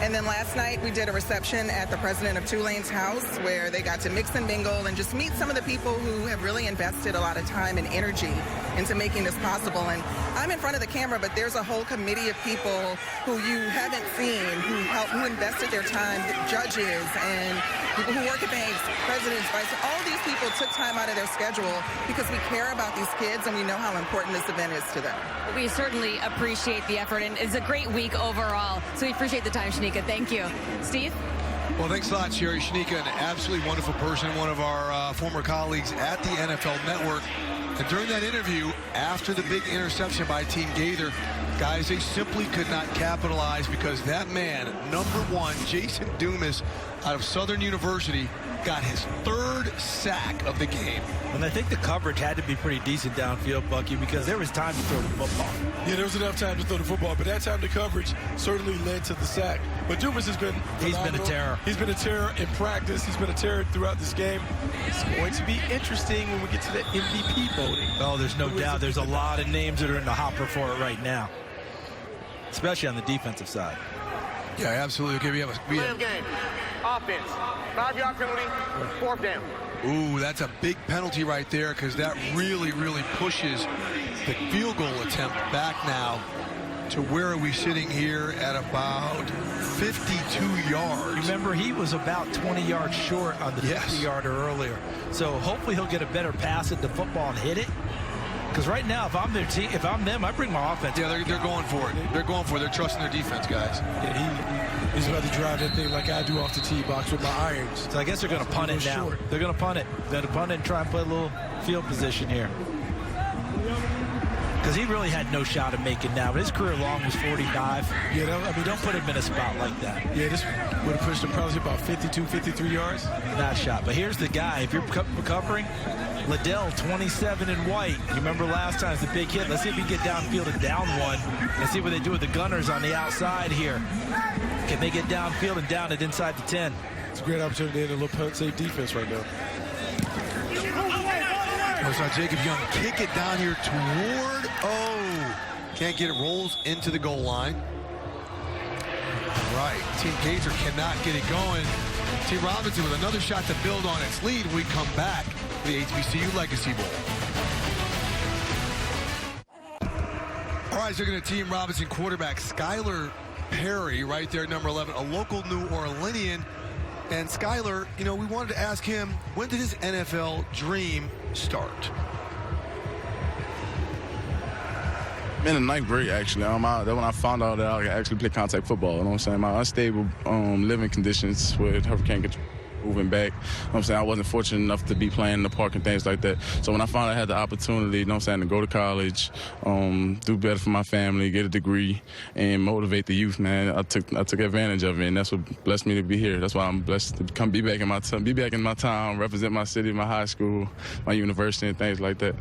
And then last night we did a reception at the president of Tulane's house where they got to mix and mingle and just meet some of the people who have really invested a lot of time and energy into making this possible. And I'm in front of the camera, but there's a whole committee of people who you haven't seen, who invested their time, judges and people who work at banks, presidents, vice, all these people took time out of their schedule because we care about these kids and we know how important this event is to them. We certainly appreciate the effort, and it's a great week overall. So we appreciate the time, Shanika. Thank you. Steve? Well, thanks a lot, Sherry. Shanika, an absolutely wonderful person, one of our former colleagues at the NFL Network. And during that interview, after the big interception by Team Gaither, guys, they simply could not capitalize because that man, number 1, Jason Dumas, out of Southern University, got his 3rd sack of the game. And I think the coverage had to be pretty decent downfield, Bucky, because there was time to throw the football. Yeah, there was enough time to throw the football, but that time the coverage certainly led to the sack. But Dumas has been phenomenal. He's been a terror. He's been a terror in practice. He's been a terror throughout this game. It's going to be interesting when we get to the MVP voting. Oh, there's no doubt. There's a lot of names that are in the hopper for it right now, especially on the defensive side. Yeah, absolutely. Okay, we have game. Offense. 5-yard penalty. 4th down. Ooh, that's a big penalty right there because that really, really pushes the field goal attempt back now to where are we sitting here at about 52 yards. Remember, he was about 20 yards short on the 50-yarder earlier. So hopefully he'll get a better pass at the football and hit it. Because right now, if I'm their team, if I'm them, I bring my offense. Yeah, they're going for it. They're going for it. They're trusting their defense, guys. Yeah, he's about to drive that thing like I do off the tee box with my irons. So I guess they're going to punt it now. They're going to punt it. They're going to punt it and try and play a little field position here. Because he really had no shot of making now. But his career long was 45. Yeah, don't put him in a spot like that. Yeah, this would have pushed him probably about 52, 53 yards. Not shot. But here's the guy. If you're recovering, Liddell, 27 in white. You remember last time, it's a big hit. Let's see if he can get downfield and down one and see what they do with the gunners on the outside here. Can they get downfield and down it inside the 10? It's a great opportunity in a little punt safe defense right now. So Jacob Young kick it down here toward, can't get it, rolls into the goal line. All right, Team Gaither cannot get it going. Team Robinson with another shot to build on its lead. We come back to the HBCU Legacy Bowl. All right, so looking at Team Robinson quarterback Skylar Perry right there, number 11, a local New Orleanian. And Skylar, we wanted to ask him, when did his NFL dream start? In the 9th grade, actually. That's when I found out that I could actually play contact football. You know what I'm saying? My unstable living conditions with Hurricane Katrina moving back. You know what I'm saying? I wasn't fortunate enough to be playing in the park and things like that. So when I found I had the opportunity, you know what I'm saying, to go to college, do better for my family, get a degree, and motivate the youth, man, I took advantage of it, and that's what blessed me to be here. That's why I'm blessed to be back in my town, represent my city, my high school, my university, and things like that.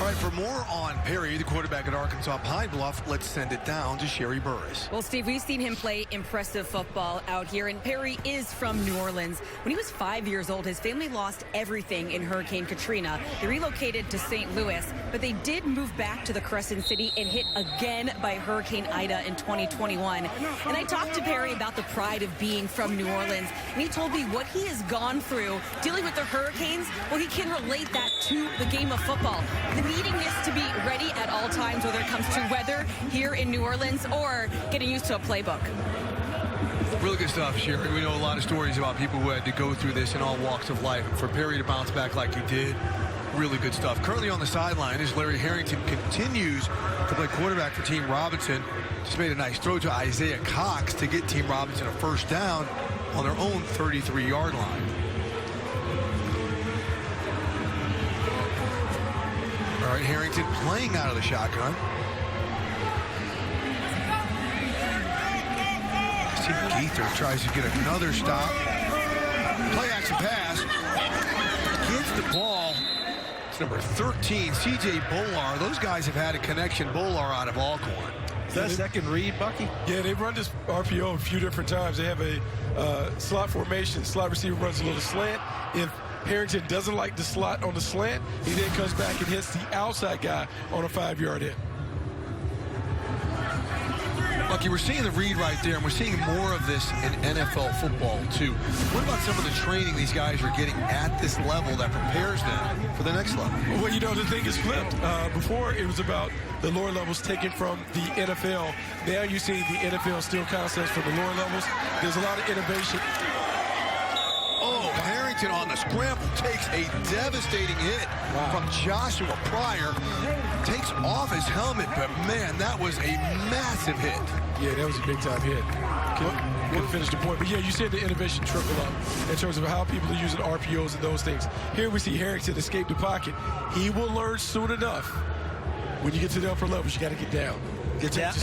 All right, for more on Perry, the quarterback at Arkansas Pine Bluff, let's send it down to Sherry Burris. Well, Steve, we've seen him play impressive football out here, and Perry is from New Orleans. When he was 5 years old, his family lost everything in Hurricane Katrina. They relocated to St. Louis, but they did move back to the Crescent City and hit again by Hurricane Ida in 2021. And I talked to Perry about the pride of being from New Orleans, and he told me what he has gone through dealing with the hurricanes. Well, he can relate that to the game of football. The neediness to be ready at all times, whether it comes to weather here in New Orleans or getting used to a playbook. Really good stuff, Sherry. We know a lot of stories about people who had to go through this in all walks of life. And for Perry to bounce back like he did, really good stuff. Currently on the sideline is Larry Harrington, continues to play quarterback for Team Robinson. Just made a nice throw to Isaiah Cox to get Team Robinson a first down on their own 33-yard line. All right, Harrington playing out of the shotgun. Steve Geether tries to get another stop. Play action pass. Gets the ball. It's number 13, C.J. Bolar. Those guys have had a connection. Bolar out of Alcorn. Is that second read, Bucky? Yeah, they've run this RPO a few different times. They have a slot formation. Slot receiver runs a little slant. If Harrington doesn't like the slot on the slant, he then comes back and hits the outside guy on a 5-yard hit. Bucky, we're seeing the read right there, and we're seeing more of this in NFL football, too. What about some of the training these guys are getting at this level that prepares them for the next level? Well, you know, the thing is flipped. Before, it was about the lower levels taken from the NFL. Now you're seeing the NFL steal concepts from the lower levels. There's a lot of innovation. Oh, Harrington on the scramble takes a devastating hit from Joshua Pryor. Takes off his helmet, but man, that was a massive hit. Yeah, that was a big-time hit. Couldn't finish the point. But yeah, you said the innovation trickle up in terms of how people are using RPOs and those things. Here we see Harrington escape the pocket. He will learn soon enough. When you get to the upper levels, you got to get down. Get down.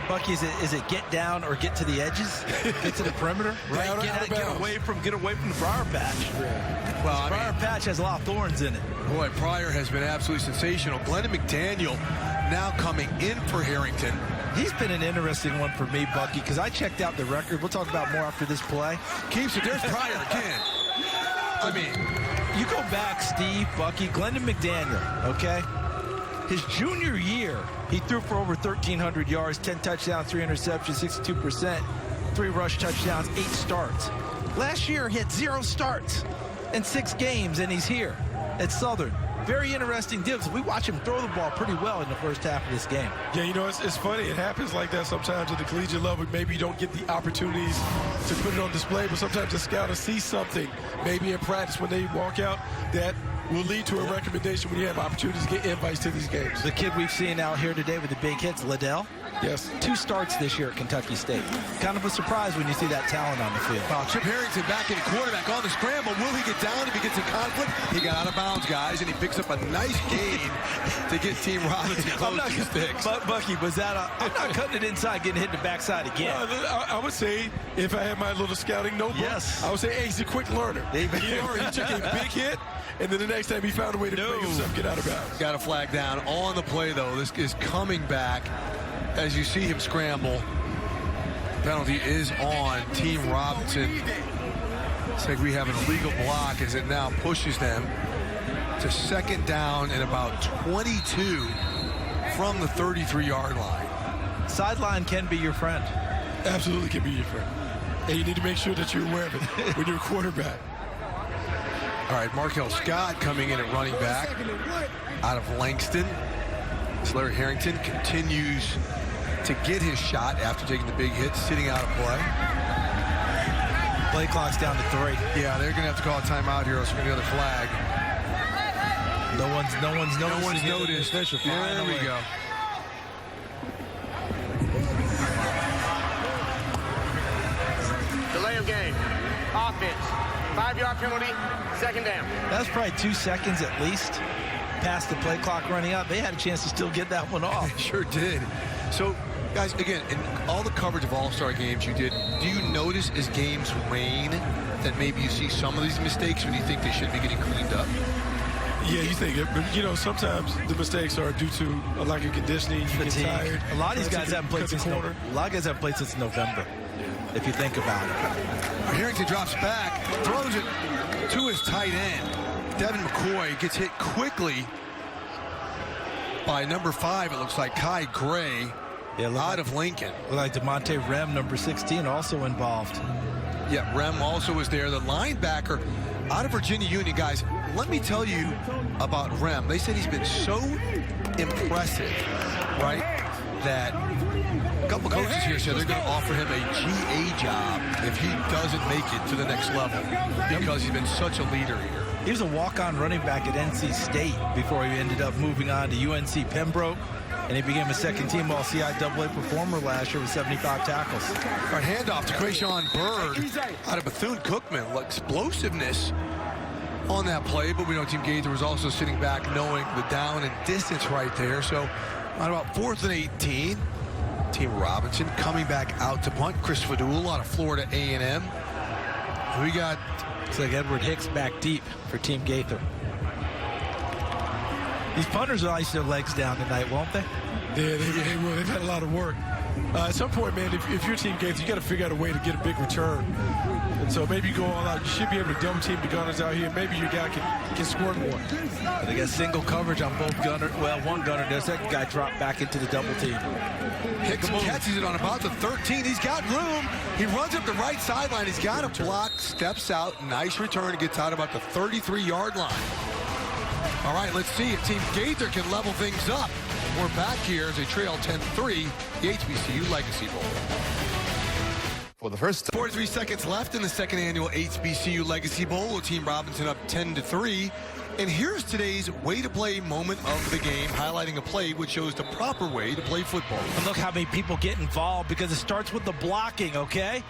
Bucky, is it get down or get to the edges? Get to the perimeter? Right? Get away from the briar patch. Yeah. Well, the briar patch has a lot of thorns in it. Boy, Pryor has been absolutely sensational. Glennon McDaniel now coming in for Harrington. He's been an interesting one for me, Bucky, because I checked out the record. We'll talk about more after this play. Keeps it. There's Pryor again. I mean, you go back, Steve, Bucky, Glennon McDaniel, okay? His junior year, he threw for over 1,300 yards, 10 touchdowns, 3 interceptions, 62%, 3 rush touchdowns, 8 starts. Last year, he had 0 starts in 6 games, and he's here at Southern. Very interesting deal, because we watch him throw the ball pretty well in the first half of this game. Yeah, you know, it's funny. It happens like that sometimes at the collegiate level. Maybe you don't get the opportunities to put it on display, but sometimes the scout will see something, maybe in practice when they walk out, that will lead to a recommendation when you have opportunities to get invites to these games. The kid we've seen out here today with the big hits, Liddell. Yes. 2 starts this year at Kentucky State. Kind of a surprise when you see that talent on the field. Chip Harrington back in quarterback on the scramble. Will he get down if he gets in conflict? He got out of bounds, guys, and he picks up a nice gain to get Team Robinson close to sticks. But Bucky, was that I'm not cutting it inside, getting hit in the backside again. I would say, if I had my little scouting notebook, I would say, hey, he's a quick learner. He took a big hit, and then the next time he found a way to make himself get out of bounds. Got a flag down on the play, though. This is coming back. As you see him scramble, penalty is on Team Robinson. It's like we have an illegal block as it now pushes them to second down and about 22 from the 33-yard line. Sideline can be your friend. Absolutely can be your friend. And you need to make sure that you're aware of it when you're a quarterback. All right, Markel Scott coming in at running back out of Langston. Larry Harrington continues to get his shot after taking the big hit, sitting out of play. Play clock's down to 3. Yeah, they're going to have to call a timeout here, else we're going to get another flag. No one's noticed. There we go. Delay of game. Offense. 5-yard penalty. Second down. That's probably 2 seconds at least past the play clock running out. They had a chance to still get that one off. They sure did. So, guys, again, in all the coverage of All-Star games you did, do you notice as games wane that maybe you see some of these mistakes when you think they should be getting cleaned up? Yeah, you think it, but, you know, sometimes the mistakes are due to a lack of conditioning. You get tired. A lot of these guys haven't played since November, if you think about it. Harrington drops back, throws it to his tight end. Devin McCoy gets hit quickly by number 5, it looks like, Kai Gray, out of Lincoln. Like DeMonte Rem, number 16, also involved. Yeah, Rem also was there. The linebacker out of Virginia Union, guys, let me tell you about Rem. They said he's been so impressive, right, that a couple coaches here said they're going to offer him a GA job if he doesn't make it to the next level because he's been such a leader here. He was a walk-on running back at NC State before he ended up moving on to UNC Pembroke, and he became a second-team All-CIAA performer last year with 75 tackles. Our handoff to Krayshawn Bird out of Bethune-Cookman. Explosiveness on that play, but we know Team Gaither was also sitting back knowing the down and distance right there. So on about 4th and 18, Team Robinson coming back out to punt. Chris Fadul out of Florida A&M. We got... Looks like Edward Hicks back deep for Team Gaither. These punters will ice their legs down tonight, won't they? Yeah, they will. They've had a lot of work. At some point, man, if you're Team Gaither, you got to figure out a way to get a big return. And so maybe go all out. You should be able to double team the gunners out here. Maybe your guy can squirt more. They got single coverage on both gunners. Well, one gunner. The second guy dropped back into the double team. Hicks catches it on about the 13. He's got room. He runs up the right sideline. He's got a block, steps out. Nice return. Gets out about the 33-yard line. All right, let's see if Team Gaither can level things up. We're back here as they trail 10-3, the HBCU Legacy Bowl. For the first time. 43 seconds left in the second annual HBCU Legacy Bowl with Team Robinson up 10-3. And here's today's way-to-play moment of the game, highlighting a play which shows the proper way to play football. And look how many people get involved because it starts with the blocking, okay?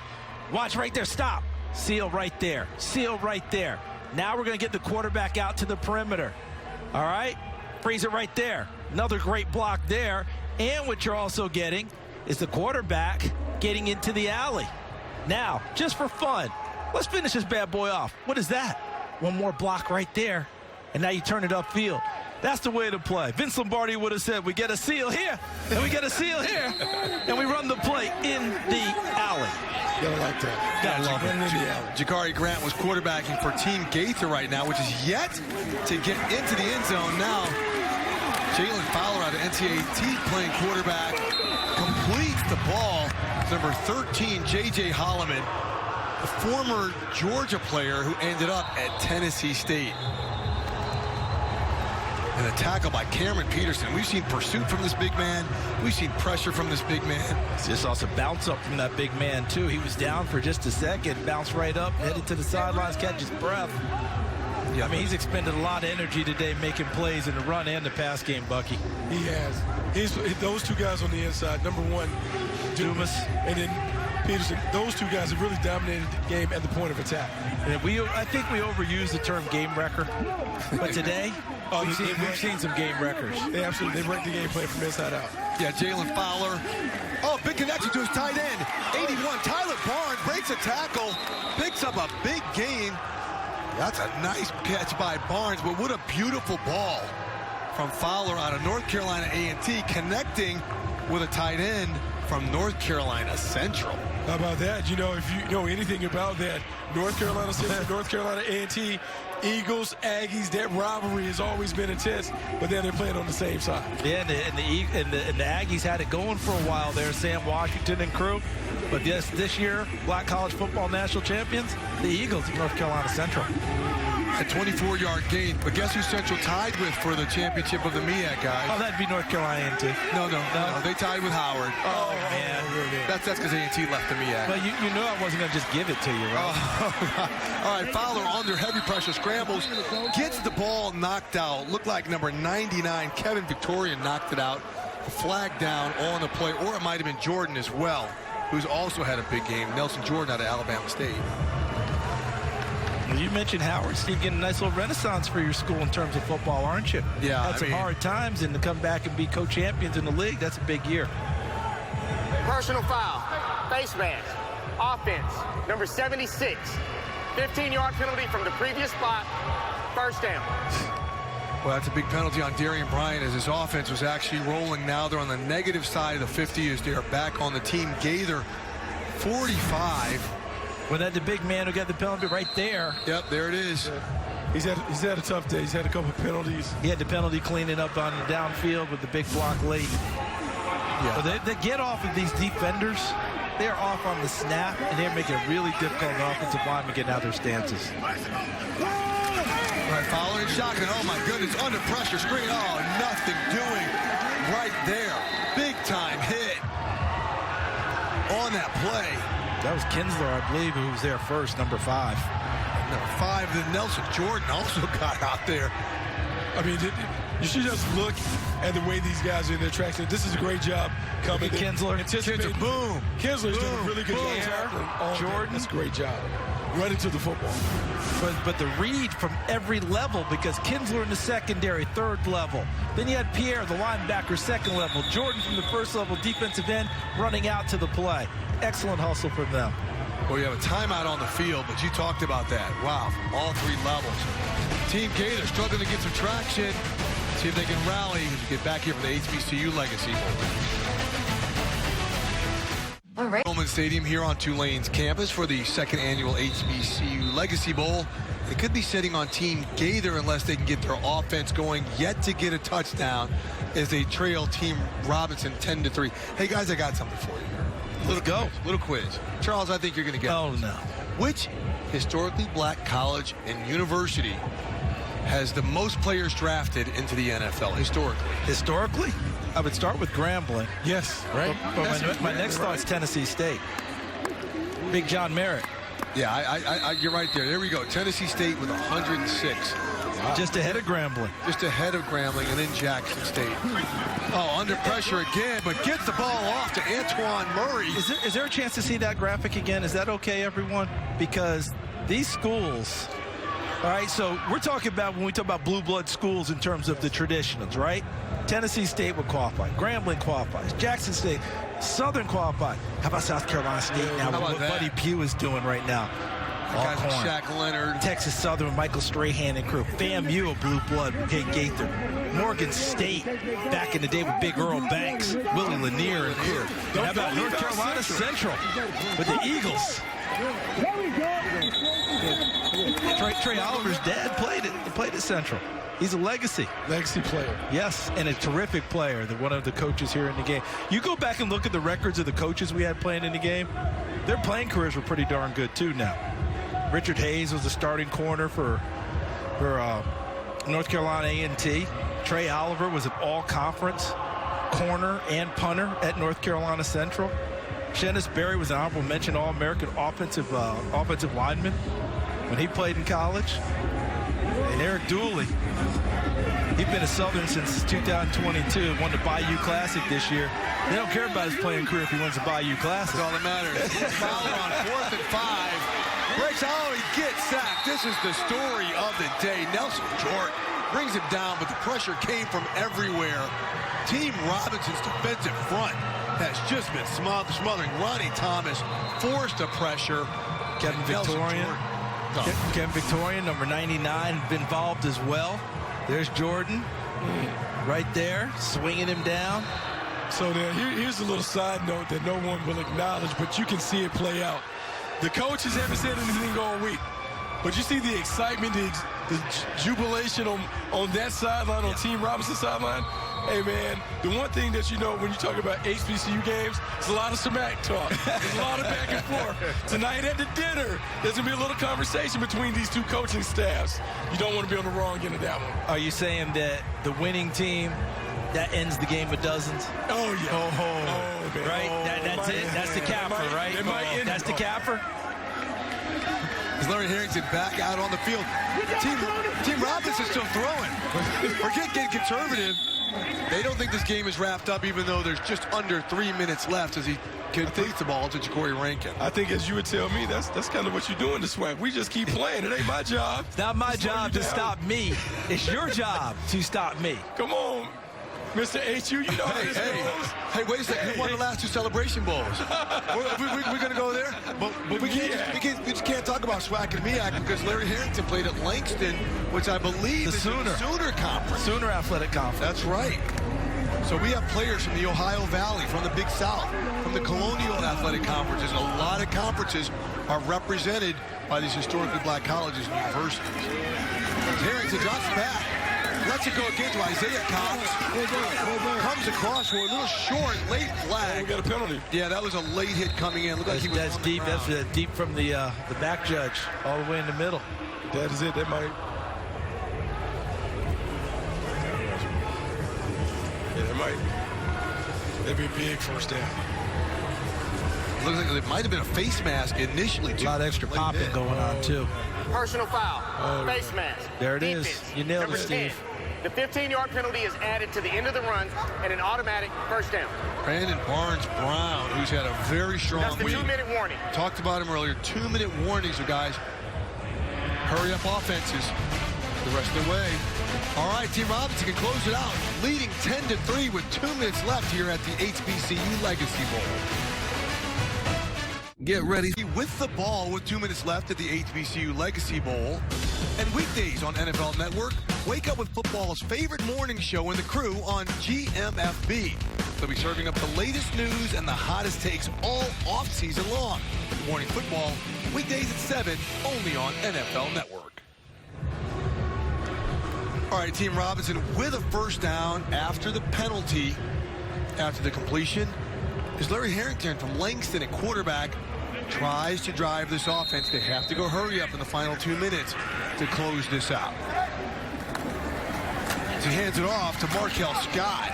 Watch right there. Stop. Seal right there. Seal right there. Now we're going to get the quarterback out to the perimeter. All right? Freeze it right there. Another great block there. And what you're also getting is the quarterback getting into the alley. Now, just for fun, let's finish this bad boy off. What is that? One more block right there. And now you turn it upfield. That's the way to play. Vince Lombardi would have said, we get a seal here, and we get a seal here, and we run the play in the alley. Gotta like that. Gotta love it. Jakari Grant was quarterbacking for Team Gaither right now, which is yet to get into the end zone now. Jalen Fowler out of NCAA playing quarterback completes the ball. Number 13, J.J. Holloman, a former Georgia player who ended up at Tennessee State. And a tackle by Cameron Peterson. We've seen pursuit from this big man. We've seen pressure from this big man. Just also bounce up from that big man, too. He was down for just a second, bounced right up, headed to the sidelines, catch his breath. Yeah, I mean, he's expended a lot of energy today making plays in the run and the pass game, Bucky. He has. Those two guys on the inside, number one, Dumas, and then Peterson, those two guys have really dominated the game at the point of attack. And I think we overuse the term game wrecker, but today we've seen some game wreckers. They absolutely wrecked the game plan from inside out. Yeah, Jalen Fowler. Oh, big connection to his tight end. 81, Tyler Barnes breaks a tackle, picks up a big gain. That's a nice catch by Barnes, but what a beautiful ball from Fowler out of North Carolina A&T, connecting with a tight end from North Carolina Central. How about that? You know, if you know anything about that, North Carolina Central, North Carolina A&T, Eagles, Aggies, that rivalry has always been intense, but then they're playing on the same side. Yeah, and the Aggies had it going for a while there, Sam Washington and crew. But yes, this year, Black College Football National Champions, the Eagles of North Carolina Central. A 24-yard gain, but guess who Central tied with for the championship of the MEAC, guys? Oh, that'd be North Carolina A&T. No, they tied with Howard. Oh man. That's because A&T left the MEAC. But you know I wasn't going to just give it to you, right? All right, Fowler under heavy pressure, scrambles, gets the ball knocked out. Looked like number 99, Kevin Victorian, knocked it out. A flag down on the play, or it might have been Jordan as well, who's also had a big game. Nelson Jordan out of Alabama State. Well, you mentioned Howard. Steve, getting a nice little renaissance for your school in terms of football, aren't you? Yeah. Had some hard times, and to come back and be co-champions in the league, that's a big year. Personal foul, face mask, offense, number 76. 15-yard penalty from the previous spot, first down. Well, that's a big penalty on Darian Bryant as his offense was actually rolling. Now they're on the negative side of the 50 as they are back on the team. Gaither, 45. Well, that's the big man who got the penalty right there. Yep, there it is. He's had a tough day. He's had a couple of penalties. He had the penalty cleaning up on the downfield with the big block late. Yeah. But they get off of these defenders. They're off on the snap, and they're making it really difficult on the offensive linemen getting out their stances. Right, following shotgun. Oh, my goodness. Under pressure. Screen. Oh, nothing doing right there. Big time hit on that play. That was Kinsler, I believe, who was there first, number 5. Number 5, then Nelson Jordan also got out there. I mean, you should just look at the way these guys are in their tracks. This is a great job coming. Kinsler. Boom. Kinsler's doing a really good job. Jordan. That's a great job. Running to the football. But the read from every level, because Kinsler in the secondary, 3rd level. Then you had Pierre, the linebacker, 2nd level. Jordan from the 1st level, defensive end, running out to the play. Excellent hustle from them. Well, you have a timeout on the field, but you talked about that. Wow, from all 3 levels. Team Gaither struggling to get some traction. See if they can rally as we get back here for the HBCU Legacy Bowl. All right. Coleman Stadium here on Tulane's campus for the 2nd annual HBCU Legacy Bowl. They could be sitting on Team Gaither unless they can get their offense going. Yet to get a touchdown as they trail Team Robinson 10-3. Hey, guys, I got something for you. Little quiz. Charles, I think you're going to get Oh, this. no. Which historically black college and university has the most players drafted into the NFL historically? Historically? I would start with Grambling. Yes. Right? But my next thought is Tennessee State. Big John Merritt. Yeah, you're right there. There we go. Tennessee State with 106. Wow. Just ahead of Grambling. Just ahead of Grambling, and then Jackson State. Oh, under pressure again, but gets the ball off to Antoine Murray. Is there a chance to see that graphic again? Is that okay, everyone? Because these schools, all right, so we're talking about, when we talk about blue blood schools in terms of the traditionals, right? Tennessee State would qualify. Grambling qualifies. Jackson State, Southern qualified. How about South Carolina State now? What Buddy Pugh is doing right now. Guys like Shaq Leonard. Texas Southern, Michael Strahan and crew. FAMU, a blue blood, Kate Gaither. Morgan State, back in the day with Big Earl Banks, Willie Lanier and crew. How about North Carolina Central with the Eagles? Trey Oliver's dad played at Central. He's a legacy player. Yes, and a terrific player. One of the coaches here in the game. You go back and look at the records of the coaches we had playing in the game. Their playing careers were pretty darn good too now. Richard Hayes was the starting corner for North Carolina A&T. Trey Oliver was an all-conference corner and punter at North Carolina Central. Shennis Berry was an honorable mention All-American offensive lineman when he played in college. And Eric Dooley, he's been a Southern since 2022. Won the Bayou Classic this year. They don't care about his playing career if he wins the Bayou Classic. That's all that matters. Fowler on 4th and 5. Breaks. Oh, he gets sacked. This is the story of the day. Nelson Jordan brings him down, but the pressure came from everywhere. Team Robinson's defensive front has just been smothering. Ronnie Thomas forced the pressure. Kevin Victorian, number 99, involved as well. There's Jordan right there, swinging him down. So here's a little side note that no one will acknowledge, but you can see it play out. The coaches haven't said anything all week, but you see the excitement, the jubilation on that sideline, on Team Robinson's sideline. Hey, man, the one thing that you know when you talk about HBCU games, it's a lot of smack talk. There's a lot of back and forth. Tonight at the dinner, there's going to be a little conversation between these two coaching staffs. You don't want to be on the wrong end of that one. Are you saying that the winning team, that ends the game of dozens? Oh, yeah. Oh, man. Right? That's it? That's the capper, right? That's the capper? Is Larry Harrington back out on the field? Team Robinson's still throwing. Forget getting conservative. They don't think this game is wrapped up, even though there's just under 3 minutes left as he completes the ball to Ja'Cory Rankin. I think, as you would tell me, that's kind of what you're doing this week. We just keep playing. It ain't my job. It's not my job to stop me. It's your job to stop me. Come on. Mr. HU, you know how this goes. Hey, wait a second. Who won the last 2 Celebration Bowls? We're going to go there? But we just can't talk about SWAC and MEAC because Larry Harrington played at Langston, which I believe is the Sooner Conference. Sooner Athletic Conference. That's right. So we have players from the Ohio Valley, from the Big South, from the Colonial Athletic Conferences. A lot of conferences are represented by these historically black colleges and universities. Harrington drops back. Lets it go again to Isaiah Cox. Comes across for a little short, late flag. We got a penalty. Yeah, that was a late hit coming in. Looked like he was that's deep. That's deep from the back judge, all the way in the middle. That is it. That might. Yeah, that might. That'd be a big first down. Looks like it might have been a face mask initially. A lot of extra popping going on too. Personal foul. Face mask. There it is. You nailed it, Steve. The 15-yard penalty is added to the end of the run and an automatic first down. Brandon Barnes-Brown, who's had a very strong week. That's the 2-minute warning. Talked about him earlier. 2-minute warnings, so guys. Hurry up offenses the rest of the way. All right, Team Robinson can close it out, leading 10-3 with 2 minutes left here at the HBCU Legacy Bowl. Get ready with the ball with 2 minutes left at the HBCU Legacy Bowl. And weekdays on NFL Network, wake up with football's favorite morning show and the crew on GMFB. They'll be serving up the latest news and the hottest takes all off-season long. Morning football, weekdays at 7, only on NFL Network. All right, Team Robinson with a first down after the penalty, after the completion, is Larry Harrington from Langston at quarterback. Tries to drive this offense. They have to go hurry up in the final 2 minutes to close this out. He hands it off to Markel Scott.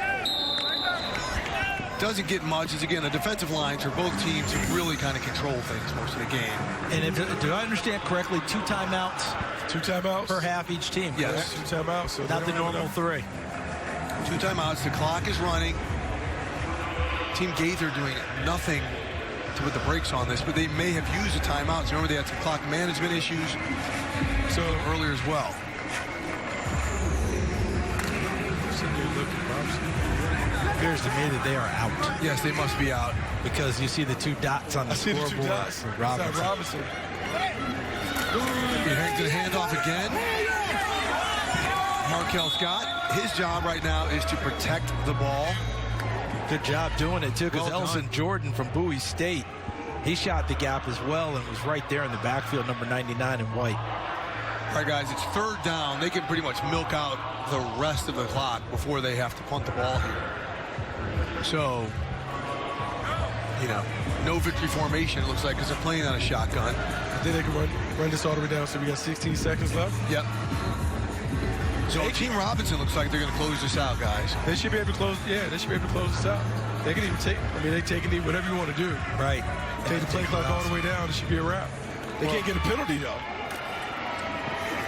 Doesn't get much. As again, the defensive lines for both teams have really kind of control things most of the game. And do I understand correctly, 2 timeouts? 2 timeouts? Per half each team. Yes. 2 timeouts. So not the normal 3. 2 timeouts. The clock is running. Team Gaither doing nothing to put the brakes on this, but they may have used a timeout. So remember, they had some clock management issues so earlier as well. It appears to me that they are out. Yes, they must be out. Because you see the 2 dots on the scoreboard. The 2 dots. For Robinson. Harrington handoff again. Markel Scott, his job right now is to protect the ball. Good job doing it, too, because Elson Jordan from Bowie State, he shot the gap as well and was right there in the backfield, number 99 in white. All right, guys, it's 3rd down. They can pretty much milk out the rest of the clock before they have to punt the ball here. So, you know, no victory formation, it looks like, because they're playing on a shotgun. I think they can run this all the way down, so we got 16 seconds left. Yep. So Team Robinson looks like they're going to close this out, guys. They should be able to close. Yeah, they should be able to close this out. They can even take. I mean, they take whatever you want to do. Right. Take the play clock all the way down. It should be a wrap. They can't get a penalty though.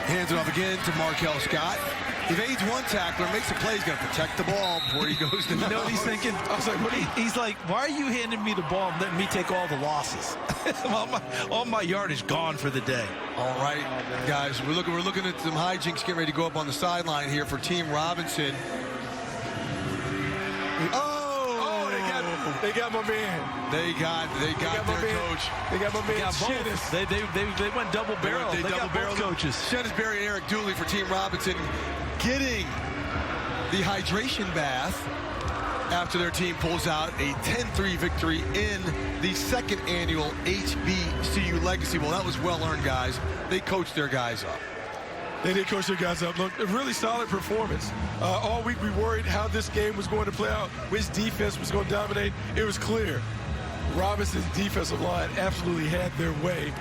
Hands it off again to Markel Scott. Evades one tackler, makes a play. He's got to protect the ball before he goes to. You know what he's thinking? I was like, what? He's like, why are you handing me the ball and letting me take all the losses? all my yardage gone for the day. All right, guys, we're looking at some hijinks getting ready to go up on the sideline here for Team Robinson. They got my man. They got their coach. They got my man. They went double barrel. They got both coaches. Shenisberry and Eric Dooley for Team Robinson getting the hydration bath after their team pulls out a 10-3 victory in the 2nd annual HBCU Legacy Bowl. That was well-earned, guys. They coached their guys up. They did coach their guys up. Look, a really solid performance. All week we worried how this game was going to play out, which defense was going to dominate. It was clear. Robinson's defensive line absolutely had their way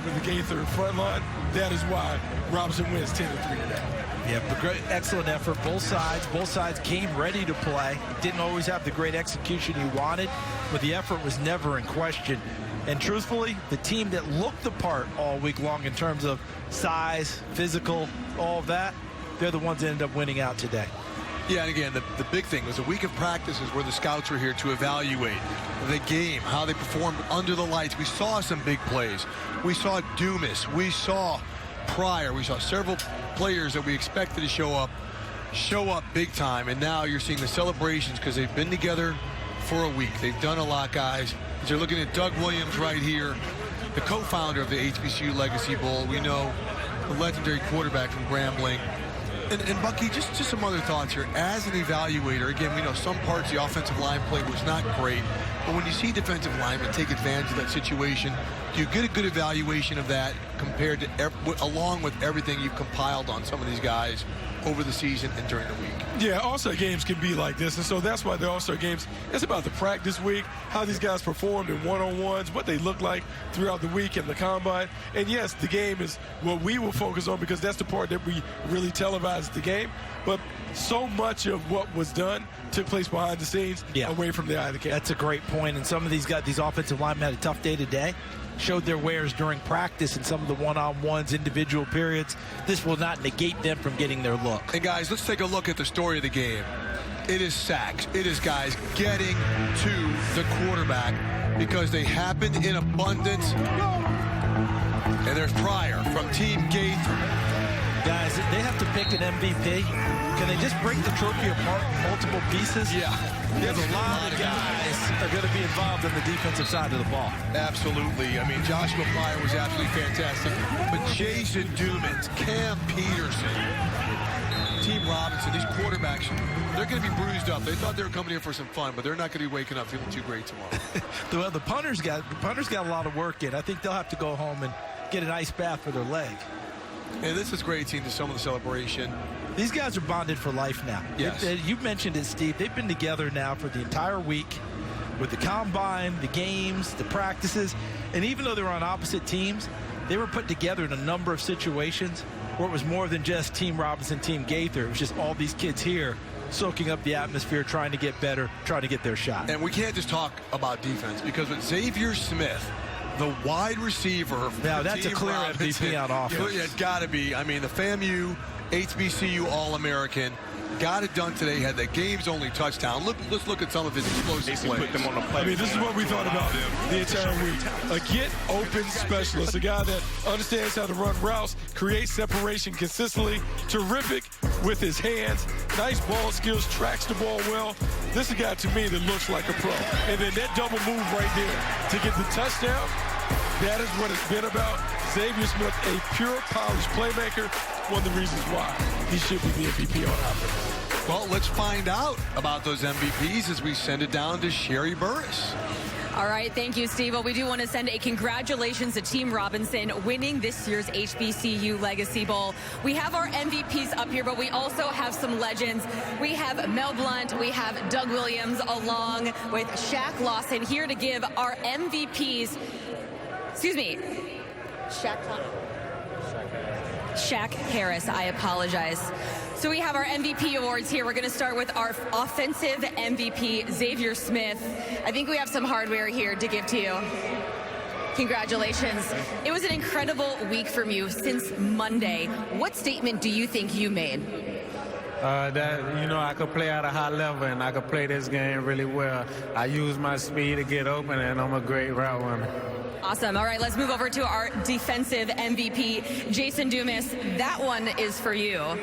with the Gaither front line. That is why Robinson wins 10-3 today. Yeah, but great, excellent effort. Both sides came ready to play. Didn't always have the great execution you wanted, but the effort was never in question. And truthfully, the team that looked the part all week long in terms of size, physical, all of that, they're the ones that ended up winning out today. Yeah, and again, the big thing was a week of practices where the scouts were here to evaluate the game, how they performed under the lights. We saw some big plays. We saw Dumas. We saw Pryor. We saw several players that we expected to show up show up big time, and now you're seeing the celebrations because they've been together for a week. They've done a lot, guys. As you're looking at Doug Williams right here, the co-founder of the HBCU Legacy Bowl. We know the legendary quarterback from Grambling. And Bucky, just some other thoughts here. As an evaluator, again, we know some parts of the offensive line play was not great, but when you see defensive linemen take advantage of that situation, do you get a good evaluation of that compared to along with everything you've compiled on some of these guys over the season and during the week? Yeah, All-Star games can be like this, and so that's why the All-Star games, it's about the practice week, how these guys performed in one-on-ones, what they look like throughout the week in the combine. And yes, the game is what we will focus on because that's the part that we really televise the game. But so much of what was done took place behind the scenes, away from the eye of the camera. That's a great point. And some of these guys, these offensive linemen had a tough day today. Showed their wares during practice and some of the one-on-ones, individual periods. This will not negate them from getting their look. And guys, let's take a look at the story of the game. It is sacks. It is guys getting to the quarterback because they happen in abundance. And there's Pryor from Team Gaither. Guys, they have to pick an MVP. Can they just break the trophy apart in multiple pieces? Yeah. There's a lot of guys that are going to be involved in the defensive side of the ball. Absolutely. I mean, Joshua Pryor was absolutely fantastic. But Jason Dumas, Cam Peterson, Team Robinson, these quarterbacks, they're going to be bruised up. They thought they were coming here for some fun, but they're not going to be waking up feeling too great tomorrow. Well, the punters got a lot of work in. I think they'll have to go home and get an ice bath for their leg. And this is great seeing some of the celebration. These guys are bonded for life now. Yes. You mentioned it, Steve. They've been together now for the entire week with the combine, the games, the practices. And even though they were on opposite teams, they were put together in a number of situations where it was more than just Team Robinson, Team Gaither. It was just all these kids here soaking up the atmosphere, trying to get better, trying to get their shot. And we can't just talk about defense because with Xavier Smith, the wide receiver. Now, that's a clear MVP on offense. Yeah, it's got to be. I mean, the FAMU, HBCU All-American, got it done today, had the game's only touchdown. Let's look at some of his explosive plays. Put them on the play. I mean, this is what we thought about the entire week. A get-open specialist, a guy that understands how to run routes, create separation consistently, terrific with his hands, nice ball skills, tracks the ball well. This is a guy, to me, that looks like a pro. And then that double move right there to get the touchdown, that is what it's been about. Xavier Smith, a pure, polished playmaker, one of the reasons why he should be the MVP on offense. Well, let's find out about those MVPs as we send it down to Sherry Burris. All right, thank you, Steve. Well, we do want to send a congratulations to Team Robinson winning this year's HBCU Legacy Bowl. We have our MVPs up here, but we also have some legends. We have Mel Blount, we have Doug Williams, along with Shaq Lawson here to give our MVPs. Excuse me, Shaq Harris, I apologize. So we have our MVP awards here. We're going to start with our offensive MVP, Xavier Smith. I think we have some hardware here to give to you. Congratulations. It was an incredible week from you since Monday. What statement do you think you made? That, you know, I could play at a high level and I could play this game really well. I use my speed to get open and I'm a great route runner. Awesome. All right, let's move over to our defensive MVP, Jason Dumas. That one is for you.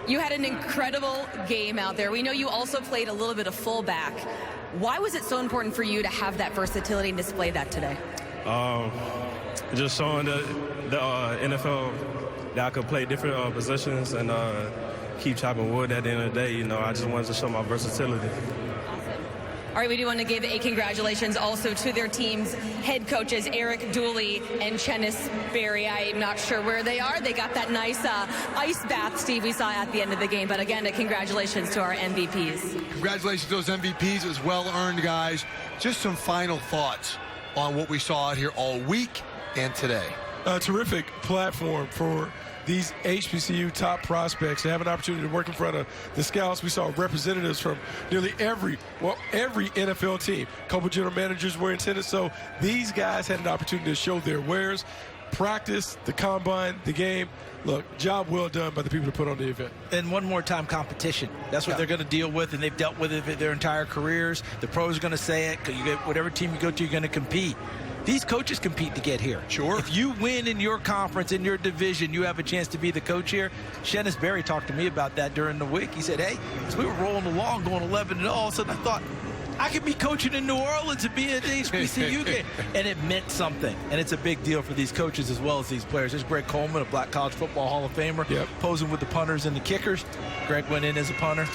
You had an incredible game out there. We know you also played a little bit of fullback. Why was it so important for you to have that versatility and display that today? Just showing the NFL that I could play different positions and keep chopping wood at the end of the day. You know, I just wanted to show my versatility. All right, we do want to give a congratulations also to their team's head coaches, Eric Dooley and Chennis Berry. I'm not sure where they are. They got that nice ice bath, Steve, we saw at the end of the game. But again, congratulations to our MVPs. Congratulations to those MVPs. It was well-earned, guys. Just some final thoughts on what we saw out here all week and today. A terrific platform for these HBCU top prospects to have an opportunity to work in front of the scouts. We saw representatives from nearly every NFL team. A couple general managers were attended, so these guys had an opportunity to show their wares, practice, the combine, the game. Look, job well done by the people who put on the event. And one more time, competition. That's what they're going to deal with, and they've dealt with it their entire careers. The pros are going to say it. You get whatever team you go to, you're going to compete. these coaches compete to get here. Sure. If you win in your conference, in your division, you have a chance to be the coach here. Shennis Berry talked to me about that during the week. He said, hey, as we were rolling along, going 11-0, all of a sudden I thought, I could be coaching in New Orleans and be at the HBCU game. And it meant something. And it's a big deal for these coaches as well as these players. There's Greg Coleman, a Black College Football Hall of Famer, posing with the punters and the kickers. Greg went in as a punter.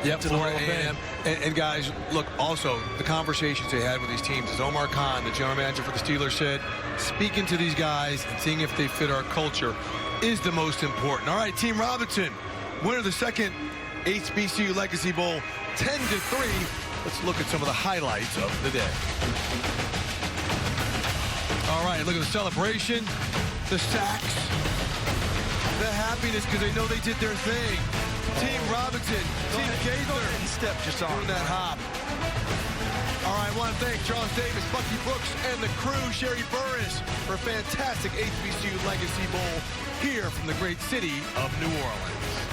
Yep, Florida A&M. And guys, look, also, the conversations they had with these teams, as Omar Khan, the general manager for the Steelers, said, speaking to these guys and seeing if they fit our culture is the most important. All right, Team Robinson, winner of the second HBCU Legacy Bowl, 10-3. Let's look at some of the highlights of the day. All right, look at the celebration, the sacks, the happiness because they know they did their thing. Team Robinson, Team Gaither, doing that hop. All right, I want to thank Charles Davis, Bucky Brooks, and the crew, Sherry Burris, for a fantastic HBCU Legacy Bowl here from the great city of New Orleans.